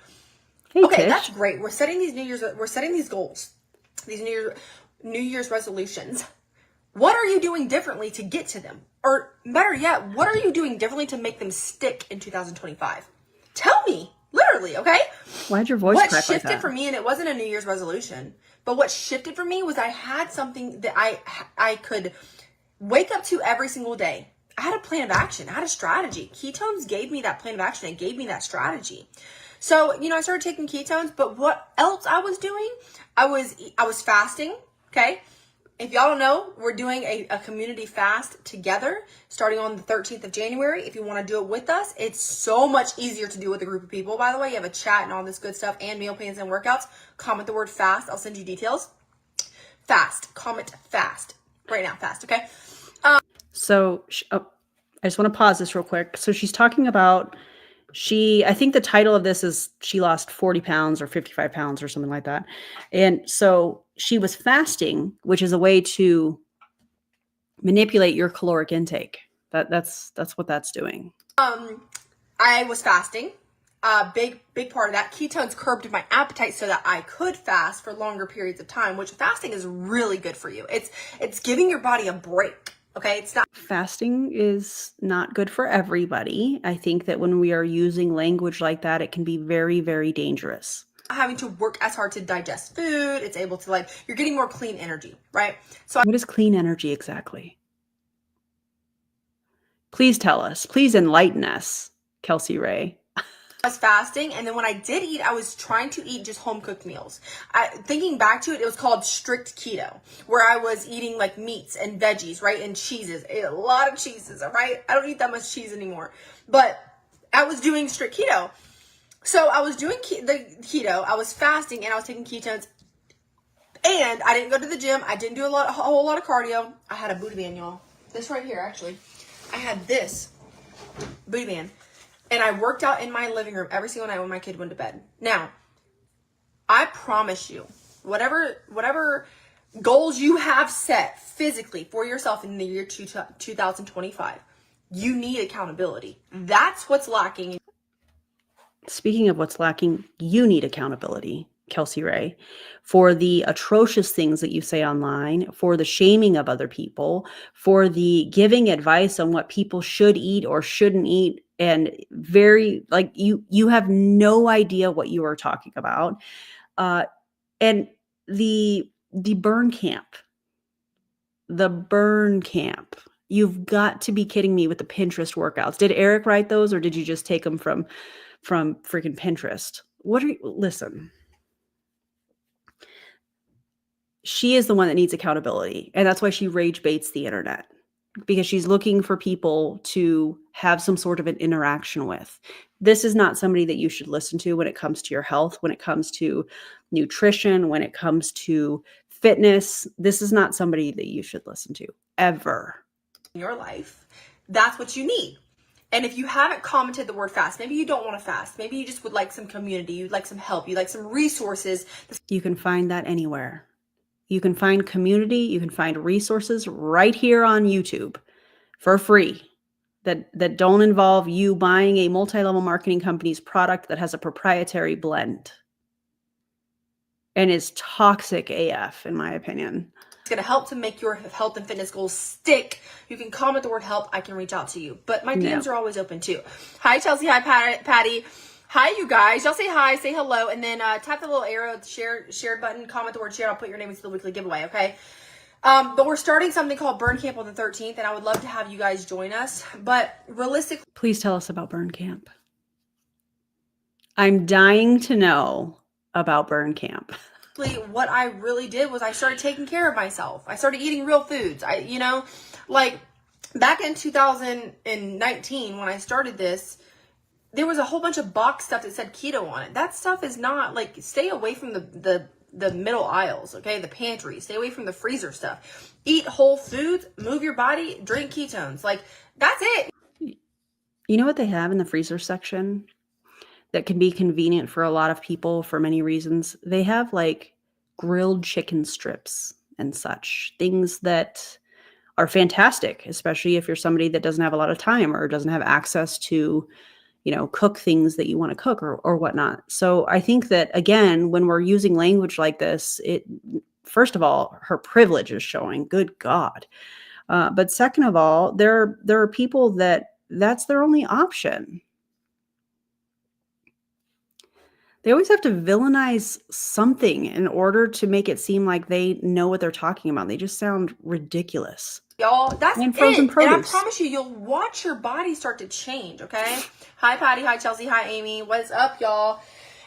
Hey, Okay, Tish. that's great. We're setting these goals, these New Year's resolutions. What are you doing differently to get to them? Or better yet, what are you doing differently to make them stick in 2025? Tell me, literally, okay? Why'd your voice What crack like shifted that? for me, and it wasn't a New Year's resolution, but what shifted for me was I had something that I could wake up to every single day. I had a plan of action. I had a strategy. Ketones gave me that plan of action. It gave me that strategy. So, I started taking ketones, but what else I was doing? I was fasting, okay? If y'all don't know, we're doing a community fast together starting on the 13th of January. If you want to do it with us, it's so much easier to do with a group of people. By the way, you have a chat and all this good stuff and meal plans and workouts. Comment the word fast. I'll send you details. Fast. Comment fast. Right now, fast, okay? So I just want to pause this real quick. So she's talking about I think the title of this is she lost 40 pounds or 55 pounds or something like that. And so she was fasting, which is a way to manipulate your caloric intake. That's what that's doing. I was fasting. Big part of that. Ketones curbed my appetite so that I could fast for longer periods of time, which fasting is really good for you. It's giving your body a break. Okay, it's not Fasting is not good for everybody. I think that when we are using language like that, it can be very, very dangerous. having to work as hard to digest food. It's able to you're getting more clean energy, right? So What is clean energy exactly? Please tell us. Please enlighten us, Kelsey Ray. I was fasting, and then when I did eat, I was trying to eat just home cooked meals. Thinking back to it, it was called strict keto, where I was eating meats and veggies, right, and cheeses. I ate a lot of cheeses, right? I don't eat that much cheese anymore, but I was doing strict keto. So I was doing the keto. I was fasting, and I was taking ketones, and I didn't go to the gym. I didn't do a whole lot of cardio. I had a booty band, y'all. This right here, actually. I had this booty band. And I worked out in my living room every single night when my kid went to bed. Now, I promise you, whatever goals you have set physically for yourself in the year 2025, you need accountability. That's what's lacking. Speaking of what's lacking, you need accountability, Kelsey Ray, for the atrocious things that you say online, for the shaming of other people, for the giving advice on what people should eat or shouldn't eat. And very you have no idea what you are talking about. And the burn camp, you've got to be kidding me with the Pinterest workouts. Did Eric write those, or did you just take them from freaking Pinterest? Listen, she is the one that needs accountability. And that's why she rage baits the internet, because she's looking for people to have some sort of an interaction with. This is not somebody that you should listen to when it comes to your health, when it comes to nutrition, when it comes to fitness. This is not somebody that you should listen to ever. In your life, that's what you need. And if you haven't commented the word fast, maybe you don't want to fast. Maybe you just would like some community. You'd like some help. You'd like some resources. You can find that anywhere. You can find community. You can find resources right here on YouTube for free that don't involve you buying a multi-level marketing company's product that has a proprietary blend and is toxic AF, in my opinion. It's going to help to make your health and fitness goals stick. You can comment the word help. I can reach out to you. But my DMs are always open too. Hi, Chelsea. Hi, Patty. Hi, you guys. Y'all say hi, say hello, and then tap the little arrow, shared button, comment the word share. I'll put your name into the weekly giveaway, okay? But we're starting something called Burn Camp on the 13th, and I would love to have you guys join us. But realistically, please tell us about Burn Camp. I'm dying to know about Burn Camp. What I really did was I started taking care of myself. I started eating real foods. Like back in 2019 when I started this, there was a whole bunch of box stuff that said keto on it. That stuff is not, like, stay away from the middle aisles, okay? The pantry. Stay away from the freezer stuff. Eat whole foods, move your body, drink ketones. Like, that's it. You know what they have in the freezer section that can be convenient for a lot of people for many reasons? They have like grilled chicken strips and such, things that are fantastic, especially if you're somebody that doesn't have a lot of time or doesn't have access to, cook things that you want to cook or whatnot. So I think that, again, when we're using language like this, first of all, her privilege is showing, good God. But second of all, there are people that's their only option. They always have to villainize something in order to make it seem like they know what they're talking about. They just sound ridiculous. Y'all, that's and frozen it. produce. And I promise you'll watch your body start to change, okay? Hi, Patty. Hi, Chelsea. Hi, Amy. What's up, y'all?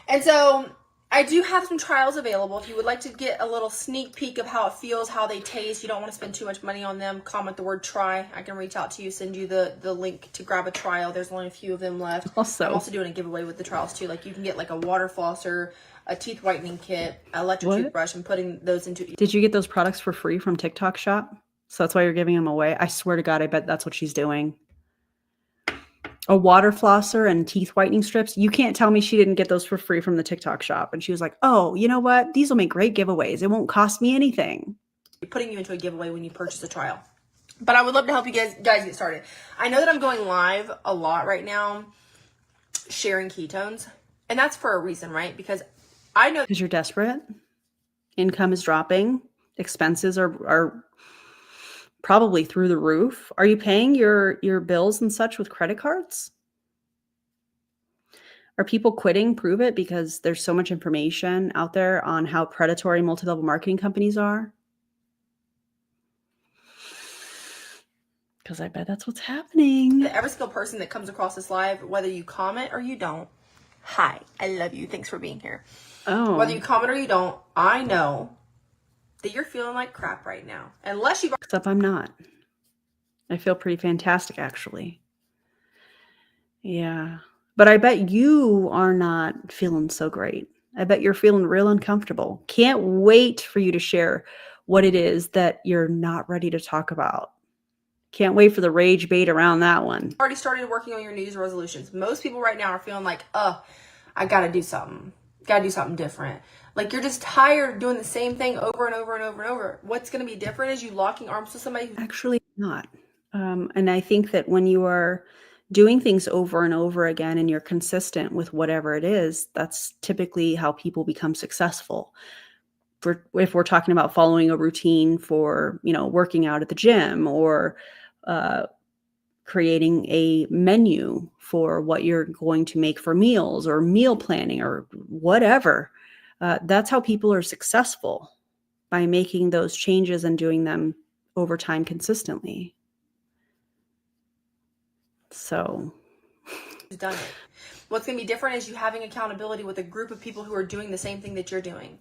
And so I do have some trials available. If you would like to get a little sneak peek of how it feels, how they taste, you don't want to spend too much money on them, comment the word try. I can reach out to you, send you the link to grab a trial. There's only a few of them left. I'm also doing a giveaway with the trials too. Like, you can get like a water flosser, a teeth whitening kit, electric toothbrush, and putting those into. Did you get those products for free from TikTok Shop? So that's why you're giving them away. I swear to God, I bet that's what she's doing. A water flosser and teeth whitening strips. You can't tell me she didn't get those for free from the TikTok Shop. And she was like, oh, you know what? These will make great giveaways. It won't cost me anything. Putting you into a giveaway when you purchase a trial. But I would love to help you guys get started. I know that I'm going live a lot right now, sharing ketones. And that's for a reason, right? Because I know. Because you're desperate. Income is dropping. Expenses are probably through the roof. Are you paying your bills and such with credit cards? Are people quitting Pruvit because there's so much information out there on how predatory multi-level marketing companies are? Because I bet that's what's happening. Every single person that comes across this live, whether you comment or you don't, hi, I love you. Thanks for being here. Oh. Whether you comment or you don't, I know that you're feeling like crap right now. Unless you've. Except I'm not. I feel pretty fantastic, actually. Yeah. But I bet you are not feeling so great. I bet you're feeling real uncomfortable. Can't wait for you to share what it is that you're not ready to talk about. Can't wait for the rage bait around that one. Already started working on your New Year's resolutions. Most people right now are feeling like, I gotta do something. Gotta do something different. Like, you're just tired of doing the same thing over and over and over and over. What's going to be different is you locking arms with somebody. Actually not. And I think that when you are doing things over and over again and you're consistent with whatever it is, that's typically how people become successful. If we're talking about following a routine for, working out at the gym or creating a menu for what you're going to make for meals or meal planning or whatever. That's how people are successful, by making those changes and doing them over time consistently. So You've done it. What's going to be different is you having accountability with a group of people who are doing the same thing that you're doing.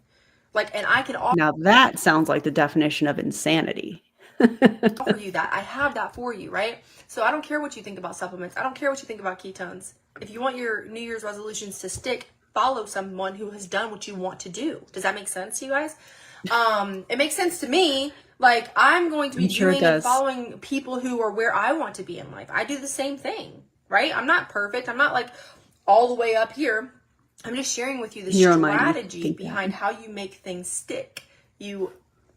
Like, and I can offer. Now that sounds like the definition of insanity. Offer you that. I have that for you, right? So I don't care what you think about supplements. I don't care what you think about ketones. If you want your New Year's resolutions to stick, follow someone who has done what you want to do. Does that make sense to you guys? It makes sense to me. Like, I'm going to be doing and following people who are where I want to be in life. I do the same thing. right? I'm not perfect. I'm not like all the way up here. I'm just sharing with you the Your own mind, strategy think behind how you make things stick. You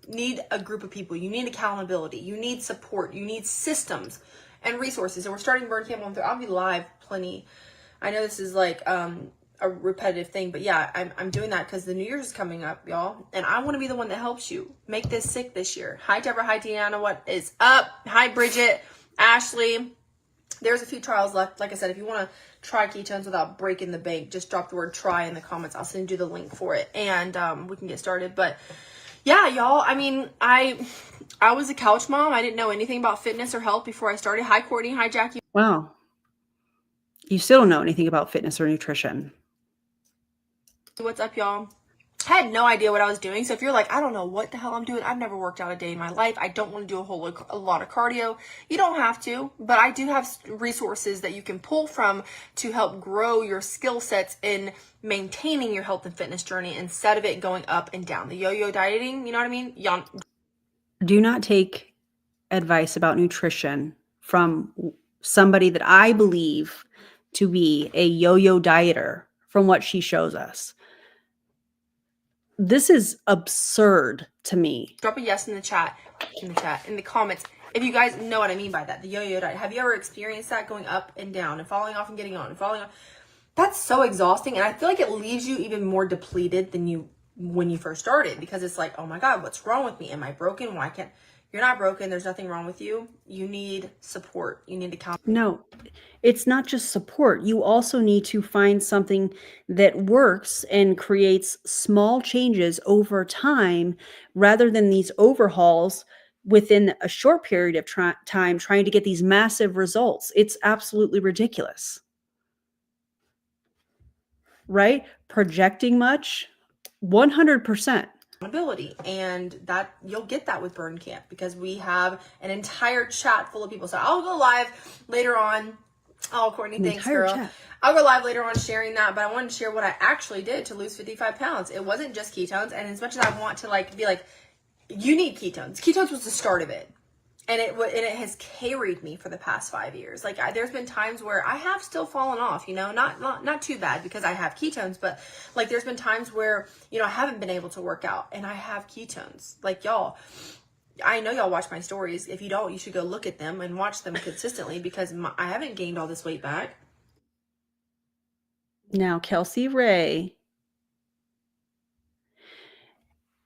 need a group of people. You need accountability. You need support. You need systems and resources. And we're starting Burn Camp 1 through. I'll be live plenty. I know this is like a repetitive thing, but yeah, I'm doing that because the New Year's is coming up, y'all. And I want to be the one that helps you make this sick this year. Hi, Deborah. Hi, Deanna. What is up? Hi, Bridget. Ashley. There's a few trials left. Like I said, if you want to try ketones without breaking the bank, just drop the word try in the comments. I'll send you the link for it, and we can get started. But yeah, y'all, I mean, I was a couch mom. I didn't know anything about fitness or health before I started. Hi, Courtney. Hi, Jackie. Wow. You still don't know anything about fitness or nutrition. What's up, y'all? I had no idea what I was doing. So if you're like, I don't know what the hell I'm doing, I've never worked out a day in my life, I don't want to do a lot of cardio, you don't have to, but I do have resources that you can pull from to help grow your skill sets in maintaining your health and fitness journey instead of it going up and down. The yo-yo dieting, you know what I mean? Do not take advice about nutrition from somebody that I believe to be a yo-yo dieter from what she shows us. This is absurd to me. Drop a yes in the chat, in the comments, if you guys know what I mean by that, the yo-yo diet. Have you ever experienced that, going up and down and falling off and getting on and falling off? That's so exhausting, and I feel like it leaves you even more depleted than when you first started, because it's like, oh my God, what's wrong with me? Am I broken? Why can't... You're not broken. There's nothing wrong with you. You need support. You need accountability. No, it's not just support. You also need to find something that works and creates small changes over time rather than these overhauls within a short period of time trying to get these massive results. It's absolutely ridiculous. Right? Projecting much, 100%. Accountability, and that you'll get that with Burn Camp because we have an entire chat full of people. So I'll go live later on. Oh, Courtney, thanks, girl. Chat. I'll go live later on sharing that, but I wanted to share what I actually did to lose 55 pounds. It wasn't just ketones, and as much as I want to be like, you need ketones. Ketones was the start of it. And it has carried me for the past 5 years. Like there's been times where I have still fallen off, not too bad because I have ketones, but like there's been times where, I haven't been able to work out and I have ketones. Like y'all, I know y'all watch my stories. If you don't, you should go look at them and watch them consistently because I haven't gained all this weight back. Now, Kelsey Ray,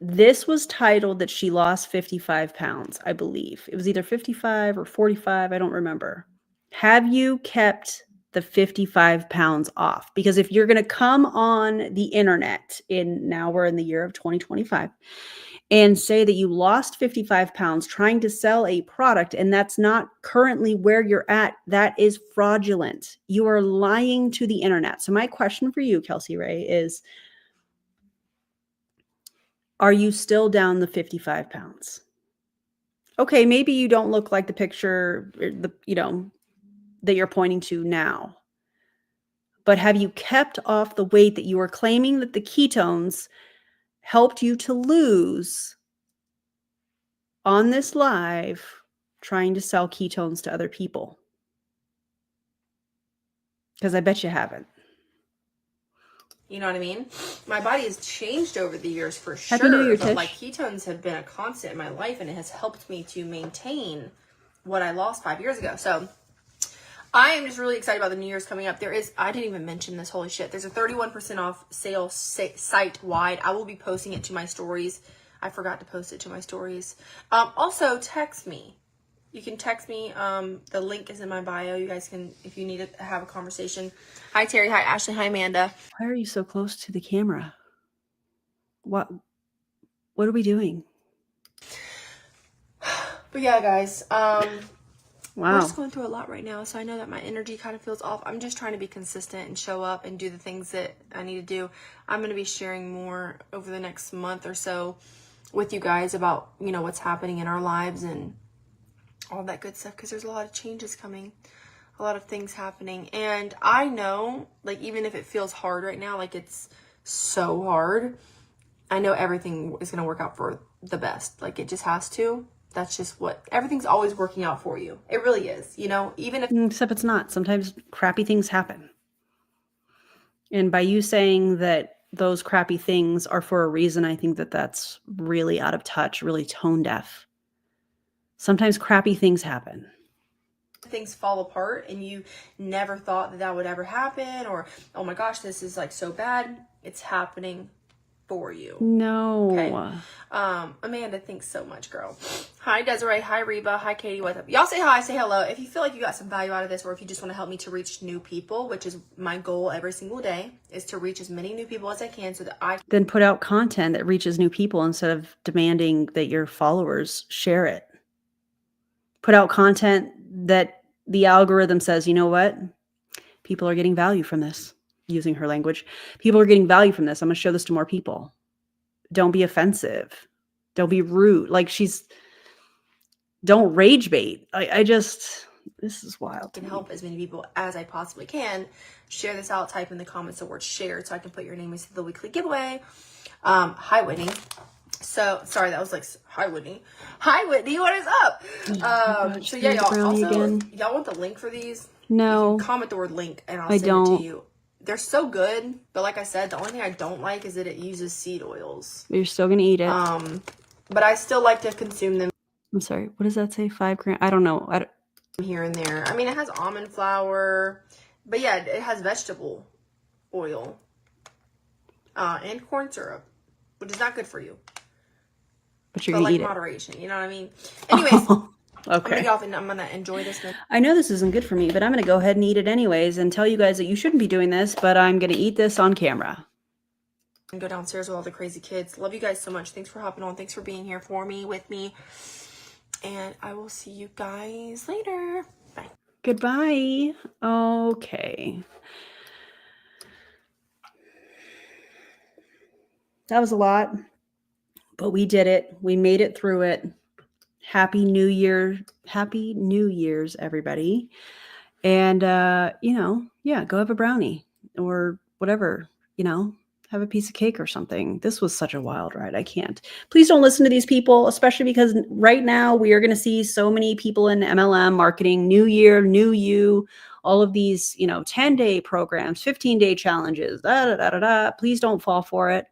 this was titled that she lost 55 pounds, I believe. It was either 55 or 45. I don't remember. Have you kept the 55 pounds off? Because if you're going to come on the internet now we're in the year of 2025 and say that you lost 55 pounds trying to sell a product and that's not currently where you're at, that is fraudulent. You are lying to the internet. So my question for you, Kelsey Ray, is, are you still down the 55 pounds? Okay, maybe you don't look like the picture, that you're pointing to now. But have you kept off the weight that you are claiming that the ketones helped you to lose on this live trying to sell ketones to other people? Because I bet you haven't. You know what I mean? My body has changed over the years for sure. Happy New Year, but Tish. like ketones have been a constant in my life and it has helped me to maintain what I lost 5 years ago. So I am just really excited about the New Year's coming up. I didn't even mention this, holy shit. There's a 31% off sale site-wide. I will be posting it to my stories. I forgot to post it to my stories. Also, text me. You can text me. The link is in my bio. You guys can, if you need to have a conversation. Hi, Terry. Hi, Ashley. Hi, Amanda. Why are you so close to the camera? What are we doing? But yeah, guys. We're Wow. just going through a lot right now, so I know that my energy kind of feels off. I'm just trying to be consistent and show up and do the things that I need to do. I'm going to be sharing more over the next month or so with you guys about, what's happening in our lives and all that good stuff, because there's a lot of changes coming, a lot of things happening. And I know, like, even if it feels hard right now, like it's so hard, I know everything is going to work out for the best. Like, it just has to. That's just what, everything's always working out for you. It really is, you know, even if Except it's not. Sometimes crappy things happen. And by you saying that those crappy things are for a reason, I think that that's really out of touch, really tone deaf. Sometimes crappy things happen. things fall apart and you never thought that that would ever happen, or, oh my gosh, this is like so bad, it's happening for you. No. Okay. Amanda, thanks so much, girl. Hi, Desiree. Hi, Reba. Hi, Katie. What's up? Y'all say hi, say hello. If you feel like you got some value out of this, or if you just want to help me to reach new people, which is my goal every single day, is to reach as many new people as I can so that I Then put out content that reaches new people instead of demanding that your followers share it. Put out content that the algorithm says, you know what? People are getting value from this. Using her language. People are getting value from this. I'm going to show this to more people. Don't be offensive. Don't be rude. Like don't rage bait. This is wild. can help as many people as I possibly can. Share this out. Type in the comments the word shared so I can put your name into the weekly giveaway. Hi, Whitney. So sorry, that was like, hi, Whitney. Hi, Whitney. What is up? So yeah, y'all also, y'all want the link for these? No. You can comment the word link and I'll send it to you. They're so good, but like I said, the only thing I don't like is that it uses seed oils. You're still going to eat it. But I still like to consume them. I'm sorry. What does that say? 5 grams? I don't know. Here and there. I mean, it has almond flour, but yeah, it has vegetable oil and corn syrup, which is not good for you. But you're But going to like eat moderation, you know what I mean? Anyways, it. I'm Okay. gonna get off and I'm gonna enjoy this. I know this isn't good for me, but I'm going to go ahead and eat it anyways and tell you guys that you shouldn't be doing this, but I'm going to eat this on camera. And go downstairs with all the crazy kids. Love you guys so much. Thanks for hopping on. Thanks for being here for me, with me. And I will see you guys later. Bye. Goodbye. Okay. That was a lot, but we did it. We made it through it. Happy New Year. Happy New Year's, everybody. And, yeah, go have a brownie or whatever, have a piece of cake or something. This was such a wild ride. I can't. Please don't listen to these people, especially because right now we are going to see so many people in MLM marketing, new year, new you, all of these, 10-day programs, 15-day challenges, Please don't fall for it.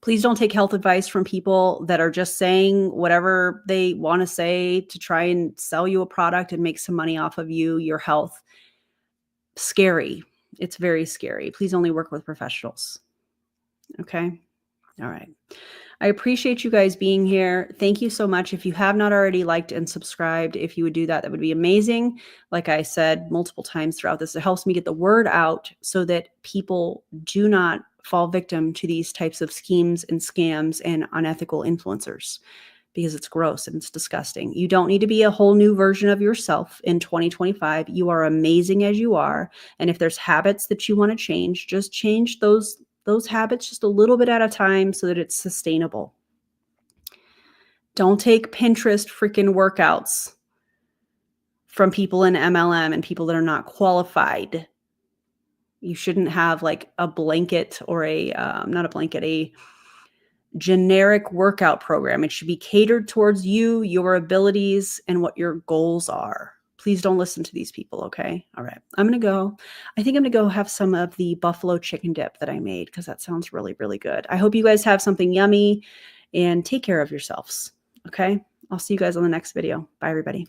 Please don't take health advice from people that are just saying whatever they want to say to try and sell you a product and make some money off of you, your health. Scary. It's very scary. Please only work with professionals. Okay. All right. I appreciate you guys being here. Thank you so much. If you have not already liked and subscribed, if you would do that, that would be amazing. Like I said multiple times throughout this, it helps me get the word out so that people do not fall victim to these types of schemes and scams and unethical influencers, because it's gross and it's disgusting. You don't need to be a whole new version of yourself in 2025. You are amazing as you are. And if there's habits that you want to change, just change those habits just a little bit at a time so that it's sustainable. Don't take Pinterest freaking workouts from people in MLM and people that are not qualified. You shouldn't have like a blanket or a generic workout program. It should be catered towards you, your abilities, and what your goals are. Please don't listen to these people, okay? All right. I think I'm going to go have some of the buffalo chicken dip that I made because that sounds really, really good. I hope you guys have something yummy and take care of yourselves, okay? I'll see you guys on the next video. Bye, everybody.